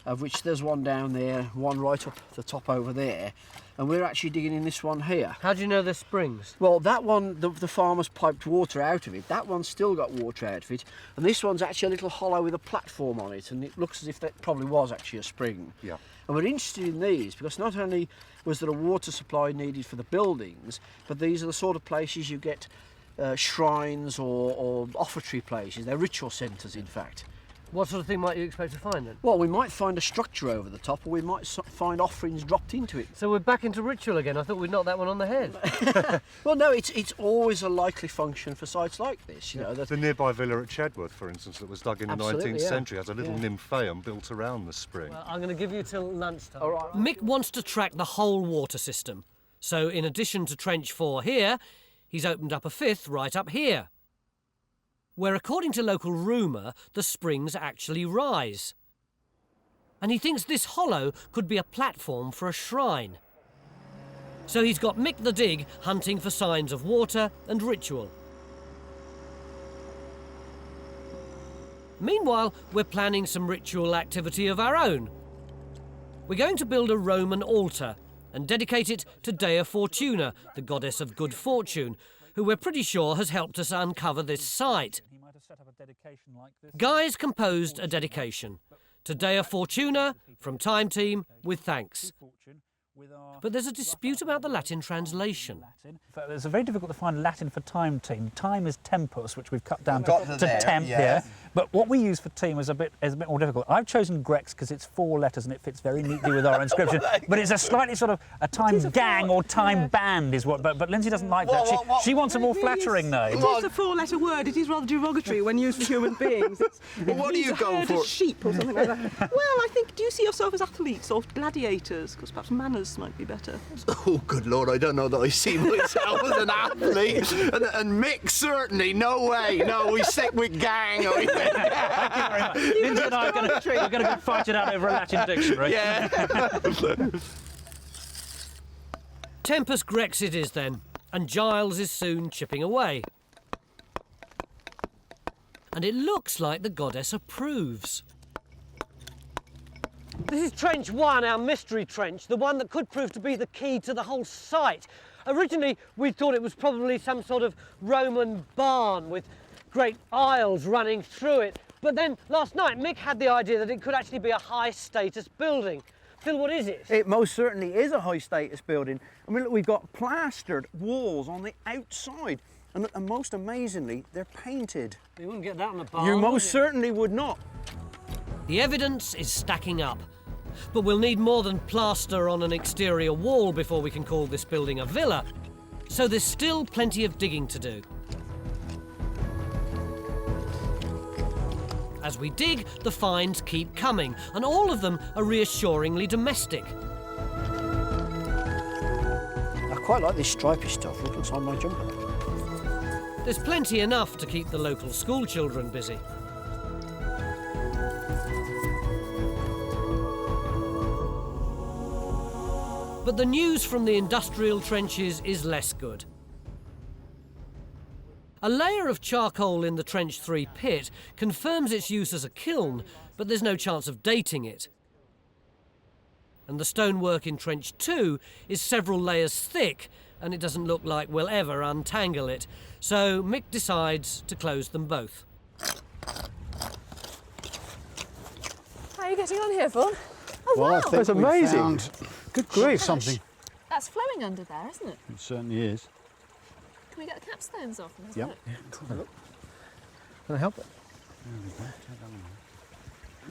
of which there's one down there, one right up the top over there, and we're actually digging in this one here. How do you know there's springs? Well, that one, the farmers piped water out of it. That one's still got water out of it, and this one's actually a little hollow with a platform on it, and it looks as if that probably was actually a spring. Yeah. And we're interested in these because not only was there a water supply needed for the buildings, but these are the sort of places you get shrines or offertory places. They're ritual centres, in fact. What sort of thing might you expect to find then? Well, we might find a structure over the top, or we might find offerings dropped into it. So we're back into ritual again. I thought we'd knocked that one on the head. Well, no, it's always a likely function for sites like this. You know, the nearby villa at Chedworth, for instance, that was dug in the 19th yeah. century, has a little nymphaeum built around the spring. Well, I'm going to give you till lunchtime. All right. Mick wants to track the whole water system. So in addition to Trench 4 here, he's opened up a fifth right up here, where according to local rumour, the springs actually rise. And he thinks this hollow could be a platform for a shrine. So he's got Mick the Dig hunting for signs of water and ritual. Meanwhile, we're planning some ritual activity of our own. We're going to build a Roman altar and dedicate it to Dea Fortuna, the goddess of good fortune, who we're pretty sure has helped us uncover this site. Guy's composed a dedication to Dea Fortuna from Time Team with thanks. But there's a dispute about the Latin translation. It's very difficult to find Latin for time team. Time is tempus, which we've cut down to temp here. But what we use for team is a bit more difficult. I've chosen Grex because it's 4 letters and it fits very neatly with our inscription. But it's a slightly sort of a time gang or time band is what. But Lindsay doesn't like that. She wants a more flattering name. It is a 4-letter word. It is rather derogatory when used for human beings. Well, what do you go for? Sheep or something like that. Well, I think, do you see yourself as athletes or gladiators? Because perhaps manners might be better. Oh, good Lord, I don't know that I see myself as an athlete. And Mick, certainly, no way. No, we stick with gang. Thank you very much. Lindsay and I are going to go fight it out over a Latin dictionary. Yeah. Tempus Grex it is then, and Giles is soon chipping away. And it looks like the goddess approves. This is Trench 1, our mystery trench, the one that could prove to be the key to the whole site. Originally, we thought it was probably some sort of Roman barn with great aisles running through it. But then last night, Mick had the idea that it could actually be a high-status building. Phil, what is it? It most certainly is a high-status building. I mean, look, we've got plastered walls on the outside. And most amazingly, they're painted. You wouldn't get that on a barn, You most certainly would not. The evidence is stacking up. But we'll need more than plaster on an exterior wall before we can call this building a villa. So there's still plenty of digging to do. As we dig, the finds keep coming, and all of them are reassuringly domestic. I quite like this stripy stuff. Look inside my jumper. There's plenty enough to keep the local school children busy. But the news from the industrial trenches is less good. A layer of charcoal in the Trench 3 pit confirms its use as a kiln, but there's no chance of dating it. And the stonework in Trench 2 is several layers thick, and it doesn't look like we'll ever untangle it. So Mick decides to close them both. How are you getting on here, Vaughan? Oh, Well, wow. I think that's amazing. Good grief, something. That's flowing under there, isn't it? It certainly is. Can we get the capstones off? And Yep. look? Can I help it?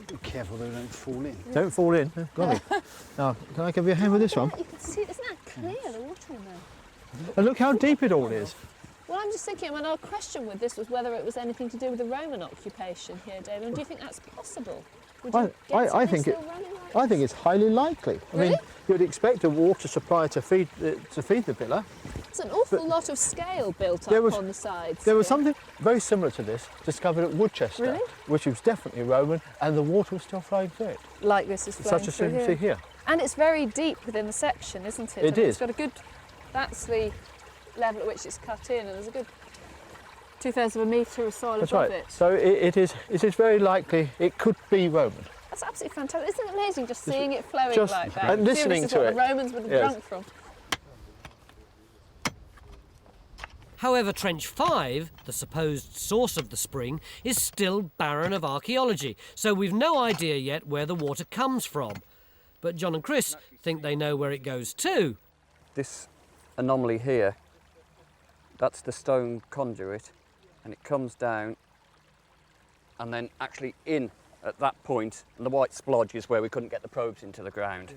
Be careful they don't fall in. Yeah. Don't fall in. Got it. Now, can I give you a hand with this one? You can see, isn't that clear, the water in there? And look how deep it all is. Well, I'm just thinking, our question with this was whether it was anything to do with the Roman occupation here, David. Do you think that's possible? Would you get I something think still running like I think it's highly likely. I mean, you'd expect a water supply to feed the villa. There's an awful lot of scale built There up was- on the sides. There was here. something very similar to this discovered at Woodchester, Really? which was definitely Roman, and the water was still flowing through it. Like this is flowing Such as through you can see here. And it's very deep within the section, isn't it? It It's is. got a good. That's the level at which it's cut in, and there's a good 2/3 of a metre of soil That's above right. it. So it is very likely it could be Roman. That's absolutely fantastic. Isn't it amazing just seeing it flowing just- like that? and listening this is to what it. the Romans would have Yes. drunk from. However, Trench 5, the supposed source of the spring, is still barren of archaeology, so we've no idea yet where the water comes from. But John and Chris think they know where it goes to. This anomaly here, that's the stone conduit, and it comes down and then actually in at that point, and the white splodge is where we couldn't get the probes into the ground.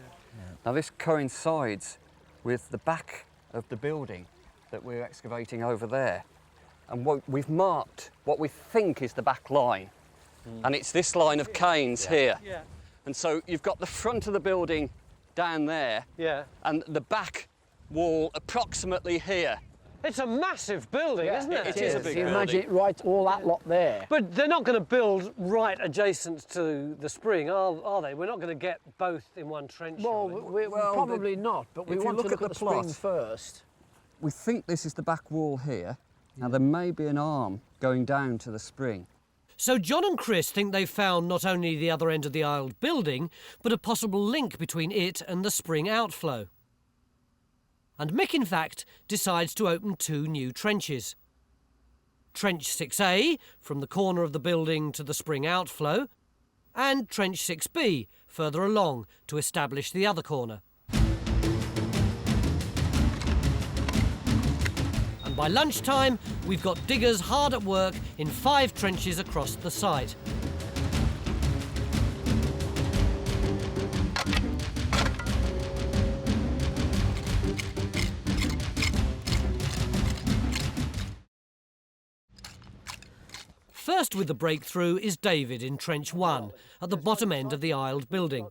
Now this coincides with the back of the building that we're excavating over there. And we've marked what we think is the back line. And it's this line of canes here. Yeah. And so you've got the front of the building down there, and the back wall approximately here. It's a massive building, isn't it? It is a big You building. imagine it right, all that lot there. But they're not going to build right adjacent to the spring, are they? We're not going to get both in one trench. Well, surely. probably not, but we if you want to look look at at the the spring plot- first. We think this is the back wall here. Now there may be an arm going down to the spring. So John and Chris think they've found not only the other end of the aisled building, but a possible link between it and the spring outflow. And Mick, in fact, decides to open 2 new trenches. Trench 6A, from the corner of the building to the spring outflow, and Trench 6B, further along, to establish the other corner. And by lunchtime, we've got diggers hard at work in 5 trenches across the site. First with the breakthrough is David in Trench 1, at the bottom end of the aisled building.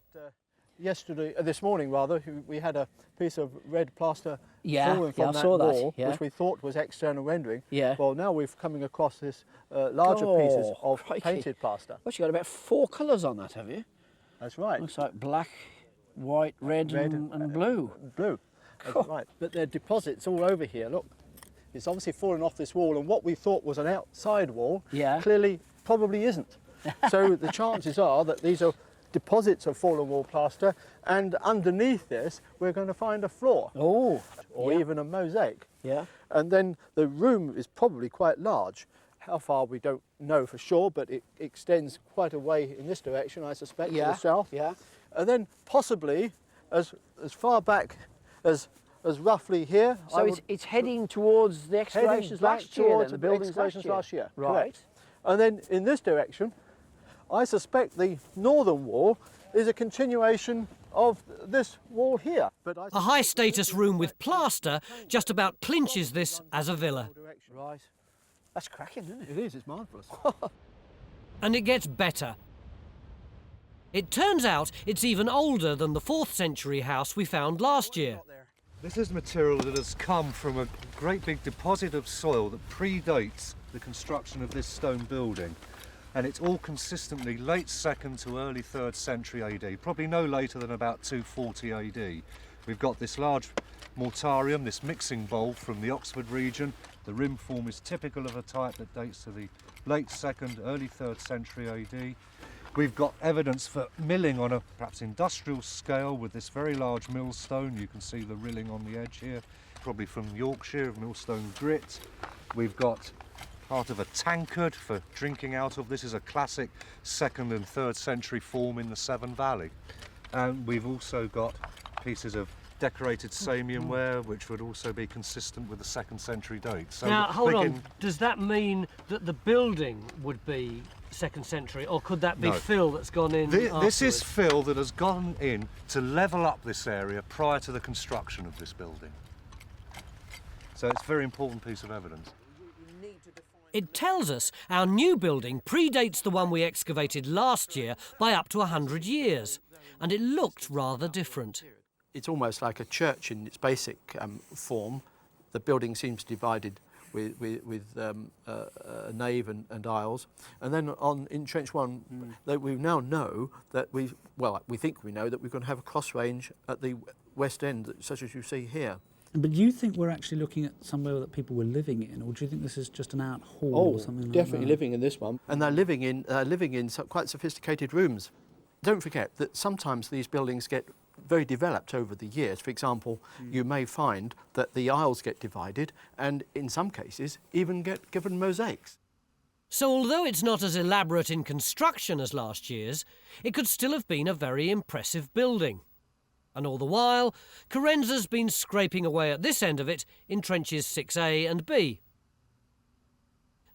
This morning rather, we had a piece of red plaster Yeah, falling yeah, from I that saw that, wall, yeah. which we thought was external rendering. Yeah. Well, now we're coming across this larger pieces of crikey. painted plaster. Well, you got about 4 colours on that, have you? That's right. Looks like black, white, red, and blue. Blue. That's right. But there are deposits all over here. Look, it's obviously fallen off this wall, and what we thought was an outside wall clearly probably isn't. So the chances are that these are deposits of fallen wall plaster, and underneath this we're going to find a floor. Oh, or even a mosaic. Yeah. And then the room is probably quite large. How far we don't know for sure, but it extends quite a way in this direction, I suspect, to the south. Yeah. And then possibly as far back as roughly here. So it's heading towards the excavations last year, towards then, the buildings excavations last year. Right. Correct. And then in this direction, I suspect the northern wall is a continuation of this wall here. But A high-status room with plaster just about clinches this as a villa. Right. That's cracking, isn't it? It is, it's marvellous. And it gets better. It turns out it's even older than the 4th century house we found last year. This is material that has come from a great big deposit of soil that predates the construction of this stone building. And it's all consistently late 2nd to early 3rd century AD, probably no later than about 240 AD. We've got this large mortarium, this mixing bowl from the Oxford region. The rim form is typical of a type that dates to the late 2nd, early 3rd century AD. We've got evidence for milling on a perhaps industrial scale with this very large millstone. You can see the rilling on the edge here, probably from Yorkshire, millstone grit. We've got part of a tankard for drinking out of. This is a classic 2nd and 3rd century form in the Severn Valley. And we've also got pieces of decorated Samian ware, which would also be consistent with the 2nd century date. So now, hold on. Does that mean that the building would be 2nd century, or could that be fill that's gone in This is fill that has gone in to level up this area prior to the construction of this building. So it's a very important piece of evidence. It tells us our new building predates the one we excavated last year by up to 100 years, and it looked rather different. It's almost like a church in its basic form. The building seems divided with a nave and aisles, and then in Trench 1, we now know that we think we know that we're going to have a cross range at the west end, such as you see here. But do you think we're actually looking at somewhere that people were living in, or do you think this is just an out hall or something like that? Definitely living in this one, and they're living in quite sophisticated rooms. Don't forget that sometimes these buildings get very developed over the years. For example, you may find that the aisles get divided and in some cases even get given mosaics. So although it's not as elaborate in construction as last year's, it could still have been a very impressive building. And all the while, Carenza's been scraping away at this end of it in trenches 6A and B.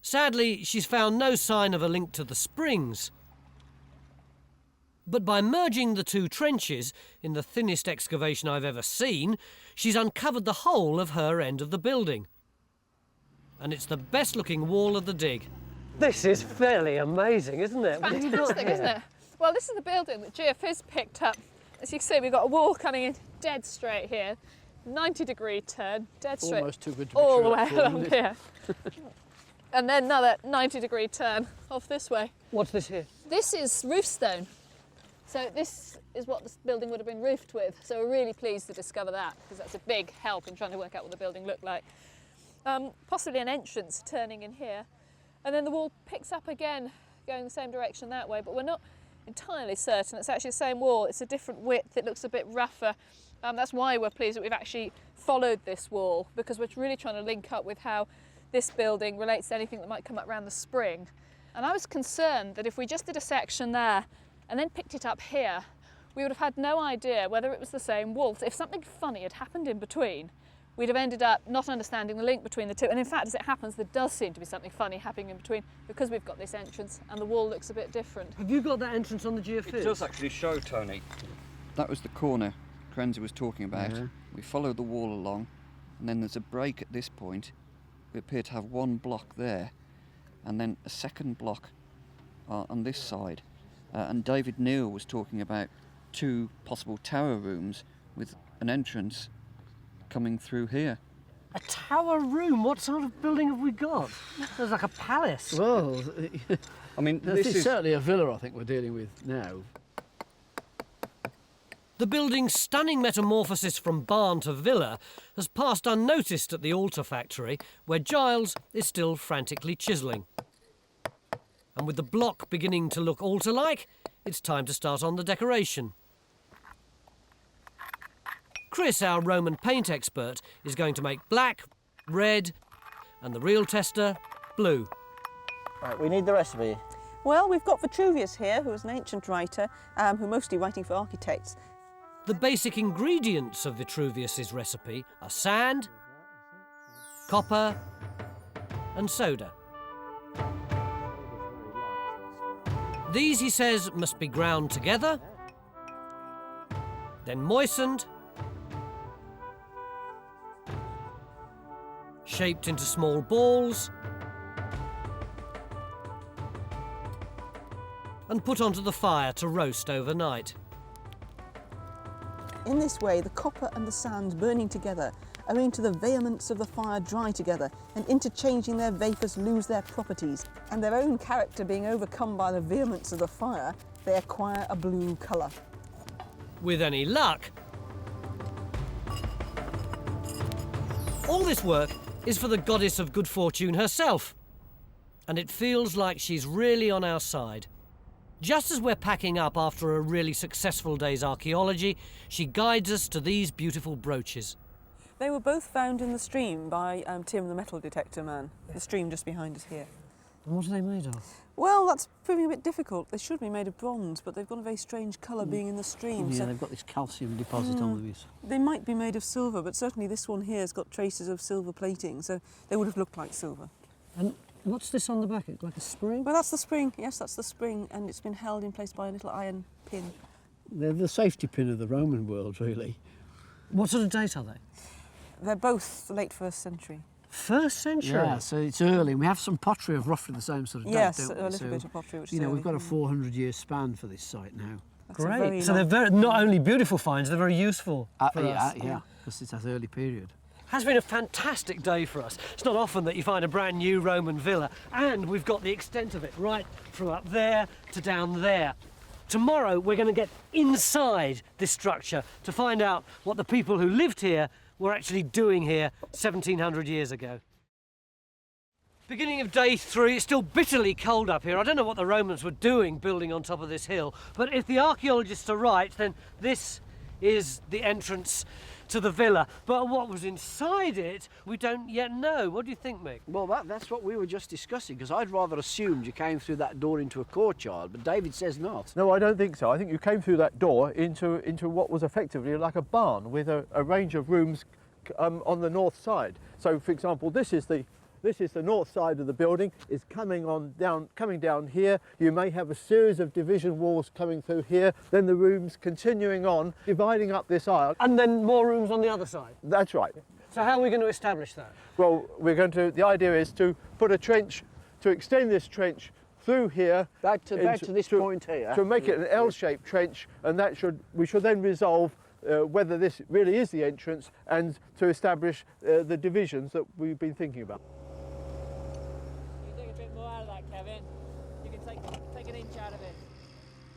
Sadly, she's found no sign of a link to the springs. But by merging the two trenches in the thinnest excavation I've ever seen, she's uncovered the whole of her end of the building. And it's the best looking wall of the dig. This is fairly amazing, isn't it? Fantastic, isn't it? Well, this is the building that Geophys picked up. As you can see, we've got a wall coming in dead straight here, 90-degree turn, dead straight. Almost too good to be all true, the way actually, along isn't it? here. And then another 90-degree turn off this way. What's this here? This is roof stone. So this is what this building would have been roofed with. So we're really pleased to discover that, because that's a big help in trying to work out what the building looked like. Possibly an entrance turning in here. And then the wall picks up again, going the same direction that way, but we're not entirely certain. It's actually the same wall. It's a different width. It looks a bit rougher. That's why we're pleased that we've actually followed this wall, because we're really trying to link up with how this building relates to anything that might come up around the spring. And I was concerned that if we just did a section there and then picked it up here, we would have had no idea whether it was the same wall. So if something funny had happened in between, we'd have ended up not understanding the link between the two. And in fact, as it happens, there does seem to be something funny happening in between, because we've got this entrance and the wall looks a bit different. Have you got that entrance on the Geophys? It does actually show, Tony. That was the corner Carenza was talking about. Yeah. We followed the wall along, and then there's a break at this point. We appear to have one block there, and then a second block on this side. And David Neal was talking about two possible tower rooms with an entrance coming through here. A tower room? What sort of building have we got? There's like a palace. Well, I mean, this is certainly a villa I think we're dealing with now. The building's stunning metamorphosis from barn to villa has passed unnoticed at the altar factory, where Giles is still frantically chiselling. And with the block beginning to look altar-like, it's time to start on the decoration. Chris, our Roman paint expert, is going to make black, red, and the real tester, blue. Right, we need the recipe. Well, we've got Vitruvius here, who was an ancient writer, who mostly writing for architects. The basic ingredients of Vitruvius's recipe are sand, copper, and soda. These, he says, must be ground together, then moistened, shaped into small balls, and put onto the fire to roast overnight. In this way, the copper and the sand burning together, owing to the vehemence of the fire, dry together, and interchanging their vapours lose their properties, and their own character being overcome by the vehemence of the fire, they acquire a blue colour. With any luck. All this work is for the goddess of good fortune herself, and it feels like she's really on our side. Just as we're packing up after a really successful day's archaeology, she guides us to these beautiful brooches. They were both found in the stream by Tim, the metal detector man. The stream just behind us here. And what are they made of? Well, that's proving a bit difficult. They should be made of bronze, but they've got a very strange colour being in the stream. Oh, yeah, so they've got this calcium deposit on them. They might be made of silver, but certainly this one here has got traces of silver plating, so they would have looked like silver. And what's this on the back? It's like a spring? Well, that's the spring. Yes, that's the spring, and it's been held in place by a little iron pin. They're the safety pin of the Roman world, really. What sort of date are they? They're both the late 1st century. 1st century? Yeah, so it's early. We have some pottery of roughly the same sort of date, Yes, don't we? a little bit of pottery, which you is know, early. we've got a 400-year span for this site now. Great. So they're not only beautiful finds, they're very useful for us. Yeah, because it's that early period. Has been a fantastic day for us. It's not often that you find a brand new Roman villa, and we've got the extent of it right from up there to down there. Tomorrow we're going to get inside this structure to find out what the people who lived here were actually doing here 1700 years ago. Beginning of day 3, it's still bitterly cold up here. I don't know what the Romans were doing building on top of this hill, but if the archaeologists are right, then this is the entrance to the villa. But what was inside it, we don't yet know. What do you think, Mick? Well, that's what we were just discussing, because I'd rather assumed you came through that door into a courtyard, but David says not. No, I don't think so. I think you came through that door into what was effectively like a barn with a range of rooms on the north side. So, for example, this is the north side of the building. It's coming down here. You may have a series of division walls coming through here. Then the rooms continuing on, dividing up this aisle. And then more rooms on the other side? That's right. So how are we going to establish that? Well, the idea is to put a trench, to extend this trench through here. Back to this point here. To make it an L-shaped trench, and we should then resolve whether this really is the entrance, and to establish the divisions that we've been thinking about.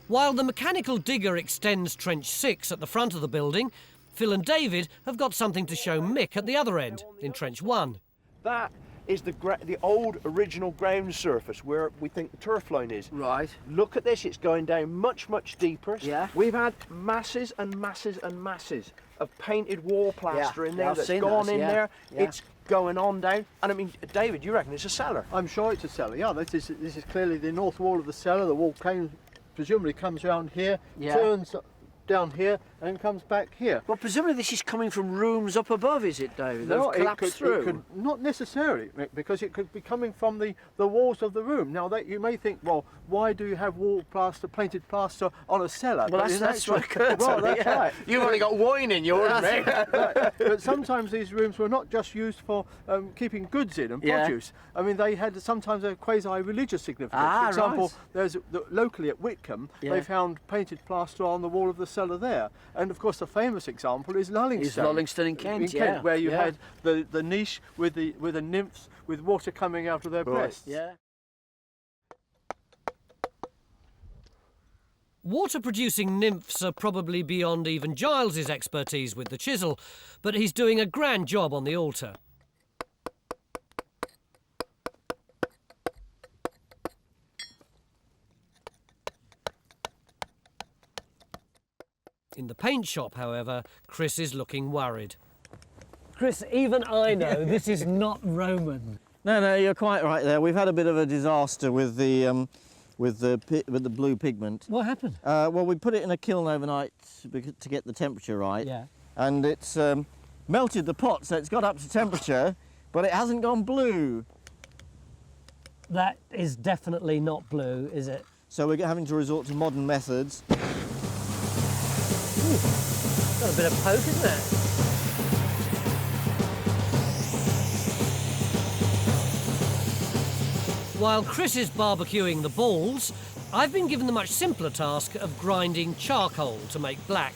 While the mechanical digger extends trench 6 at the front of the building, Phil and David have got something to show Mick at the other end, in trench 1. That is the old original ground surface where we think the turf line is. Right. Look at this, it's going down much, much deeper. Yeah. We've had masses and masses and masses of painted wall plaster in there I've that's seen gone those, in yeah. there. Yeah. It's going on down. And I mean, David, you reckon it's a cellar? I'm sure it's a cellar, yeah. This is clearly the north wall of the cellar. The wall presumably comes around here, turns down here and comes back here. Well, presumably this is coming from rooms up above, is it, David? No, They've collapsed through. It could, not necessarily, Mick, because it could be coming from the walls of the room. Now, you may think, well, why do you have wall plaster, painted plaster on a cellar? Well, that's what occurred to me. That's right. You've only got wine in yours, Mick. Right. But sometimes these rooms were not just used for keeping goods in and produce. I mean, they had sometimes a quasi-religious significance. For example, there's locally at Whitcombe, they found painted plaster on the wall of the cellar there. And of course, the famous example is Lullingstone. In Kent, where you had the niche with the nymphs with water coming out of their breasts. Yeah. Water-producing nymphs are probably beyond even Giles's expertise with the chisel, but he's doing a grand job on the altar. In the paint shop, however, Chris is looking worried. Chris, even I know this is not Roman. No, you're quite right there. We've had a bit of a disaster with the blue pigment. What happened? Well, we put it in a kiln overnight to get the temperature right. Yeah. And it's melted the pot, so it's got up to temperature, but it hasn't gone blue. That is definitely not blue, is it? So we're having to resort to modern methods. Ooh, got a bit of poke, isn't it? While Chris is barbecuing the balls, I've been given the much simpler task of grinding charcoal to make black.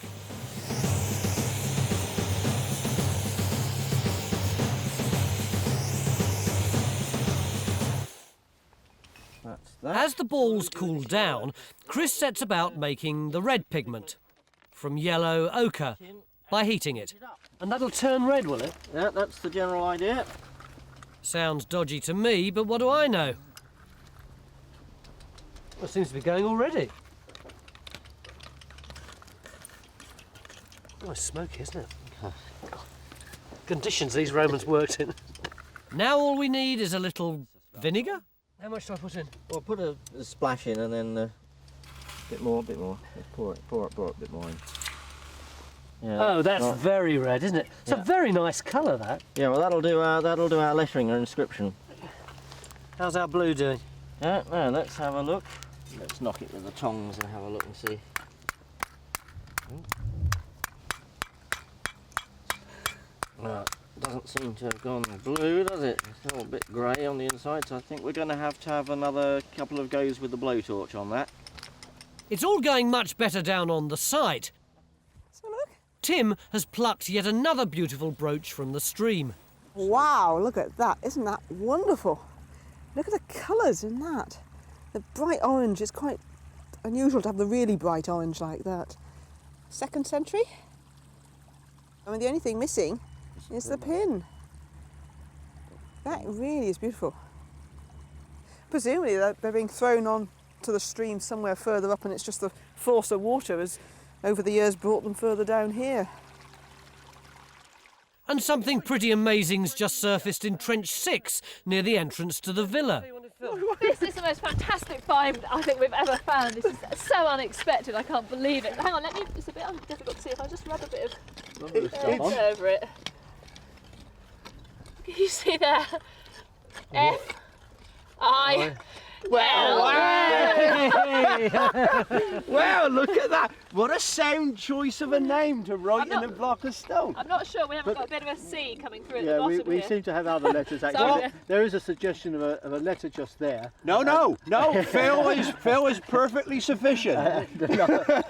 As the balls cool down, Chris sets about making the red pigment from yellow ochre by heating it. And that'll turn red, will it? Yeah, that's the general idea. Sounds dodgy to me, but what do I know? Well, it seems to be going already. Oh, it's smoky, isn't it? Conditions these Romans worked in. Now all we need is a little vinegar. How much do I put in? Well, put a splash in and then a bit more. Let's pour it a bit more in. Yeah, Oh, that's very red, isn't it? It's a very nice colour, that. Yeah, well, that'll do our lettering or inscription. How's our blue doing? Yeah, now let's have a look. Let's knock it with the tongs and have a look and see. Well, doesn't seem to have gone blue, does it? It's still a bit grey on the inside, so I think we're going to have another couple of goes with the blowtorch on that. It's all going much better down on the site. Tim has plucked yet another beautiful brooch from the stream. Wow, look at that. Isn't that wonderful? Look at the colours in that. The bright orange is quite unusual to have the really bright orange like that. 2nd century? I mean, the only thing missing is the pin. That really is beautiful. Presumably they're being thrown on to the stream somewhere further up, and it's just the force of water has over the years brought them further down here. And something pretty amazing's just surfaced in Trench 6, near the entrance to the villa. This is the most fantastic find I think we've ever found. This is so unexpected, I can't believe it. Hang on, it's a bit difficult to see if I just rub a bit of dirt over it. Can you see there? F-I... Well, wow, look at that. What a sound choice of a name to write in a block of stone. I'm not sure we haven't got a bit of a C coming through at the Yeah, bottom we here. seem to have other letters actually. Sorry. There is a suggestion of a letter just there. No, Phil is perfectly sufficient.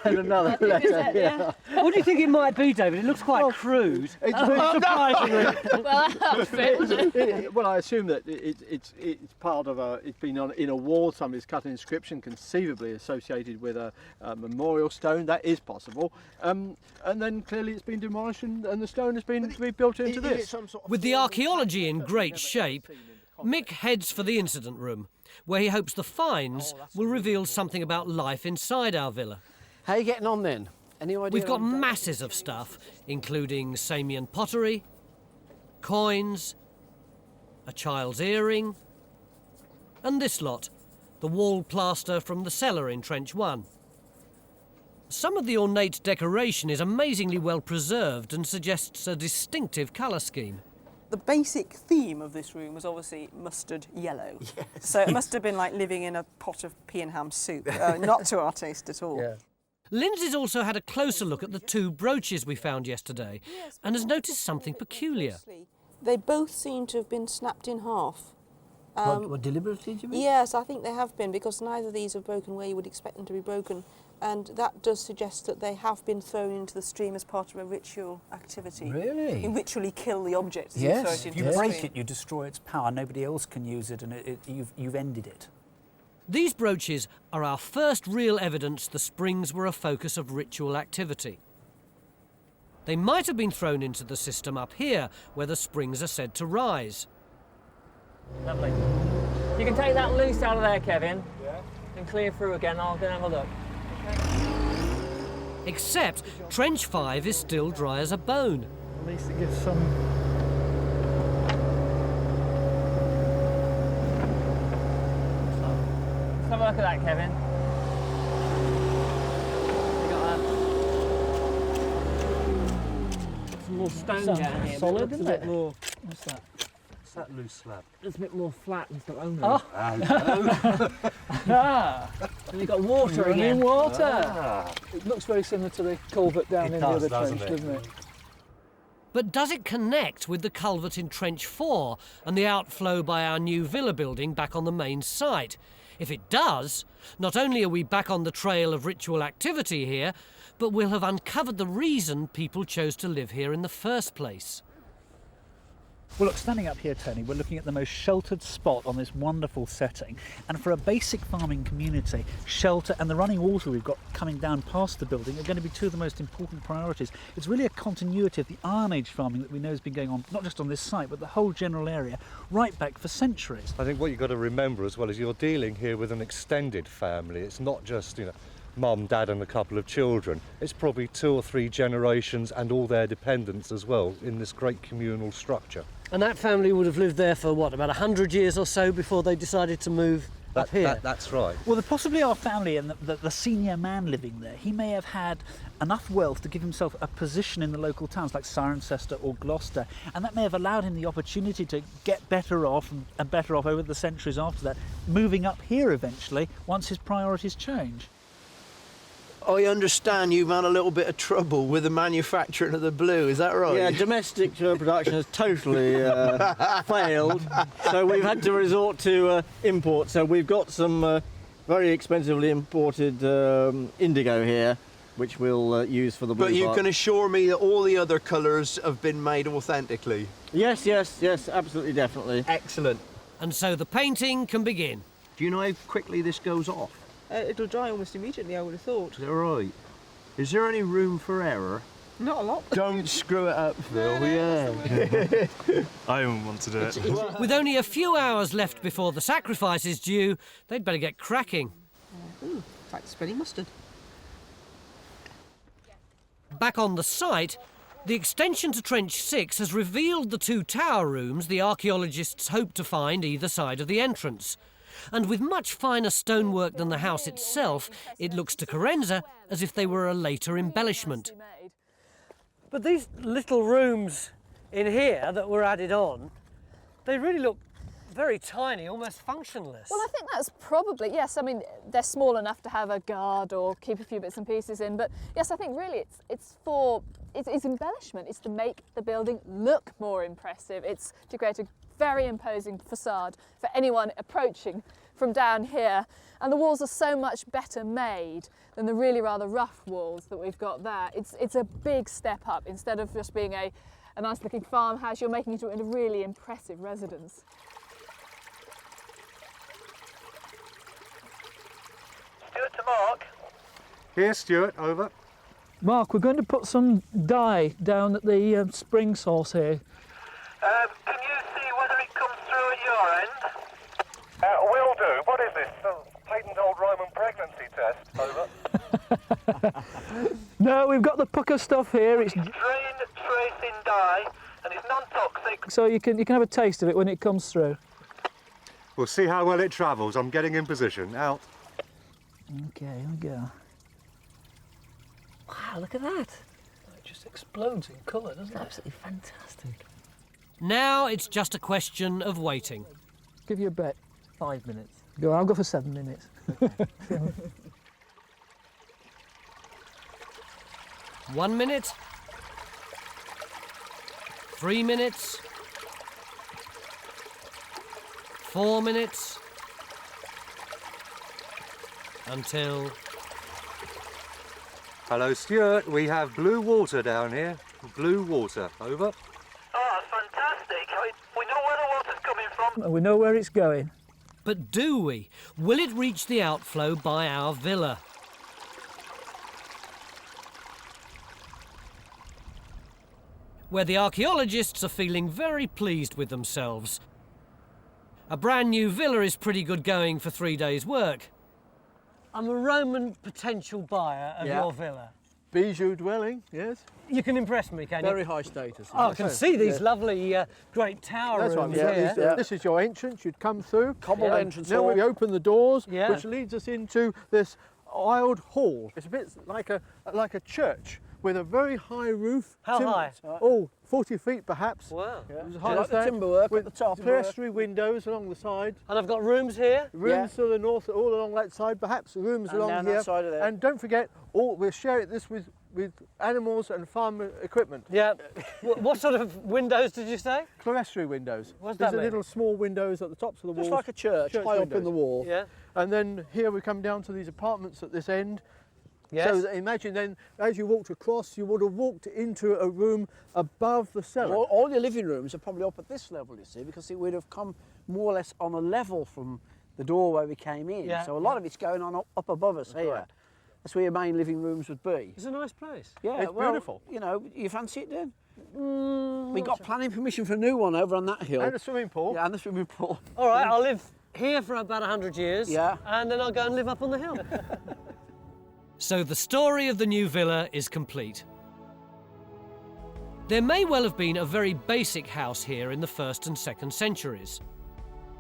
And another letter. Yeah. What do you think it might be, David? It looks quite crude. Surprisingly. Well, that'll fit. Well, I assume that it's part of it's been in a wall. Some is cut inscription, conceivably associated with a memorial stone. That is possible. And then clearly it's been demolished, and the stone has been rebuilt into this. With the archaeology in great shape, Mick heads for the incident room, where he hopes the finds will reveal something about life inside our villa. How are you getting on then? Any idea? We've got masses of stuff, including Samian pottery, coins, a child's earring, and this lot, the wall plaster from the cellar in Trench 1. Some of the ornate decoration is amazingly well preserved and suggests a distinctive colour scheme. The basic theme of this room was obviously mustard yellow. Yes. So it must have been like living in a pot of pea and ham soup. Not to our taste at all. Yeah. Lindsay's also had a closer look at the 2 brooches we found yesterday and has noticed something peculiar. They both seem to have been snapped in half. What, deliberately, do you mean? Yes, I think they have been, because neither of these are broken where you would expect them to be broken, and that does suggest that they have been thrown into the stream as part of a ritual activity. Really? You ritually kill the object as Yes, you throw it if into you the break stream. it, you destroy its power. Nobody else can use it, and you've ended it. These brooches are our first real evidence the springs were a focus of ritual activity. They might have been thrown into the system up here, where the springs are said to rise. Lovely. You can take that loose out of there, Kevin. Yeah. And clear through again. I'll go and have a look. Okay. Except Trench 5 is still dry as a bone. At least it gives some... Let's have a look at that, Kevin. You got that? Some more stone down here. Solid, isn't it? More... What's that? What's that loose slab? It's a bit more flat and stuff. Oh. And you've got water again. Water. It looks very similar to the culvert down in the other trench, doesn't it? But does it connect with the culvert in Trench 4 and the outflow by our new villa building back on the main site? If it does, not only are we back on the trail of ritual activity here, but we'll have uncovered the reason people chose to live here in the first place. Well, look, standing up here, Tony, we're looking at the most sheltered spot on this wonderful setting. And for a basic farming community, shelter and the running water we've got coming down past the building are going to be two of the most important priorities. It's really a continuity of the Iron Age farming that we know has been going on, not just on this site, but the whole general area, right back for centuries. I think what you've got to remember as well is you're dealing here with an extended family. It's not just, mum, dad and a couple of children. It's probably 2 or 3 generations and all their dependents as well in this great communal structure. And that family would have lived there for, what, about 100 years or so before they decided to move up here? That's right. Well, possibly our family and the senior man living there, he may have had enough wealth to give himself a position in the local towns like Cirencester or Gloucester, and that may have allowed him the opportunity to get better off and better off over the centuries after that, moving up here eventually once his priorities change. I understand you've had a little bit of trouble with the manufacturing of the blue, is that right? Yeah, domestic production has totally failed, so we've had to resort to import. So we've got some very expensively imported indigo here, which we'll use for the blue. But you part. can assure me that all the other colours have been made authentically? Yes, absolutely, definitely. Excellent. And so the painting can begin. Do you know how quickly this goes off? It'll dry almost immediately, I would have thought. Is that right? Is there any room for error? Not a lot. Don't screw it up, Phil. I don't want to do it. With only a few hours left before the sacrifice is due, they'd better get cracking. Ooh, like spreading mustard. Back on the site, the extension to Trench 6 has revealed the 2 tower rooms the archaeologists hope to find either side of the entrance. And with much finer stonework than the house itself, it looks to Carenza as if they were a later embellishment. But these little rooms in here that were added on, they really look very tiny, almost functionless. Well, I think that's probably, yes, I mean, they're small enough to have a guard or keep a few bits and pieces in, but yes, I think really it's embellishment. It's to make the building look more impressive. It's to create a very imposing facade for anyone approaching from down here. And the walls are so much better made than the really rather rough walls that we've got there. It's a big step up. Instead of just being a nice looking farmhouse, you're making it into a really impressive residence. Stuart to Mark. Here, Stuart, over. Mark, we're going to put some dye down at the spring source here. Can you see whether it comes through at your end? Will do. What is this? Some patent old Roman pregnancy test? Over. No, we've got the pucker stuff here. It's drained tracing dye and it's non-toxic. so you can have a taste of it when it comes through. We'll see how well it travels. I'm getting in position. Out. Okay, here we go. Wow, look at that. It just explodes in colour, doesn't it? Absolutely fantastic. Now it's just a question of waiting. Give you a bet. 5 minutes. Go, I'll go for 7 minutes. 1 minute. 3 minutes. 4 minutes. Until... Hello, Stuart. We have blue water down here. Blue water. Over. Oh, fantastic. We know where the water's coming from. And we know where it's going. But do we? Will it reach the outflow by our villa? Where the archaeologists are feeling very pleased with themselves. A brand new villa is pretty good going for 3 days' work. I'm a Roman potential buyer of your villa. Bijou dwelling, yes. You can impress me, can you? Very high status. Oh, I can see these lovely great tower That's rooms right, here. This is your entrance, you'd come through. Cobbled entrance Then hall. we open the doors, Yeah. which leads us into this aisled hall. It's a bit like a church with a very high roof. How high? Oh, 40 feet perhaps. Wow. Yeah. As Do high you as like the that, timberwork with at the top? Clerestory windows along the side. And I've got rooms here? Rooms to the north, all along that side, perhaps rooms And along down here. that side of there. And don't forget, we'll share this with animals and farm equipment. Yeah. What sort of windows did you say? Clerestory windows. What's These that are mean? little small windows at the tops of the walls. Just like a church, high up in windows. the wall. Yeah. And then here we come down to these apartments at this end. Yes. So that imagine then, as you walked across, you would have walked into a room above the cellar. All your living rooms are probably up at this level, you see, because it would have come more or less on a level from the door where we came in. Yeah. So a lot of it's going on up above us here. Right. That's where your main living rooms would be. It's a nice place. Yeah, It's well, beautiful. You know, you fancy it then? We got planning permission for a new one over on that hill. And a swimming pool. Yeah, and the swimming pool. All right, I'll live here for about 100 years. Yeah. And then I'll go and live up on the hill. So the story of the new villa is complete. There may well have been a very basic house here in the 1st and 2nd centuries.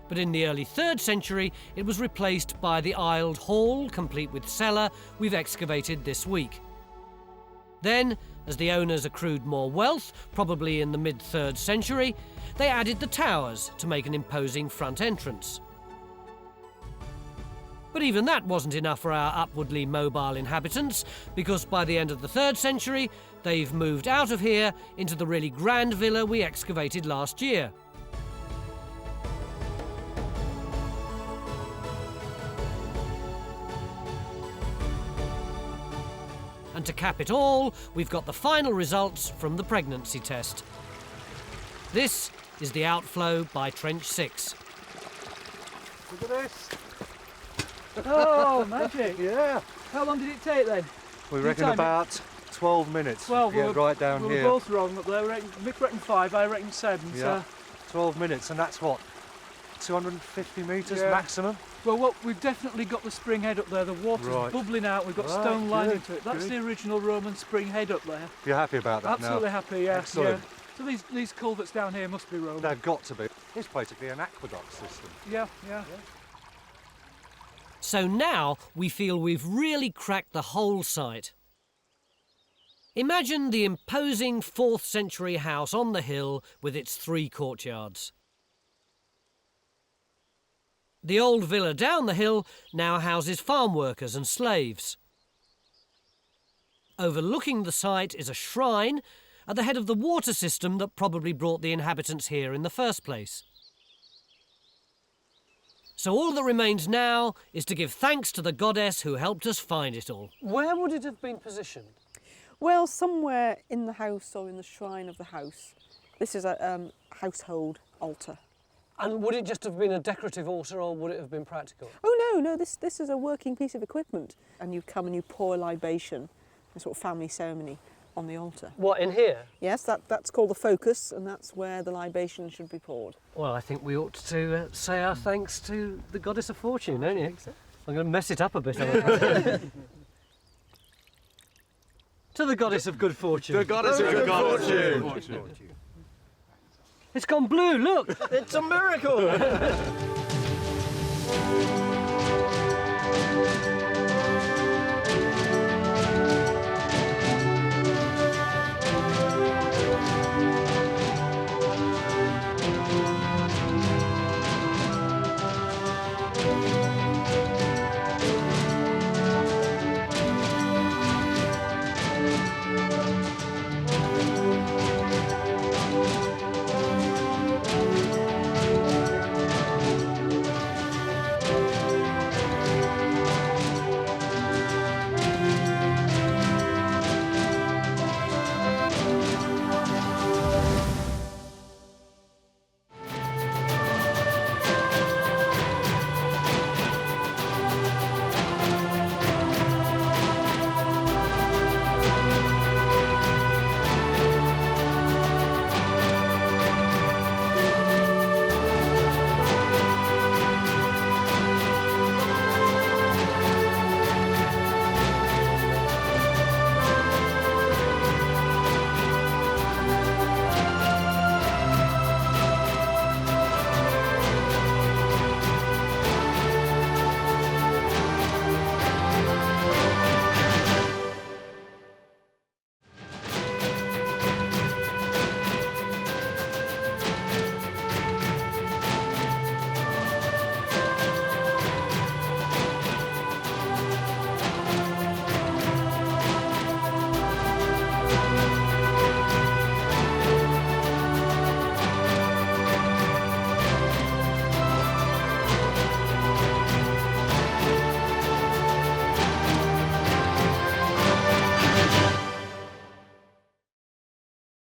But in the early 3rd century, it was replaced by the aisled hall, complete with cellar, we've excavated this week. Then, as the owners accrued more wealth, probably in the mid-3rd century, they added the towers to make an imposing front entrance. But even that wasn't enough for our upwardly mobile inhabitants, because by the end of the 3rd century, they've moved out of here into the really grand villa we excavated last year. And to cap it all, we've got the final results from the pregnancy test. This is the outflow by Trench 6. Look at this. Oh, magic. Yeah. How long did it take then? We You reckon time it? about 12 minutes 12. to get right down we here. were both wrong up there. Mick reckoned 5, I reckoned 7. Yeah. So, 12 minutes, and that's what? 250 metres Yeah. maximum? well, we've definitely got the spring head up there. The water's Right. bubbling out. We've got Right, stone lining good, to it. That's good. the original Roman spring head up there. You're happy about that Absolutely now? happy, yeah. Excellent. Yeah. So these culverts down here must be Roman. They've got to be. It's basically an aqueduct system. Yeah, yeah. So now we feel we've really cracked the whole site. Imagine the imposing 4th century house on the hill with its 3 courtyards. The old villa down the hill now houses farm workers and slaves. Overlooking the site is a shrine at the head of the water system that probably brought the inhabitants here in the first place. So all that remains now is to give thanks to the goddess who helped us find it all. Where would it have been positioned? Well, somewhere in the house or in the shrine of the house. This is a household altar. And would it just have been a decorative altar, or would it have been practical? Oh no, this is a working piece of equipment. And you come and you pour a libation, a sort of family ceremony, on the altar. What, in here? Yes, that's called the focus, and that's where the libation should be poured. Well, I think we ought to say our thanks to the goddess of fortune, don't you? I'm going to mess it up a bit. To the goddess of good fortune. The goddess of good fortune. It's gone blue, look! It's a miracle!